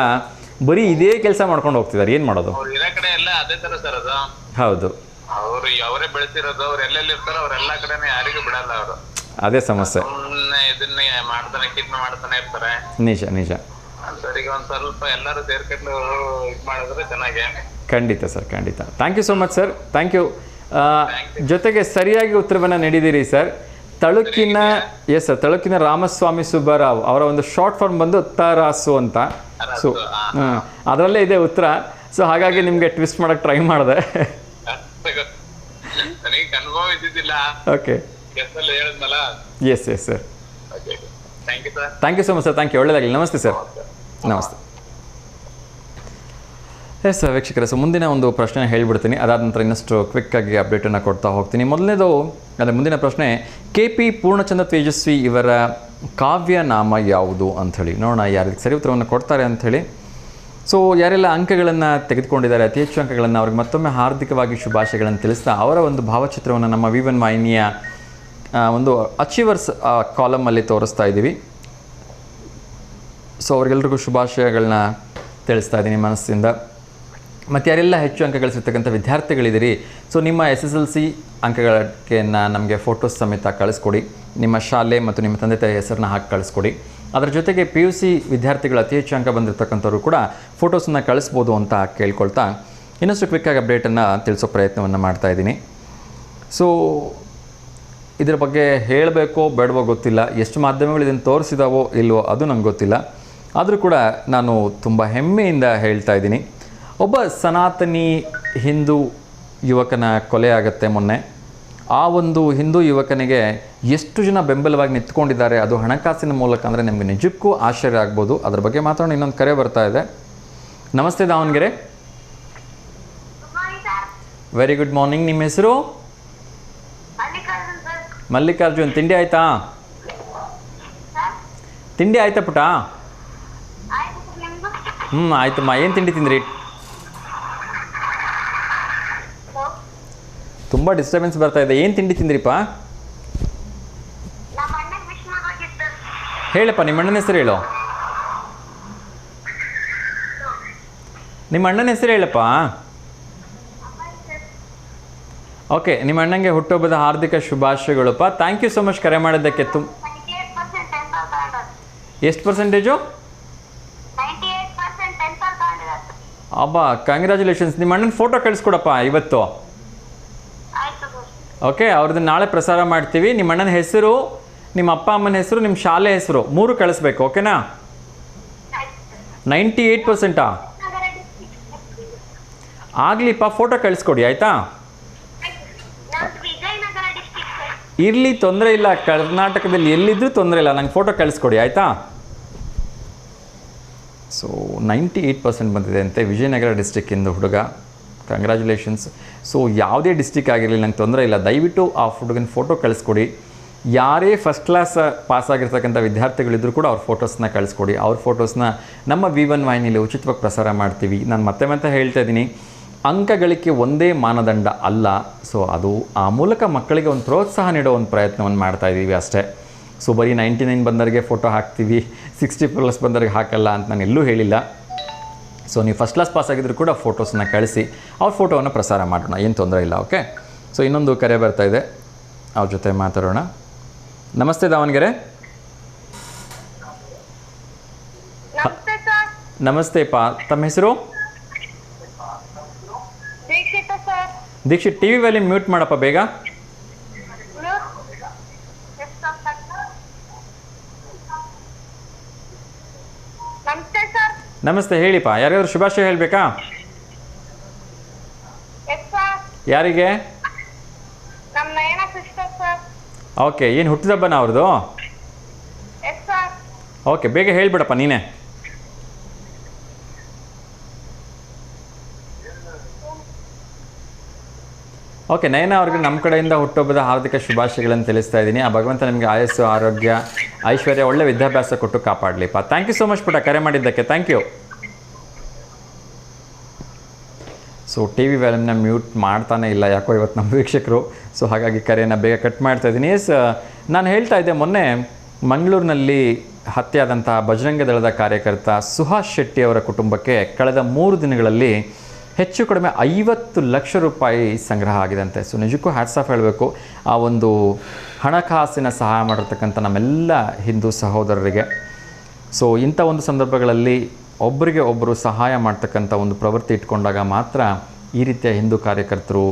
Speaker 1: ಬರೀ ಇದೇ ಕೆಲಸ ಮಾಡ್ಕೊಂಡು ಹೋಗ್ತಿದ್ದಾರೆ. ಏನು ಮಾಡೋದು,
Speaker 3: ಅವ್ರು ಇರೋ ಕಡೆ ಎಲ್ಲ ಅದೇ ತರ ಸರ್ ಅದು.
Speaker 1: ಹೌದು,
Speaker 3: ಅವ್ರು ಅವರೇ ಬೆಳೆಸಿರೋದು, ಅವ್ರು ಎಲ್ಲೆಲ್ಲಿ ಇರ್ತಾರೋ ಅವ್ರೆಲ್ಲಾ ಕಡೆನೆ ಯಾರಿಗೂ ಬಿಡಲ್ಲ ಅವರು.
Speaker 1: ಅದೇ ಸಮಸ್ಯೆ.
Speaker 3: ಸುಮ್ನೆ ಇದನ್ನೇ ಮಾಡ್ತಾನೆ ಕಿಡ್ನ ಮಾಡ್ತಾನೆ ಇರ್ತಾರೆ.
Speaker 1: ನಿಜ ನಿಜ.
Speaker 3: ಸರಿಗೆ ಒಂದ್ ಸ್ವಲ್ಪ ಎಲ್ಲರೂ ಸೇರ್ಕೊಂಡು ಇದ್ ಮಾಡಿದ್ರೆ ಚೆನ್ನಾಗಿ.
Speaker 1: ಖಂಡಿತ ಸರ್, ಖಂಡಿತ. Thank you so much sir, thank you. ಜೊತೆಗೆ ಸರಿಯಾಗಿ ಉತ್ತರವನ್ನು ನೀಡಿದ್ದೀರಿ ಸರ್. ತಳುಕಿನ ಎಸ್ ಸರ್, ತಳುಕಿನ ರಾಮಸ್ವಾಮಿ ಸುಬ್ಬರಾವ್ ಅವರ ಒಂದು ಶಾರ್ಟ್ ಫಾರ್ಮ್ ಬಂದು ತರಾಸು ಅಂತ. ಸೊ ಅದರಲ್ಲೇ ಇದೆ ಉತ್ತರ. ಸೊ ಹಾಗಾಗಿ ನಿಮಗೆ ಟ್ವಿಸ್ಟ್ ಮಾಡೋಕ್ಕೆ ಟ್ರೈ ಮಾಡಿದೆ.
Speaker 3: ನನಗೆ ಅನುಭವ ಇದ್ದಿದ್ದಿಲ್ಲ.
Speaker 1: ಓಕೆ,
Speaker 3: ಹೇಳಿದ್ನಲ್ಲ.
Speaker 1: Yes yes sir.
Speaker 3: Thank you sir.
Speaker 1: Thank you so much sir, thank you. ಒಳ್ಳೆಯದಾಗಲಿ. ನಮಸ್ತೆ ಸರ್. ನಮಸ್ತೆ. ಎಸ್ ವೀಕ್ಷಕರೇ, ಸೊ ಮುಂದಿನ ಒಂದು ಪ್ರಶ್ನೆ ಹೇಳಿಬಿಡ್ತೀನಿ, ಅದಾದ ನಂತರ ಇನ್ನಷ್ಟು ಕ್ವಿಕ್ಕಾಗಿ ಅಪ್ಡೇಟನ್ನು ಕೊಡ್ತಾ ಹೋಗ್ತೀನಿ. ಮೊದಲನೇದು ಅಂದರೆ ಮುಂದಿನ ಪ್ರಶ್ನೆ, KP ಪೂರ್ಣಚಂದ್ರ ತೇಜಸ್ವಿ ಇವರ ಕಾವ್ಯ ನಾಮ ಯಾವುದು ಅಂಥೇಳಿ ನೋಡೋಣ ಯಾರಿಗೆ ಸರಿ ಉತ್ತರವನ್ನು ಕೊಡ್ತಾರೆ ಅಂಥೇಳಿ. ಸೊ ಯಾರೆಲ್ಲ ಅಂಕಗಳನ್ನು ತೆಗೆದುಕೊಂಡಿದ್ದಾರೆ, ಅತಿ ಹೆಚ್ಚು ಅಂಕಗಳನ್ನು, ಅವ್ರಿಗೆ ಮತ್ತೊಮ್ಮೆ ಹಾರ್ದಿಕವಾಗಿ ಶುಭಾಶಯಗಳನ್ನು ತಿಳಿಸ್ತಾ ಅವರ ಒಂದು ಭಾವಚಿತ್ರವನ್ನು ನಮ್ಮ V1 ವಾಹಿನಿಯ ಒಂದು ಅಚೀವರ್ಸ್ ಕಾಲಮಲ್ಲಿ ತೋರಿಸ್ತಾ ಇದ್ದೀವಿ. ಸೊ ಅವ್ರಿಗೆಲ್ರಿಗೂ ಶುಭಾಶಯಗಳನ್ನ ತಿಳಿಸ್ತಾ ಇದ್ದೀನಿ ಮನಸ್ಸಿಂದ. ಮತ್ತು ಯಾರೆಲ್ಲ ಹೆಚ್ಚು ಅಂಕ ಗಳಿಸಿರ್ತಕ್ಕಂಥ ವಿದ್ಯಾರ್ಥಿಗಳಿದ್ದೀರಿ, ಸೊ ನಿಮ್ಮ SSLC ಅಂಕಗಳಕ್ಕೆ ನಮಗೆ ಫೋಟೋಸ್ ಸಮೇತ ಕಳಿಸ್ಕೊಡಿ. ನಿಮ್ಮ ಶಾಲೆ ಮತ್ತು ನಿಮ್ಮ ತಂದೆ ತಾಯಿ ಹೆಸರನ್ನ ಹಾಕಿ ಕಳಿಸ್ಕೊಡಿ. ಅದರ ಜೊತೆಗೆ PUC ವಿದ್ಯಾರ್ಥಿಗಳು ಅತಿ ಹೆಚ್ಚು ಅಂಕ ಬಂದಿರತಕ್ಕಂಥವ್ರು ಕೂಡ ಫೋಟೋಸನ್ನು ಕಳಿಸ್ಬೋದು ಅಂತ ಕೇಳ್ಕೊಳ್ತಾ ಇನ್ನಷ್ಟು ಕ್ವಿಕ್ಕಾಗಿ ಅಪ್ಡೇಟನ್ನು ತಿಳಿಸೋ ಪ್ರಯತ್ನವನ್ನು ಮಾಡ್ತಾಯಿದ್ದೀನಿ. ಸೊ ಇದರ ಬಗ್ಗೆ ಹೇಳಬೇಕೋ ಬೇಡವೋ ಗೊತ್ತಿಲ್ಲ, ಎಷ್ಟು ಮಾಧ್ಯಮಗಳು ಇದನ್ನು ತೋರಿಸಿದಾವೋ ಇಲ್ವೋ ಅದು ನಂಗೆ ಗೊತ್ತಿಲ್ಲ. ಆದರೂ ಕೂಡ ನಾನು ತುಂಬ ಹೆಮ್ಮೆಯಿಂದ ಹೇಳ್ತಾ ಇದ್ದೀನಿ. ಒಬ್ಬ ಸನಾತನಿ ಹಿಂದೂ ಯುವಕನ ಕೊಲೆ ಆಗುತ್ತೆ ಮೊನ್ನೆ. ಆ ಒಂದು ಹಿಂದೂ ಯುವಕನಿಗೆ ಎಷ್ಟು ಜನ ಬೆಂಬಲವಾಗಿ ನಿಂತ್ಕೊಂಡಿದ್ದಾರೆ, ಅದು ಹಣಕಾಸಿನ ಮೂಲಕ ಅಂದರೆ ನಿಮಗೆ ನಿಜಕ್ಕೂ ಆಶ್ಚರ್ಯ ಆಗ್ಬೋದು. ಅದ್ರ ಬಗ್ಗೆ ಮಾತಾಡೋಣ. ಇನ್ನೊಂದು ಕರೆ ಬರ್ತಾ ಇದೆ. ನಮಸ್ತೆ ದಾವಣಗೆರೆ. Very good morning. ನಿಮ್ಮ ಹೆಸರು? ಮಲ್ಲಿಕಾರ್ಜುನ್. ತಿಂಡಿ ಆಯಿತಾ? ತಿಂಡಿ ಆಯ್ತಾ ಪುಟ? ಆಯ್ತಮ್ಮ. ಏನು ತಿಂಡಿ ತಿಂದ್ರಿ? ತುಂಬ ಡಿಸ್ಟರ್ಬೆನ್ಸ್ ಬರ್ತಾ ಇದೆ. ಏನು ತಿಂಡಿ ತಿಂದ್ರಿಪ್ಪ? ಹೇಳಪ್ಪ, ನಿಮ್ಮ ಅಣ್ಣನ ಹೆಸರು ಹೇಳು. ನಿಮ್ಮ ಅಣ್ಣನ ಹೆಸರು ಹೇಳಪ್ಪ. ಓಕೆ, ನಿಮ್ಮ ಅಣ್ಣಂಗೆ ಹುಟ್ಟುಹಬ್ಬದ ಹಾರ್ದಿಕ ಶುಭಾಶಯಗಳಪ್ಪ. ಥ್ಯಾಂಕ್ ಯು ಸೊ ಮಚ್ ಕರೆ ಮಾಡಿದ್ದಕ್ಕೆ. ಎಷ್ಟು ಪರ್ಸೆಂಟೇಜು? ಅಬ್ಬಾ, ಕಂಗ್ರ್ಯಾಚುಲೇಷನ್ಸ್. ನಿಮ್ಮ ಅಣ್ಣನ ಫೋಟೋ ಕಳಿಸ್ಕೊಡಪ್ಪ ಇವತ್ತು. ಓಕೆ, ಅವ್ರದ್ದು ನಾಳೆ ಪ್ರಸಾರ ಮಾಡ್ತೀವಿ. ನಿಮ್ಮ ಅಣ್ಣನ ಹೆಸರು, ನಿಮ್ಮ ಅಪ್ಪ ಅಮ್ಮನ ಹೆಸರು, ನಿಮ್ಮ ಶಾಲೆ ಹೆಸರು 3 ಕಳಿಸ್ಬೇಕು. ಓಕೆನಾ? 98%. ಆಗಲಿಪ್ಪ, ಫೋಟೋ ಕಳಿಸ್ಕೊಡಿ ಆಯಿತಾ? ಇರಲಿ, ತೊಂದರೆ ಇಲ್ಲ. ಕರ್ನಾಟಕದಲ್ಲಿ ಎಲ್ಲಿದ್ದರೂ ತೊಂದರೆ ಇಲ್ಲ, ನಂಗೆ ಫೋಟೋ ಕಳಿಸ್ಕೊಡಿ ಆಯಿತಾ? ಸೊ 98% ಬಂದಿದೆ ಅಂತೆ. ವಿಜಯನಗರ ಡಿಸ್ಟಿಕ್ಕಿಂದ ಹುಡುಗ. ಕಂಗ್ರ್ಯಾಚುಲೇಷನ್ಸ್. ಸೊ ಯಾವುದೇ ಡಿಸ್ಟಿಕ್ ಆಗಿರಲಿ ನಂಗೆ ತೊಂದರೆ ಇಲ್ಲ, ದಯವಿಟ್ಟು ಆ ಹುಡುಗನ ಫೋಟೋ ಕಳಿಸ್ಕೊಡಿ. ಯಾರೇ ಫಸ್ಟ್ ಕ್ಲಾಸ್ ಪಾಸ್ ಆಗಿರ್ತಕ್ಕಂಥ ವಿದ್ಯಾರ್ಥಿಗಳಿದ್ದರೂ ಕೂಡ ಅವ್ರ ಫೋಟೋಸ್ನ ಕಳಿಸ್ಕೊಡಿ. ಅವ್ರ ಫೋಟೋಸ್ನ ನಮ್ಮ V1 ವಾಹಿನಿಯಲ್ಲಿ ಉಚಿತವಾಗಿ ಪ್ರಸಾರ ಮಾಡ್ತೀವಿ. ನಾನು ಮತ್ತೆ ಹೇಳ್ತಾ ಇದ್ದೀನಿ, ಅಂಕ ಗಳಿಕೆ ಒಂದೇ ಮಾನದಂಡ ಅಲ್ಲ. ಸೊ ಅದು ಆ ಮೂಲಕ ಮಕ್ಕಳಿಗೆ ಒಂದು ಪ್ರೋತ್ಸಾಹ ನೀಡೋ ಒಂದು ಪ್ರಯತ್ನವನ್ನು ಮಾಡ್ತಾಯಿದ್ದೀವಿ ಅಷ್ಟೇ. ಸೊ ಬರೀ 99 ಬಂದವರಿಗೆ ಫೋಟೋ ಹಾಕ್ತೀವಿ, 60+ ಬಂದವರಿಗೆ ಹಾಕಲ್ಲ ಅಂತ ನಾನು ಎಲ್ಲೂ ಹೇಳಿಲ್ಲ. ಸೊ ನೀವು ಫಸ್ಟ್ ಕ್ಲಾಸ್ ಪಾಸ್ ಆಗಿದ್ರು ಕೂಡ ಫೋಟೋಸನ್ನ ಕಳಿಸಿ ಅವ್ರ ಫೋಟೋವನ್ನು ಪ್ರಸಾರ ಮಾಡೋಣ, ಏನು ತೊಂದರೆ ಇಲ್ಲ. ಓಕೆ, ಸೊ ಇನ್ನೊಂದು ಕರೆ ಬರ್ತಾ ಇದೆ, ಅವ್ರ ಜೊತೆ ಮಾತಾಡೋಣ. ನಮಸ್ತೆ ದಾವಣಗೆರೆ. ನಮಸ್ತೆಪ್ಪ, ತಮ್ಮ ಹೆಸರು? ದೀಕ್ಷಿತ್. TV ವ್ಯಾಲ್ಯೂಮ್ ಮ್ಯೂಟ್ ಮಾಡಪ್ಪ ಬೇಗ. ನಮಸ್ತೆ, ಹೇಳಿಪ್ಪ. ಯಾರಿಗಾದ್ರು ಶುಭಾಶಯ ಹೇಳಬೇಕಾ? ಯಾರಿಗೆ? ಓಕೆ, ಏನು ಹುಟ್ಟಿದಬ್ಬನ ಅವ್ರದ್ದು? ಓಕೆ, ಬೇಗ ಹೇಳಿಬಿಡಪ್ಪ ನೀನೇ. ಓಕೆ, ನಯನ ಅವ್ರಿಗೆ ನಮ್ಮ ಕಡೆಯಿಂದ ಹುಟ್ಟುಹಬ್ಬದ ಹಾರ್ದಿಕ ಶುಭಾಶಯಗಳನ್ನು ತಿಳಿಸ್ತಾ ಇದ್ದೀನಿ. ಆ ಭಗವಂತ ನಿಮಗೆ ಆಯಸ್ಸು, ಆರೋಗ್ಯ, ಐಶ್ವರ್ಯ, ಒಳ್ಳೆ ವಿದ್ಯಾಭ್ಯಾಸ ಕೊಟ್ಟು ಕಾಪಾಡಲಿಪ್ಪ. ಥ್ಯಾಂಕ್ ಯು ಸೊ ಮಚ್ ಪುಟ, ಕರೆ ಮಾಡಿದ್ದಕ್ಕೆ. Thank you. So T V ವ್ಯಾಲ್ಯೂಮ್ನ ಮ್ಯೂಟ್ ಮಾಡ್ತಾನೆ ಇಲ್ಲ ಯಾಕೋ ಇವತ್ತು ನಮ್ಮ ವೀಕ್ಷಕರು. ಸೊ ಹಾಗಾಗಿ ಕರೆಯನ್ನು ಬೇಗ ಕಟ್ ಮಾಡ್ತಾಯಿದ್ದೀನಿ. ಎಸ್, ನಾನು ಹೇಳ್ತಾ ಇದ್ದೆ, ಮೊನ್ನೆ ಮಂಗಳೂರಿನಲ್ಲಿ ಹತ್ಯೆಯಾದಂಥ ಬಜರಂಗ ದಳದ ಕಾರ್ಯಕರ್ತ ಸುಹಾಸ್ ಶೆಟ್ಟಿ ಅವರ ಕುಟುಂಬಕ್ಕೆ ಕಳೆದ 3 ದಿನಗಳಲ್ಲಿ ಹೆಚ್ಚು ಕಡಿಮೆ 50 ಲಕ್ಷ ರೂಪಾಯಿ ಸಂಗ್ರಹ ಆಗಿದಂತೆ. ಸೊ ನಿಜಕ್ಕೂ ಹ್ಯಾಟ್ಸ್ ಆಫ್ ಹೇಳಬೇಕು ಆ ಒಂದು ಹಣಕಾಸಿನ ಸಹಾಯ ಮಾಡಿರ್ತಕ್ಕಂಥ ನಮ್ಮೆಲ್ಲ ಹಿಂದೂ ಸಹೋದರರಿಗೆ. ಸೊ ಇಂಥ ಒಂದು ಸಂದರ್ಭಗಳಲ್ಲಿ ಒಬ್ಬರಿಗೆ ಒಬ್ಬರು ಸಹಾಯ ಮಾಡ್ತಕ್ಕಂಥ ಒಂದು ಪ್ರವೃತ್ತಿ ಇಟ್ಕೊಂಡಾಗ ಮಾತ್ರ ಈ ರೀತಿಯ ಹಿಂದೂ ಕಾರ್ಯಕರ್ತರು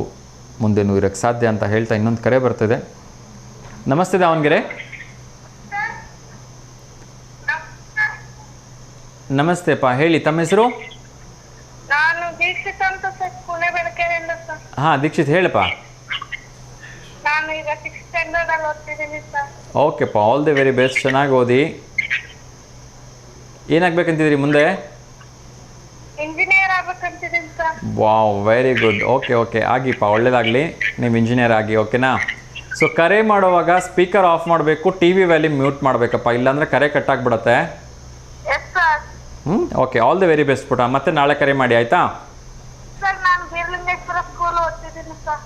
Speaker 1: ಮುಂದೆನೂ ಇರೋಕ್ಕೆ ಸಾಧ್ಯ ಅಂತ ಹೇಳ್ತಾ ಇನ್ನೊಂದು ಕರೆ ಬರ್ತಿದೆ. ನಮಸ್ತೆ ದಾವಣಗೆರೆ. ನಮಸ್ತೆಪ್ಪ, ಹೇಳಿ ತಮ್ಮ ಹೆಸರು?
Speaker 7: ನಾನು ದೀಕ್ಷಿತ್ ಅಂತ ಸರ್, ಪುಣೆ ಬೆಳಕೆರೆಯಿಂದ ಸರ್.
Speaker 1: ಹಾಂ ದೀಕ್ಷಿತ್, ಹೇಳಪ್ಪ.
Speaker 7: ನಾನು ಈಗ 6th standard ಅಲ್ಲಿ ಓದ್ತಿದ್ದೀನಿ ಸರ್.
Speaker 1: ಓಕೆಪ್ಪ, ಆಲ್ ದಿ ವೆರಿ ಬೆಸ್ಟ್. ಚೆನ್ನಾಗಿ ಓದಿ. ಏನಾಗಬೇಕಂತಿದ್ರಿ ಮುಂದೆ?
Speaker 7: ಇಂಜಿನಿಯರ್ ಆಗ್ಬೇಕಂತಿದ್ದೀನಿ sir.
Speaker 1: Wow, very good. Okay ಆಗಿಪ್ಪ, ಒಳ್ಳೇದಾಗಲಿ. ನೀವು ಇಂಜಿನಿಯರ್ ಆಗಿ, ಓಕೆನಾ? ಸೊ ಕರೆ ಮಾಡುವಾಗ ಸ್ಪೀಕರ್ ಆಫ್ ಮಾಡಬೇಕು, ಟಿ ವಿ ವ್ಯಾಲ್ಯೂಮ್ ಮ್ಯೂಟ್ ಮಾಡಬೇಕಪ್ಪ, ಇಲ್ಲಾಂದರೆ ಕರೆ ಕಟ್ಟಾಗ್ಬಿಡತ್ತೆ.
Speaker 7: Yes sir.
Speaker 1: Okay, all the very best ಪುಟ. ಮತ್ತೆ ನಾಳೆ ಕರೆ ಮಾಡಿ, ಆಯಿತಾ?
Speaker 7: ಸರ್ ನಾನು ಬೀರ್ಲಿಂಗೇಶ್ವರ ಸ್ಕೂಲ್ ಓದ್ತಿದ್ದೀನಿ sir.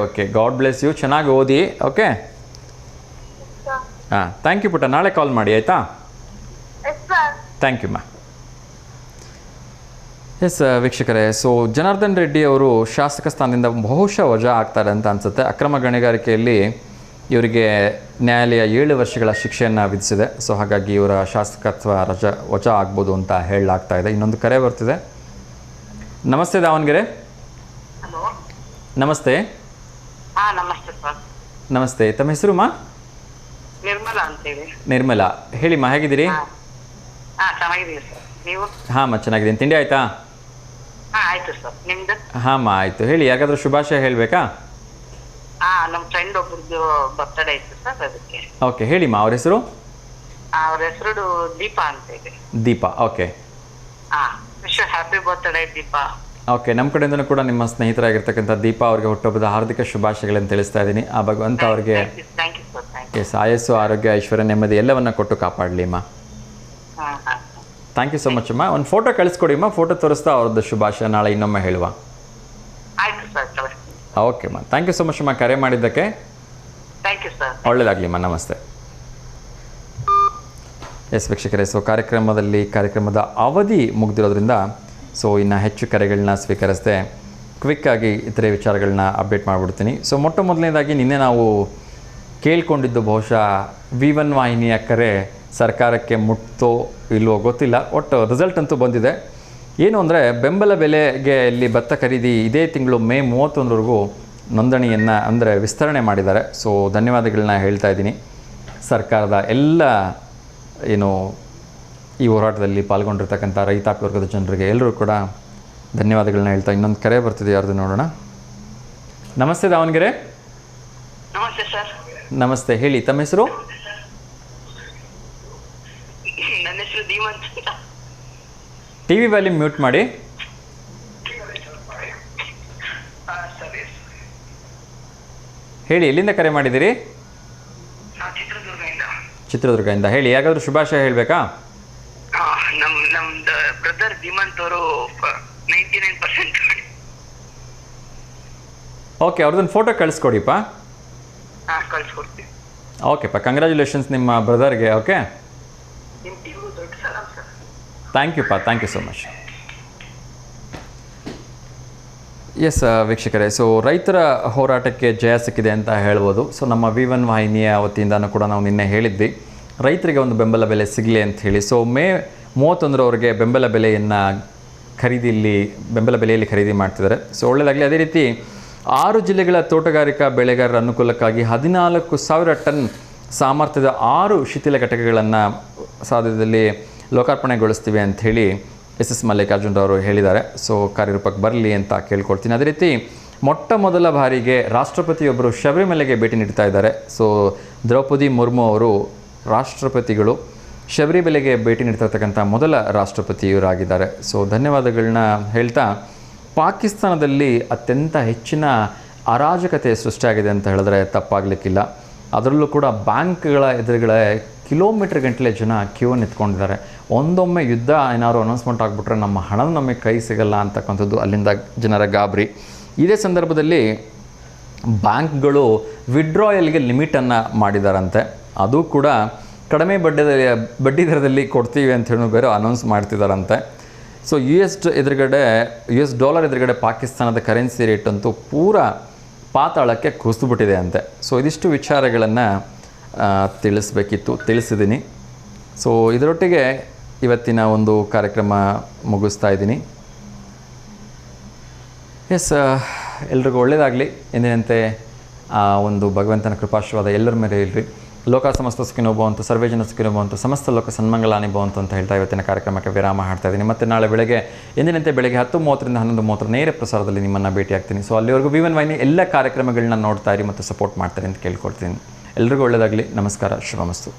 Speaker 1: Okay god bless you. ಚೆನ್ನಾಗಿ ಓದಿ. Okay,
Speaker 7: sir.
Speaker 1: ಹಾಂ, ಥ್ಯಾಂಕ್ ಯು ಪುಟ. ನಾಳೆ ಕಾಲ್ ಮಾಡಿ, ಆಯಿತಾ?
Speaker 7: S sir.
Speaker 1: ಥ್ಯಾಂಕ್ ಯು ಮಾ. ಎಸ್ ವೀಕ್ಷಕರೇ, ಸೊ ಜನಾರ್ದನ್ ರೆಡ್ಡಿ ಅವರು ಶಾಸಕ ಸ್ಥಾನದಿಂದ ಬಹುಶಃ ವಜಾ ಆಗ್ತಾರೆ ಅಂತ ಅನಿಸುತ್ತೆ. ಅಕ್ರಮ ಗಣಿಗಾರಿಕೆಯಲ್ಲಿ ಇವರಿಗೆ ನ್ಯಾಯಾಲಯ 7 ವರ್ಷಗಳ ಶಿಕ್ಷೆಯನ್ನು ವಿಧಿಸಿದೆ. ಸೊ ಹಾಗಾಗಿ ಇವರ ಶಾಸಕತ್ವ ವಜಾ ಆಗ್ಬೋದು ಅಂತ ಹೇಳಲಾಗ್ತಾ ಇದೆ. ಇನ್ನೊಂದು ಕರೆ ಬರ್ತಿದೆ. ನಮಸ್ತೆ ದಾವಣಗೆರೆ.
Speaker 6: ಹಲೋ,
Speaker 1: ನಮಸ್ತೆ.
Speaker 6: ನಮಸ್ತೆ ಸರ್.
Speaker 1: ನಮಸ್ತೆ, ತಮ್ಮ ಹೆಸರು ಮಾ?
Speaker 6: ನಿರ್ಮಲಾ ಅಂತೇಳಿ.
Speaker 1: ನಿರ್ಮಲಾ, ಹೇಳಿಮ್ಮ, ಹೇಗಿದ್ದೀರಿ?
Speaker 6: ಚೆನ್ನಾಗಿದ್ದೀವಿ ಸರ್, ನೀವು?
Speaker 1: ಹಾಂ ಚೆನ್ನಾಗಿದ್ದೀನಿ. ತಿಂಡಿ ಆಯಿತಾ?
Speaker 6: ಆಯ್ತು ಸರ್, ನಿಮ್ದು?
Speaker 1: ಹಾಂ ಆಯಿತು. ಹೇಳಿ, ಯಾಕಾದರೂ ಶುಭಾಶಯ ಹೇಳಬೇಕಾ?
Speaker 6: ನಮ್ಮ ಫ್ರೆಂಡ್ ಒಬ್ರದ್ದು ಬರ್ತ್ಡೇ ಇತ್ತು ಸರ್, ಅದಕ್ಕೆ.
Speaker 1: ಓಕೆ, ಹೇಳಿಮ್ಮ, ಅವ್ರ ಹೆಸರು?
Speaker 6: ಅವ್ರ ಹೆಸರು ದೀಪಾ ಅಂತ ಇದೆ.
Speaker 1: Deepa, okay.
Speaker 6: Wish happy birthday Deepa.
Speaker 1: Okay, ನಮ್ಮ ಕಡೆಯಿಂದನೂ ಕೂಡ ನಿಮ್ಮ ಸ್ನೇಹಿತರಾಗಿರ್ತಕ್ಕಂಥ ದೀಪಾ ಅವರಿಗೆ ಹುಟ್ಟುಹಬ್ಬದ ಹಾರ್ದಿಕ ಶುಭಾಶಯಗಳನ್ನು ತಿಳಿಸ್ತಾ ಇದ್ದೀನಿ. ಆ ಭಗವಂತ ಅವರಿಗೆ
Speaker 6: thank you sir. Thank you.
Speaker 1: Yes, ಆಯಸ್ಸು, ಆರೋಗ್ಯ, ಐಶ್ವರ್ಯ, ನೆಮ್ಮದಿ ಎಲ್ಲವನ್ನ ಕೊಟ್ಟು ಕಾಪಾಡಲಿ ಅಮ್ಮ. ಥ್ಯಾಂಕ್ ಯು ಸೊ ಮಚ್ ಅಮ್ಮ. ಒಂದು ಫೋಟೋ ಕಳಿಸ್ಕೊಡಿ ಅಮ್ಮ, ಫೋಟೋ ತೋರಿಸ್ತಾ ಅವ್ರದ್ದು ಶುಭಾಶಯ ನಾಳೆ ಇನ್ನೊಮ್ಮೆ ಹೇಳುವ.
Speaker 6: ಆಯ್ತು ಸರ್, ಕಳಿಸ್ತೀನಿ.
Speaker 1: ಓಕೆ ಅಮ್ಮ, ಥ್ಯಾಂಕ್ ಯು ಸೊ ಮಚ್ ಅಮ್ಮ ಕರೆ ಮಾಡಿದ್ದಕ್ಕೆ.
Speaker 6: Thank you sir.
Speaker 1: ಒಳ್ಳೆಯದಾಗಲಿ ಅಮ್ಮ, ನಮಸ್ತೆ. ಎಸ್ ವೀಕ್ಷಕರೇ, ಸೊ ಕಾರ್ಯಕ್ರಮದ ಅವಧಿ ಮುಗಿದಿರೋದ್ರಿಂದ ಸೊ ಇನ್ನು ಹೆಚ್ಚು ಕರೆಗಳನ್ನ ಸ್ವೀಕರಿಸದೆ ಕ್ವಿಕ್ಕಾಗಿ ಇತರೆ ವಿಚಾರಗಳನ್ನ ಅಪ್ಡೇಟ್ ಮಾಡಿಬಿಡ್ತೀನಿ. ಸೊ ಮೊದಲನೇದಾಗಿ ನಿನ್ನೆ ನಾವು ಕೇಳ್ಕೊಂಡಿದ್ದು ಬಹುಶಃ V1 ವಾಹಿನಿಯ ಕರೆ ಸರ್ಕಾರಕ್ಕೆ ಮುಟ್ತೋ ಇಲ್ವೋ ಗೊತ್ತಿಲ್ಲ, ಒಟ್ಟು ರಿಸಲ್ಟ್ ಅಂತೂ ಬಂದಿದೆ. ಏನು ಅಂದರೆ, ಬೆಂಬಲ ಬೆಲೆಗೆ ಇಲ್ಲಿ ಭತ್ತ ಖರೀದಿ ಇದೇ ತಿಂಗಳು ಮೇ 31ರವರೆಗೂ ನೋಂದಣಿಯನ್ನು ಅಂದರೆ ವಿಸ್ತರಣೆ ಮಾಡಿದ್ದಾರೆ. ಸೊ ಧನ್ಯವಾದಗಳನ್ನ ಹೇಳ್ತಾ ಇದ್ದೀನಿ ಸರ್ಕಾರದ ಎಲ್ಲ ಏನು ಈ ಹೋರಾಟದಲ್ಲಿ ಪಾಲ್ಗೊಂಡಿರ್ತಕ್ಕಂಥ ರೈತಾಪಿ ವರ್ಗದ ಜನರಿಗೆ ಎಲ್ಲರೂ ಕೂಡ ಧನ್ಯವಾದಗಳನ್ನ ಹೇಳ್ತಾ ಇನ್ನೊಂದು ಕರೆ ಬರ್ತಿದೆ, ಯಾರ್ದು ನೋಡೋಣ. ನಮಸ್ತೆ ದಾವಣಗೆರೆ.
Speaker 6: ನಮಸ್ತೆ ಸರ್.
Speaker 1: ನಮಸ್ತೆ, ಹೇಳಿ ತಮ್ಮ ಹೆಸರು?
Speaker 6: ನನ್ನ ಹೆಸರು ಧೀಮಂತ್ ಅಂತ.
Speaker 1: ಟಿ ವಿ ವ್ಯಾಲ್ಯೂಮ್ ಮ್ಯೂಟ್ ಮಾಡಿ. ಹೇಳಿ, ಎಲ್ಲಿಂದ ಕರೆ ಮಾಡಿದ್ದೀರಿ? ಚಿತ್ರದುರ್ಗದಿಂದ. ಹೇಳಿ, ಯಾಕಾದರೂ ಶುಭಾಶಯ ಹೇಳಬೇಕಾ?
Speaker 6: ನಮ್ದು ಬ್ರದರ್ ಧೀಮಂತ್ ಅವರು 99%.
Speaker 1: ಓಕೆ, ಅವ್ರದ್ದೊಂದು ಫೋಟೋ ಕಳಿಸ್ಕೊಡಿಪ್ಪ.
Speaker 6: ಕಳಿಸ್ಕೊಡ್ತೀವಿ.
Speaker 1: ಓಕೆಪ್ಪ, ಕಂಗ್ರ್ಯಾಚುಲೇಷನ್ಸ್ ನಿಮ್ಮ ಬ್ರದರ್ಗೆ. ಓಕೆ,
Speaker 6: ನಿಮ್ಮ ಟೀಮು ದೊಡ್ಡ ಸಲಾಮ್ sir.
Speaker 1: Thank you so much. Yes ವೀಕ್ಷಕರೇ, ಸೊ ರೈತರ ಹೋರಾಟಕ್ಕೆ ಜಯ ಸಿಕ್ಕಿದೆ ಅಂತ ಹೇಳ್ಬೋದು. ಸೊ ನಮ್ಮ V1 ವಾಹಿನಿಯ ವತಿಯಿಂದನೂ ಕೂಡ ನಾವು ನಿನ್ನೆ ಹೇಳಿದ್ವಿ, ರೈತರಿಗೆ ಒಂದು ಬೆಂಬಲ ಬೆಲೆ ಸಿಗಲಿ ಅಂತ ಹೇಳಿ. ಸೊ ಮೇ 31ರವರೆಗೆ ಬೆಂಬಲ ಬೆಲೆಯಲ್ಲಿ ಖರೀದಿ ಮಾಡ್ತಿದ್ದಾರೆ. ಸೊ ಒಳ್ಳೆಯದಾಗಲಿ. ಅದೇ ರೀತಿ 6 ಜಿಲ್ಲೆಗಳ ತೋಟಗಾರಿಕಾ ಬೆಳೆಗಾರರ ಅನುಕೂಲಕ್ಕಾಗಿ 14,000 ಟನ್ ಸಾಮರ್ಥ್ಯದ 6 ಶಿಥಿಲ ಘಟಕಗಳನ್ನು ಸಾಧ್ಯದಲ್ಲಿ ಲೋಕಾರ್ಪಣೆಗೊಳಿಸ್ತೀವಿ ಅಂಥೇಳಿ SS ಮಲ್ಲಿಕಾರ್ಜುನರವರು ಹೇಳಿದ್ದಾರೆ. ಸೊ ಕಾರ್ಯರೂಪಕ್ಕೆ ಬರಲಿ ಅಂತ ಕೇಳ್ಕೊಳ್ತೀನಿ. ಅದೇ ರೀತಿ ಮೊದಲ ಬಾರಿಗೆ ರಾಷ್ಟ್ರಪತಿಯೊಬ್ಬರು ಶಬರಿಮಲೆಗೆ ಭೇಟಿ ನೀಡ್ತಾ ಇದ್ದಾರೆ. ಸೊ ದ್ರೌಪದಿ ಮುರ್ಮು ಅವರು ರಾಷ್ಟ್ರಪತಿಗಳು ಶಬರಿಮಲೆಗೆ ಭೇಟಿ ನೀಡ್ತಿರ್ತಕ್ಕಂಥ ಮೊದಲ ರಾಷ್ಟ್ರಪತಿಯವರಾಗಿದ್ದಾರೆ. ಸೊ ಧನ್ಯವಾದಗಳನ್ನ ಹೇಳ್ತಾ, ಪಾಕಿಸ್ತಾನದಲ್ಲಿ ಅತ್ಯಂತ ಹೆಚ್ಚಿನ ಅರಾಜಕತೆ ಸೃಷ್ಟಿಯಾಗಿದೆ ಅಂತ ಹೇಳಿದ್ರೆ ತಪ್ಪಾಗಲಿಕ್ಕಿಲ್ಲ. ಅದರಲ್ಲೂ ಕೂಡ ಬ್ಯಾಂಕ್ಗಳ ಎದುರುಗಡೆ ಕಿಲೋಮೀಟ್ರ್ ಗಂಟಲೆ ಜನ ಕ್ಯೂ ನಿಂತ್ಕೊಂಡಿದ್ದಾರೆ. ಒಂದೊಮ್ಮೆ ಯುದ್ಧ ಏನಾದ್ರು ಅನೌನ್ಸ್ಮೆಂಟ್ ಆಗಿಬಿಟ್ರೆ ನಮ್ಮ ಹಣದ ನಮಗೆ ಕೈ ಸಿಗಲ್ಲ ಅಂತಕ್ಕಂಥದ್ದು ಅಲ್ಲಿಂದ ಜನರ ಗಾಬರಿ. ಇದೇ ಸಂದರ್ಭದಲ್ಲಿ ಬ್ಯಾಂಕ್ಗಳು ವಿಡ್ರಾಯಲ್ಗೆ ಲಿಮಿಟನ್ನು ಮಾಡಿದಾರಂತೆ. ಅದು ಕೂಡ ಕಡಿಮೆ ಬಡ್ಡಿ ದರದಲ್ಲಿ ಕೊಡ್ತೀವಿ ಅಂತ ಹೇಳಿ ಬೇರೆ ಅನೌನ್ಸ್ ಮಾಡ್ತಿದ್ದಾರಂತೆ. ಸೊ ಯು ಎಸ್ ಡಾಲರ್ ಎದುರುಗಡೆ ಪಾಕಿಸ್ತಾನದ ಕರೆನ್ಸಿ ರೇಟ್ ಅಂತೂ ಪೂರಾ ಪಾತಾಳಕ್ಕೆ ಕುಸಿದುಬಿಟ್ಟಿದೆ ಅಂತೆ. ಸೊ ಇದಿಷ್ಟು ವಿಚಾರಗಳನ್ನು ತಿಳಿಸಿದ್ದೀನಿ. ಸೊ ಇದರೊಟ್ಟಿಗೆ ಇವತ್ತಿನ ಒಂದು ಕಾರ್ಯಕ್ರಮ ಮುಗಿಸ್ತಾ ಇದ್ದೀನಿ. ಎಸ್, ಎಲ್ರಿಗೂ ಒಳ್ಳೆಯದಾಗಲಿ. ಎಂದಿನಂತೆ ಒಂದು ಭಗವಂತನ ಕೃಪಾಶೀರ್ವಾದ ಎಲ್ಲರ ಮೇಲೆ ಇರಲಿ. ಲೋಕ ಸಮಸ್ತ ಸುಖಿನೋ ಭವಂತು, ಸರ್ವೇ ಜನ ಸುಖಿನೋ ಭವಂತು, ಸಮಸ್ತ ಲೋಕ ಸನ್ಮಂಗಲಾನಿ ಭವಂತು ಅಂತ ಹೇಳ್ತಾ ಇವತ್ತಿನ ಕಾರ್ಯಕ್ರಮಕ್ಕೆ ವಿರಾಮ ಹಾಡ್ತಾ ಇದ್ದೀನಿ. ಮತ್ತು ನಾಳೆ ಬೆಳಗ್ಗೆ ಎಂದಿನಂತೆ ಬೆಳಗ್ಗೆ 10:30ರಿಂದ 11:30 ನೇರ ಪ್ರಸಾರದಲ್ಲಿ ನಿಮ್ಮನ್ನು ಭೇಟಿ ಆಗ್ತೀನಿ. ಸೊ ಅಲ್ಲಿವರೆಗೂ V1 ವಾಹಿನಿ ಎಲ್ಲ ಕಾರ್ಯಕ್ರಮಗಳನ್ನ ನೋಡ್ತಾ ಇರಿ ಮತ್ತು ಸಪೋರ್ಟ್ ಮಾಡ್ತಾರೆ ಅಂತ ಕೇಳ್ಕೊಳ್ತೀನಿ. ಎಲ್ರಿಗೂ ಒಳ್ಳೆಯದಾಗಲಿ. ನಮಸ್ಕಾರ. ಶುಭಮಸ್ತು.